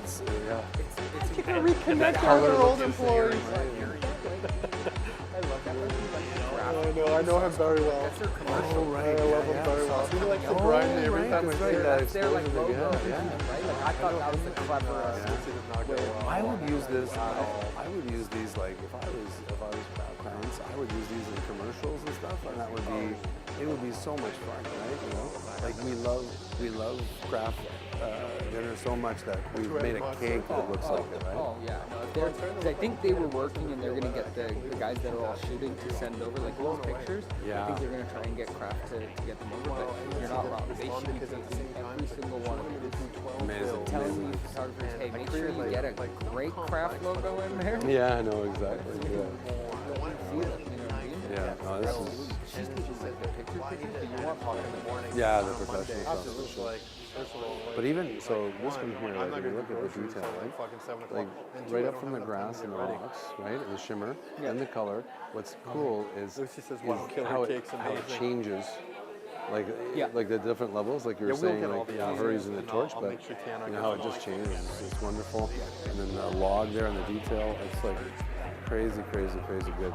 It's yeah. You can reconnect with your old employees. I know him very well. That's their commercial. Oh, right. I love him very well. He likes to grind me every time I see him. That's their like logo, right? Like I thought that was the cleverest. I would use this. I would use these like if I was Kraft Heinz, I would use these in commercials and stuff, and that would be it would be so much fun, right? You know, like we love Kraft dinner so much that we've made a cake that looks like it, right? Oh yeah, because I think they were working and they're gonna get the guys that are all shooting to send over like those pictures. Yeah. I think they're gonna try and get Kraft to get them over, but you're not wrong. They should be taking every single one of them. Amazing. Telling the photographers, hey, make sure you get a great Kraft logo in there. Yeah, I know exactly. Yeah. See them, you know what I mean? Yeah. No, this is. She's like the pictures, but you want in the morning. Yeah, the professional stuff. For sure. But even so, this one here, like, if you look at the detail, like right up from the grass and the rocks, right, and the shimmer and the color. What's cool is how it changes. Like the different levels, like you were saying, like her using the torch, but you know how it just changes. It's wonderful. And then the log there and the detail, it's like crazy good.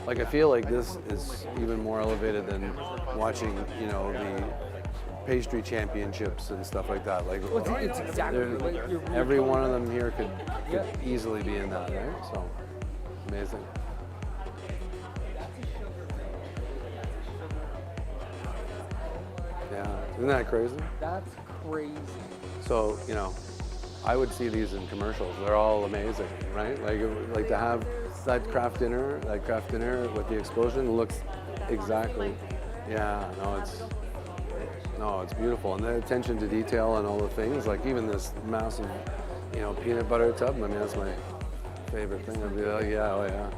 Like I feel like this is even more elevated than watching, you know, the pastry championships and stuff like that. Like it's exactly like every one of them here could easily be in that, right? So amazing. Yeah, isn't that crazy? That's crazy. So, you know, I would see these in commercials. They're all amazing, right? Like to have that Kraft dinner with the explosion looks exactly. Yeah, it's beautiful. And the attention to detail and all the things, like even this massive, you know, peanut butter tub. I mean, that's my favorite thing. I'd be like, yeah,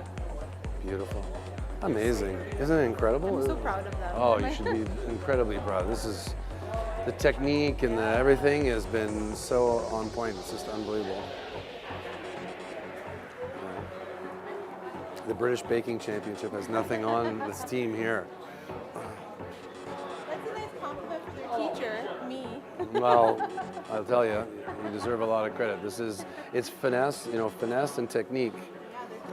beautiful. Amazing. Isn't it incredible? I'm so proud of them. Oh, you should be incredibly proud. This is, the technique and everything has been so on point. It's just unbelievable. The British Baking Championship has nothing on this team here. That's a nice compliment for their teacher, me. Well, I'll tell you, you deserve a lot of credit. It's finesse, you know, finesse and technique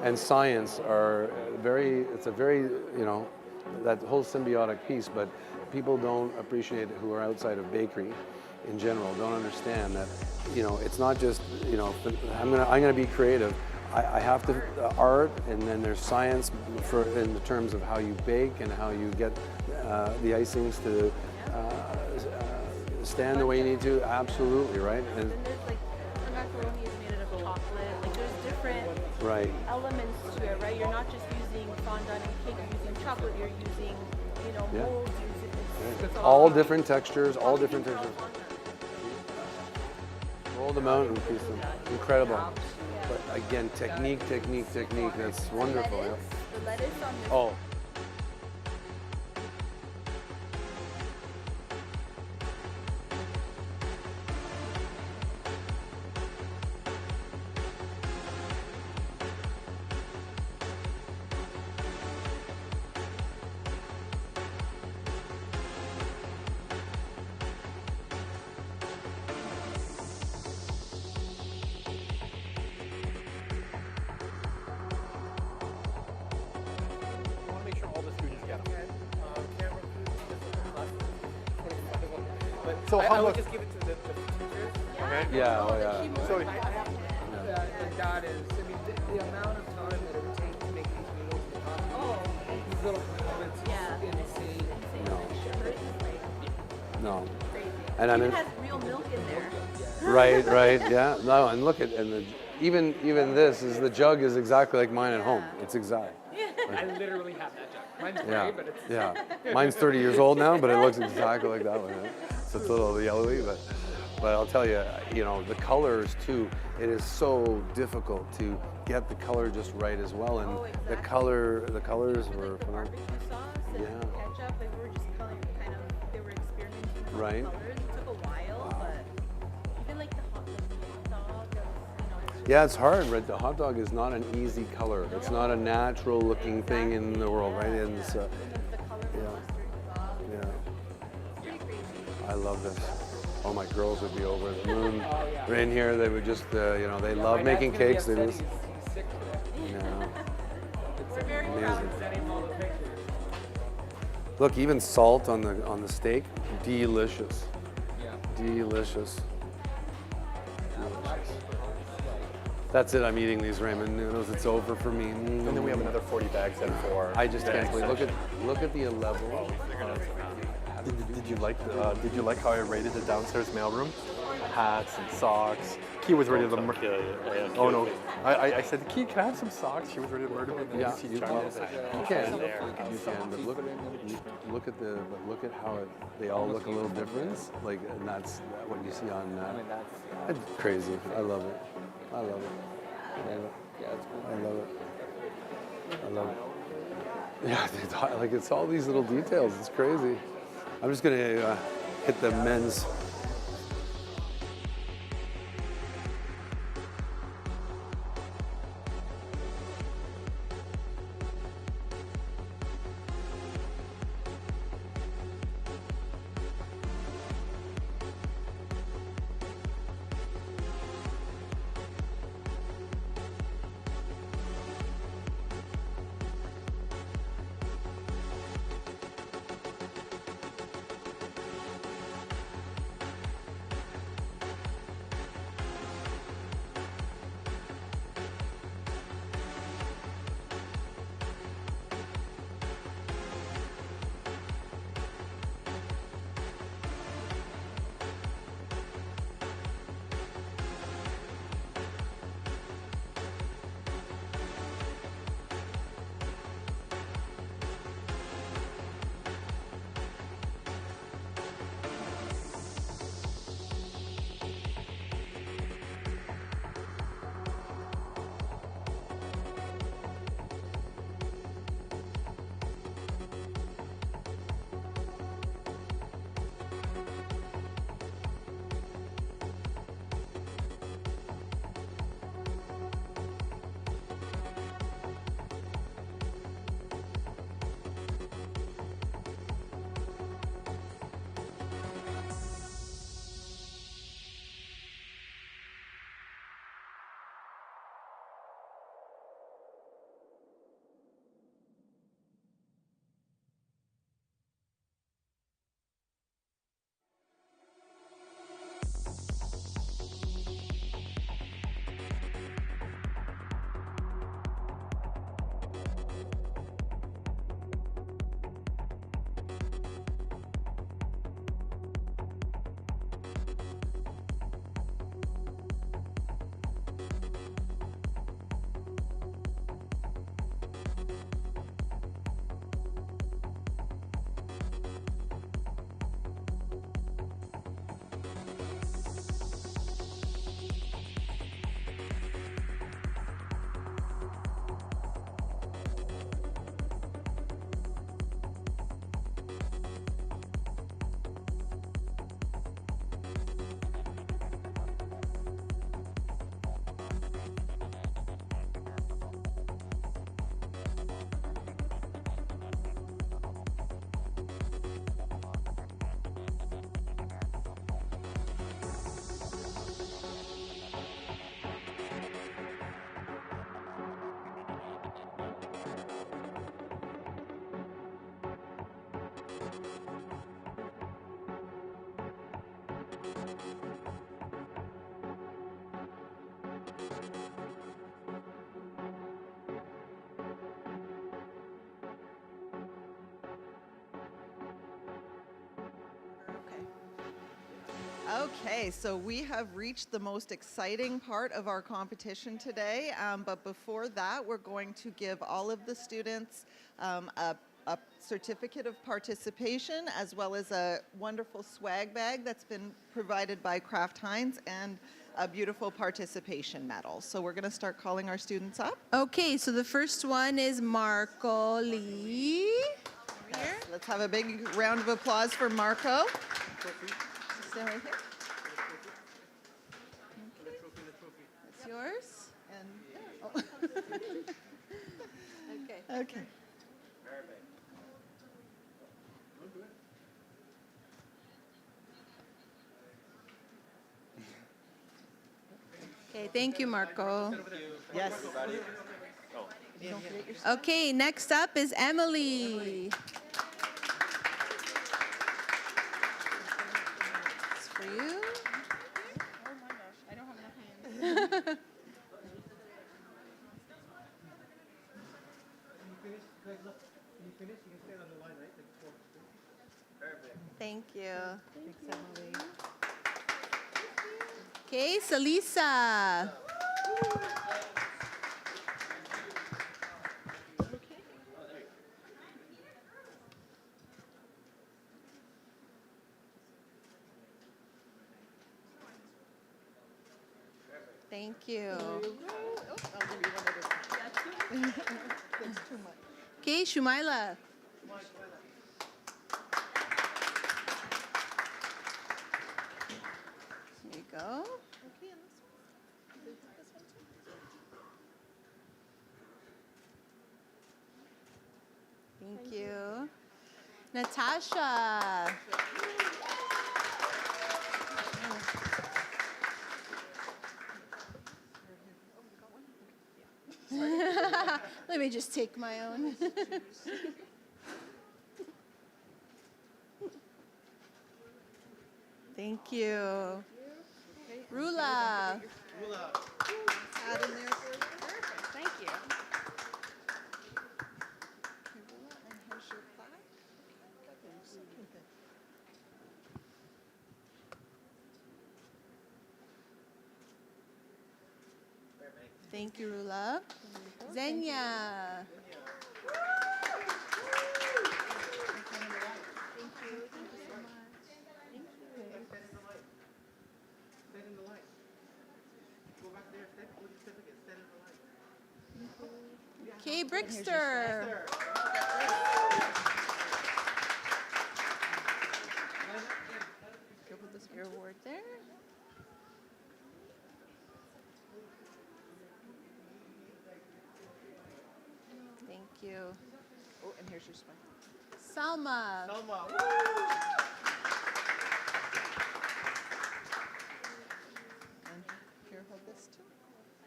and science are it's a very, you know, that whole symbiotic piece, but people don't appreciate it who are outside of bakery in general, don't understand that, you know, it's not just, you know, I'm gonna be creative. I have to art, and then there's science in terms of how you bake and how you get the icings to stand the way you need to. Absolutely, right? And there's like the macaroni is made out of chocolate. Like there's different elements to it, right? You're not just using fondant and cake. You're using chocolate. You're using, you know, molds. It's all different textures, all different textures. Roll them out and piece them. Incredible. But again, technique. That's wonderful. The lettuce on this. Oh. So I how would much? just give it to the teachers. Yeah, yeah. So and that is, I mean, the amount of time that it would take to make these noodles, these little components is insane. No. And I It mean, has real milk in there. right, yeah. No, and look at even this is the jug is exactly like mine at home. It's exact. I literally have that jug. Mine's Yeah, gray, but it's yeah. Mine's 30 years old now, but it looks exactly like that one. Yeah. So it's a little yellowy, but I'll tell you, the colors too. It is so difficult to get the color just right as well, and the colors were Barbecue sauce and ketchup, they were just they were experimenting with right. colors. It took a while, but even like the hot dog, Yeah, it's hard, right? The hot dog is not an easy color. It's not a natural looking thing in the world, right? And it's, I love this. Oh, my girls would be over the moon. They're in here, they would just, they love making cakes. They just, amazing. Look, even salt on the steak, delicious. Delicious. That's it. I'm eating these ramen noodles. It's over for me. And then we have another 40 bags in for. I just can't believe. Look at the level. Did you like how I rated the downstairs mailroom? Hats and socks. Key was ready to murder. Oh no! I said, Key, can I have some socks? She was ready to murder me. Yeah, you can. Look at how they all look a little different. Like, and that's what you see on. That's crazy. I love it. I love it. Yeah, it's cool. I love it. I love it. Yeah, like it's all these little details. It's crazy. I'm just gonna hit the men's. Okay, so we have reached the most exciting part of our competition today. But before that, we're going to give all of the students a certificate of participation, as well as a wonderful swag bag that's been provided by Kraft Heinz, and a beautiful participation medal. So we're going to start calling our students up. Okay, so the first one is Marco Lee. Yes, let's have a big round of applause for Marco. Stand right here. It's yours. And oh. Okay. Okay. Okay, thank you, Marco. Yes. Okay, next up is Emily. It's for you. Oh my gosh, I don't have enough hands. Thank you. Thanks, Emily. Okay, Salisa. Thank you. I'll give you one at a time. That's too much. Okay, Shumaila. There you go. Okay, and this one? This one too? Thank you. Natasha. Let me just take my own. Thank you. Rula. Add in there for perfect. Thank you. Okay, Rula, and here's your plaque. Okay. Thank you, Rula. Zenya. Okay, Brickster. Your award there. Thank you. Oh, and here's your smile. Salma. And here, hold this too.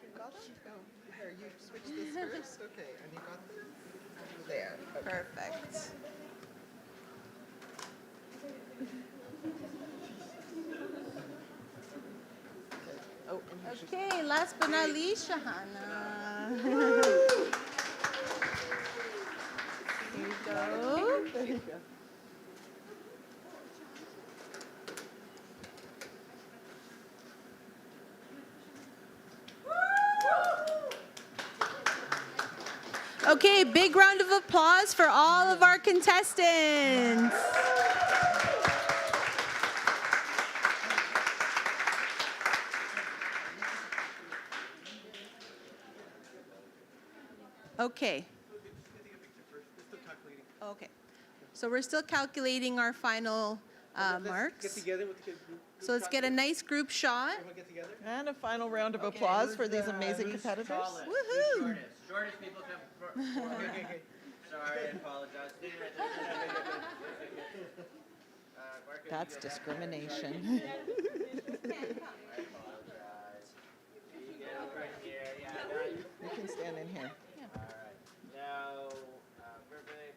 You got them? Oh, here, you switch this first. Okay, and you got them? There. Okay. Perfect. Oh, and here's your Okay, last but not least, Shahana. Here you go. There you go. Okay, big round of applause for all of our contestants. Okay. Okay. So we're still calculating our final marks. Get together with the group. So let's get a nice group shot. Everyone get together. And a final round of applause for these amazing competitors. Woohoo! Shortest people come Okay. Sorry, I apologize. That's discrimination. I apologize. You get up right here. Yeah, You can stand in here. all right. Now, perfect.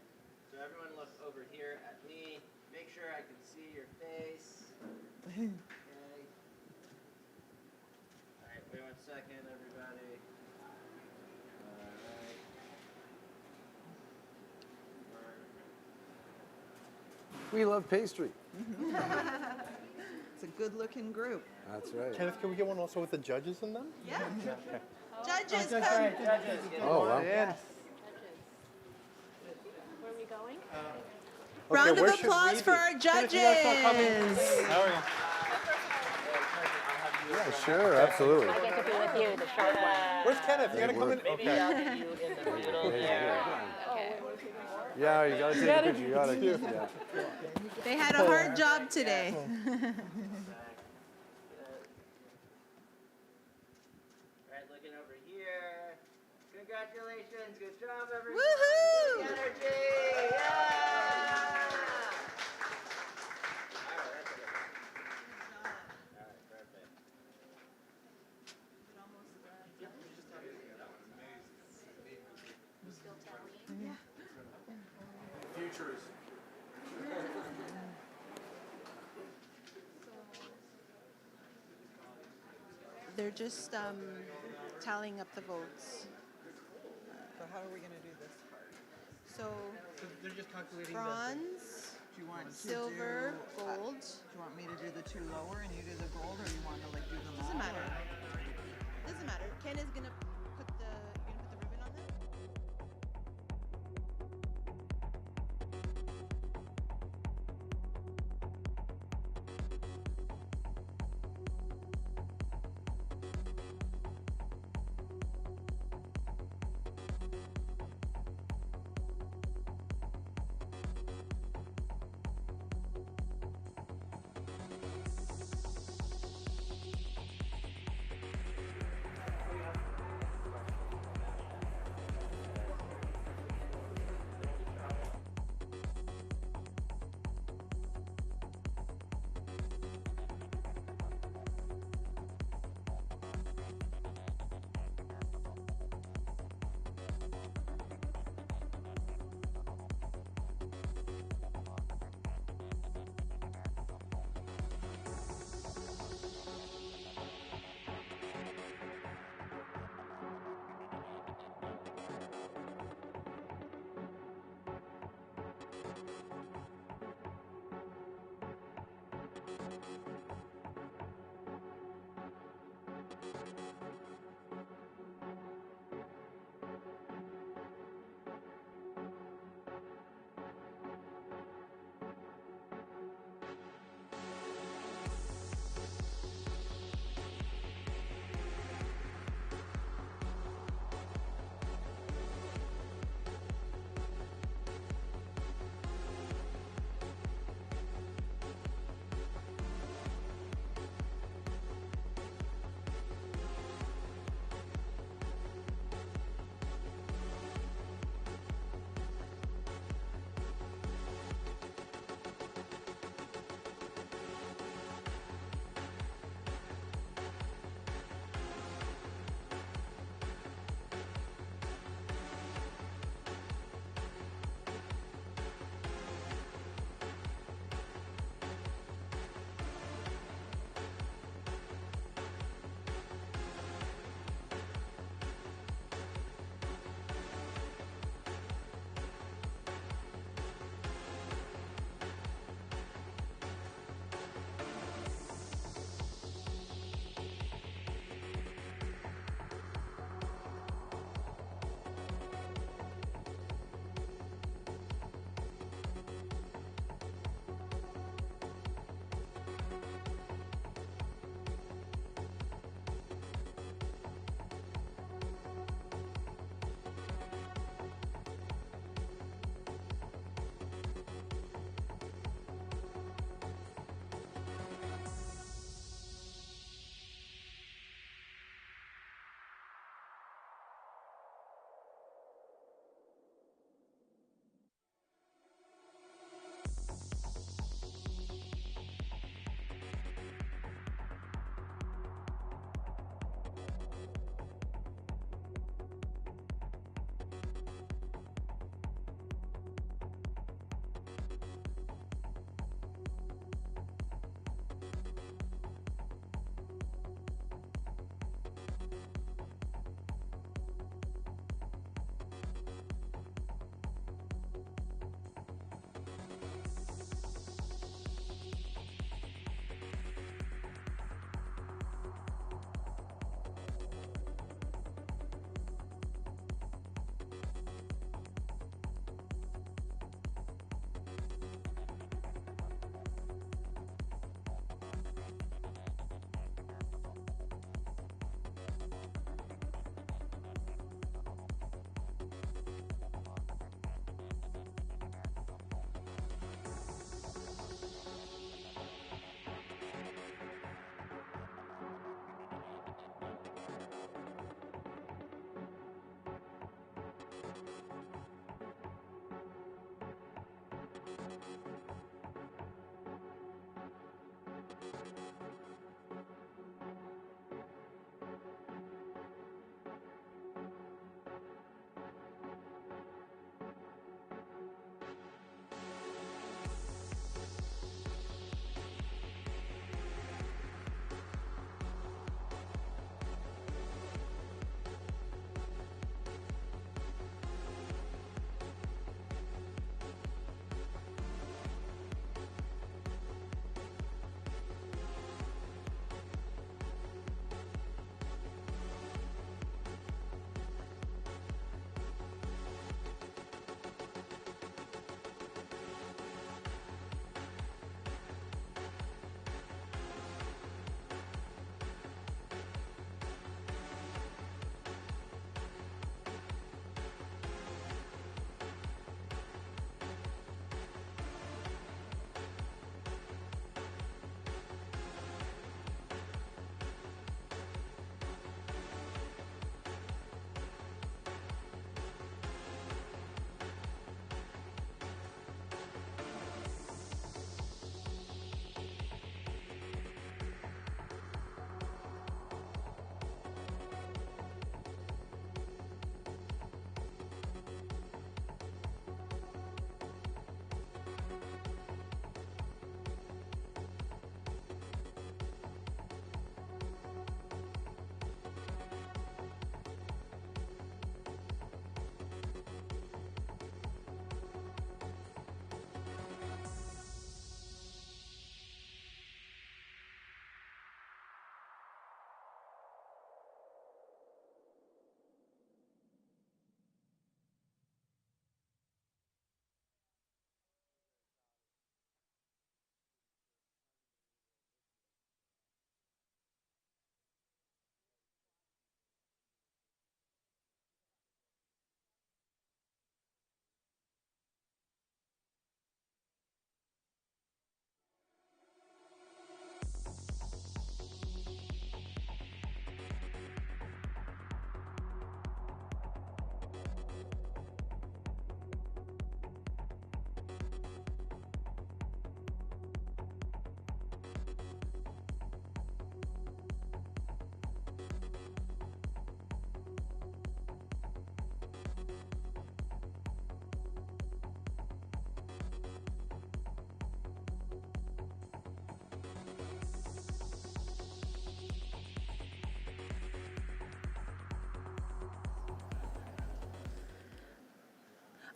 So everyone look over here at me. Make sure I can see your face. Okay. All right, wait 1 second, everybody. All right. We love pastry. It's a good-looking group. That's right. Kenneth, can we get one also with the judges in them? Yeah. Okay. Judges, come. Judges, get Oh, wow. In. Where are we going? Round where of should applause we for be? our Kenneth, you guys all come in. judges. There we go. Yeah, sure, absolutely. I get to be with you, the short one. Where's Kenneth? You gotta come in. Maybe Okay. I'll get you in the middle there. Yeah, you gotta take a picture. You gotta. Yeah. They had a hard job today. All right, looking over here. Congratulations, good job, everyone. Woohoo! Big energy, yeah! All right, that's it. All right, perfect. Futures. They're just tallying up the votes. So how are we going to do this part? So They're just calculating bronze, Do you want to silver, do, gold. do you want me to do the two lower and you do the gold, or you want to like do them all? Doesn't matter. Doesn't matter. Ken is gonna put the ribbon on them.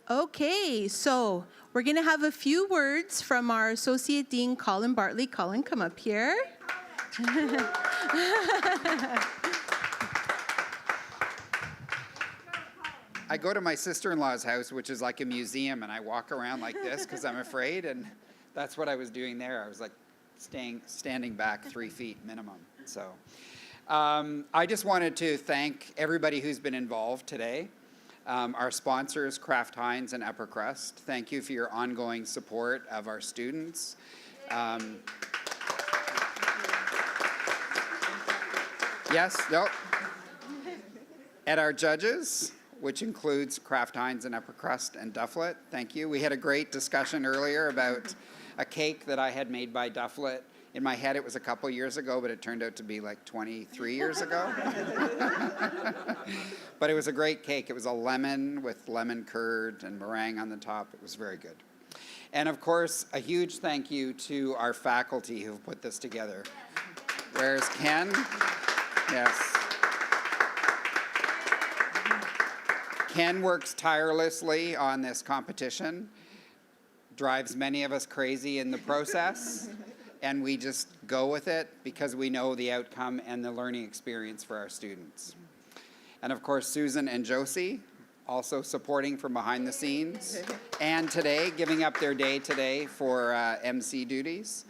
Okay, so we're going to have a few words from our Associate Dean, Colin Bartley. Colin, come up here. I go to my sister-in-law's house, which is like a museum, and I walk around like this because I'm afraid, and that's what I was doing there. I was like standing back 3 feet minimum. So I just wanted to thank everybody who's been involved today. Our sponsors, Kraft Heinz and Upper Crust. Thank you for your ongoing support of our students. Yes, no. And our judges, which includes Kraft Heinz and Upper Crust and Dufflet. Thank you. We had a great discussion earlier about a cake that I had made by Dufflet. In my head, it was a couple years ago, but it turned out to be like 23 years ago. But it was a great cake. It was a lemon with lemon curd and meringue on the top. It was very good. And of course, a huge thank you to our faculty who've put this together. Where's Ken? Yes. Ken works tirelessly on this competition, drives many of us crazy in the process, and we just go with it because we know the outcome and the learning experience for our students. And of course, Susan and Josie, also supporting from behind the scenes, and today, giving up their day today for MC duties.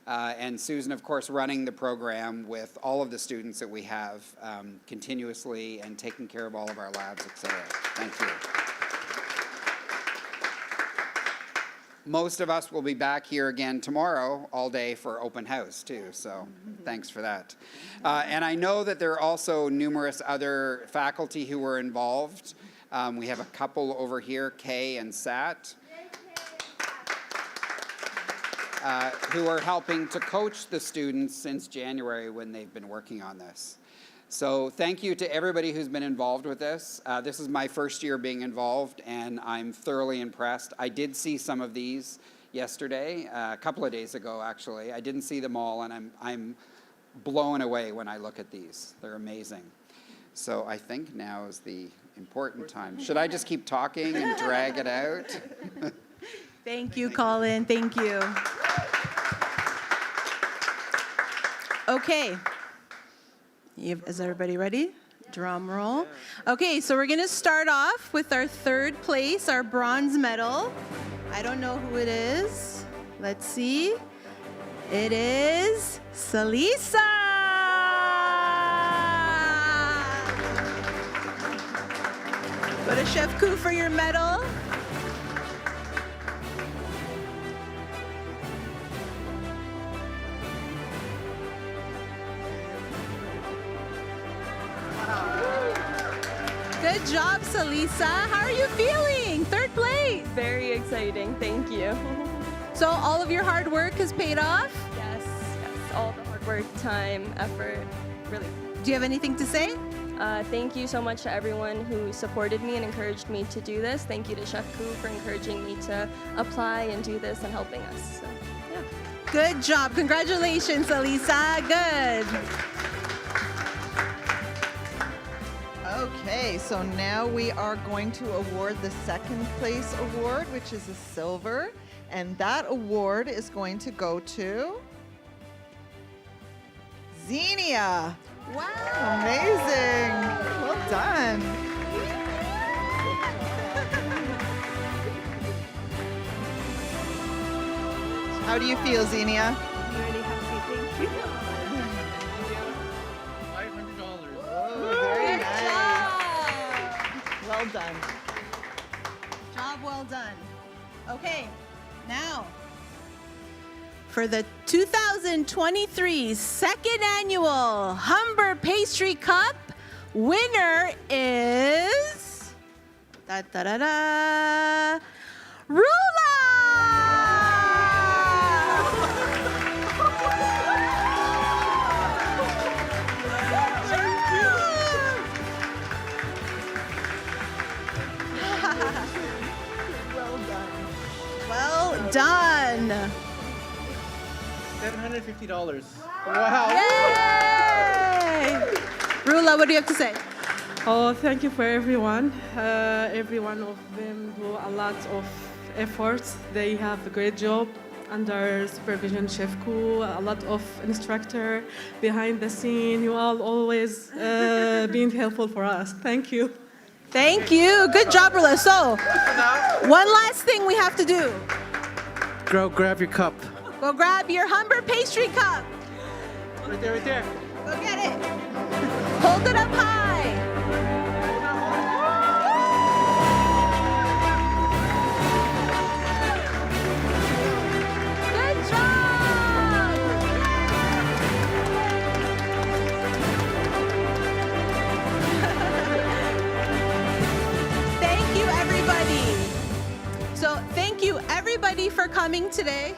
And Susan, of course, running the program with all of the students that we have continuously and taking care of all of our labs, et cetera. Thank you. Most of us will be back here again tomorrow all day for open house too, so thanks for that. And I know that there are also numerous other faculty who were involved. We have a couple over here, Kay and Sat. Who are helping to coach the students since January when they've been working on this. So thank you to everybody who's been involved with this. This is my first year being involved, and I'm thoroughly impressed. I did see some of these yesterday, a couple of days ago, actually. I didn't see them all, and I'm blown away when I look at these. They're amazing. So I think now is the important time. Should I just keep talking and drag it out? Thank you, Colin. Thank you. Okay. Is everybody ready? Drum roll. Okay, so we're going to start off with our third place, our bronze medal. I don't know who it is. Let's see. It is Salisa. Go to Chef Koo for your medal. Good job, Salisa. How are you feeling? Third place. Very exciting, thank you. So all of your hard work has paid off? Yes, all the hard work, time, effort, really. Do you have anything to say? Thank you so much to everyone who supported me and encouraged me to do this. Thank you to Chef Koo for encouraging me to apply and do this and helping us. So, yeah. Good job. Congratulations, Salisa. Good. Okay, so now we are going to award the second place award, which is a silver. And that award is going to go to Xenia. Wow. Amazing. Well done. How do you feel, Xenia? I'm really happy, thank you. Very nice. Well done. Job well done. Okay, now for the 2023 second annual Humber Pastry Cup, winner is Rula! Well done. $750. Wow. Yay! Rula, what do you have to say? Oh, thank you for everyone. Every one of them do a lot of efforts. They have a great job under supervision Chef Ku, a lot of instructor behind the scene. You all always being helpful for us. Thank you. Thank you. Good job, Rilla. So, one last thing we have to do. Girl, grab your cup. Go grab your Humber pastry cup. Right there, right there. Go get it. Hold it up high. Good job. Thank you, everybody. So, thank you, everybody, for coming today.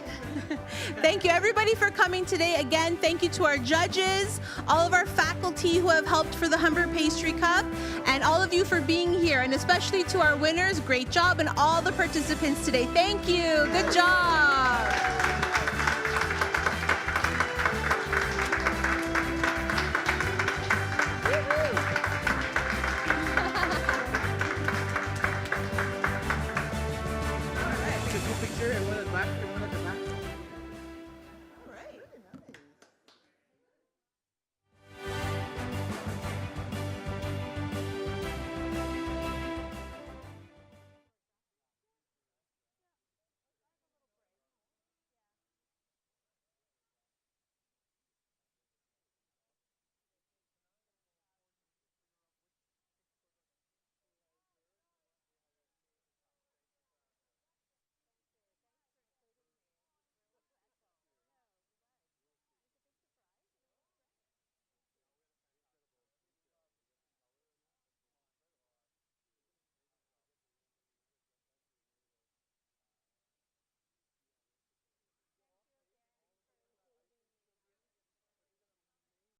Thank you, everybody, for coming today. Again, thank you to our judges, all of our faculty who have helped for the Humber Pastry Cup, and all of you for being here, and especially to our winners. Great job, and all the participants today. Thank you. Good job. Picture and one at the back and one at the back.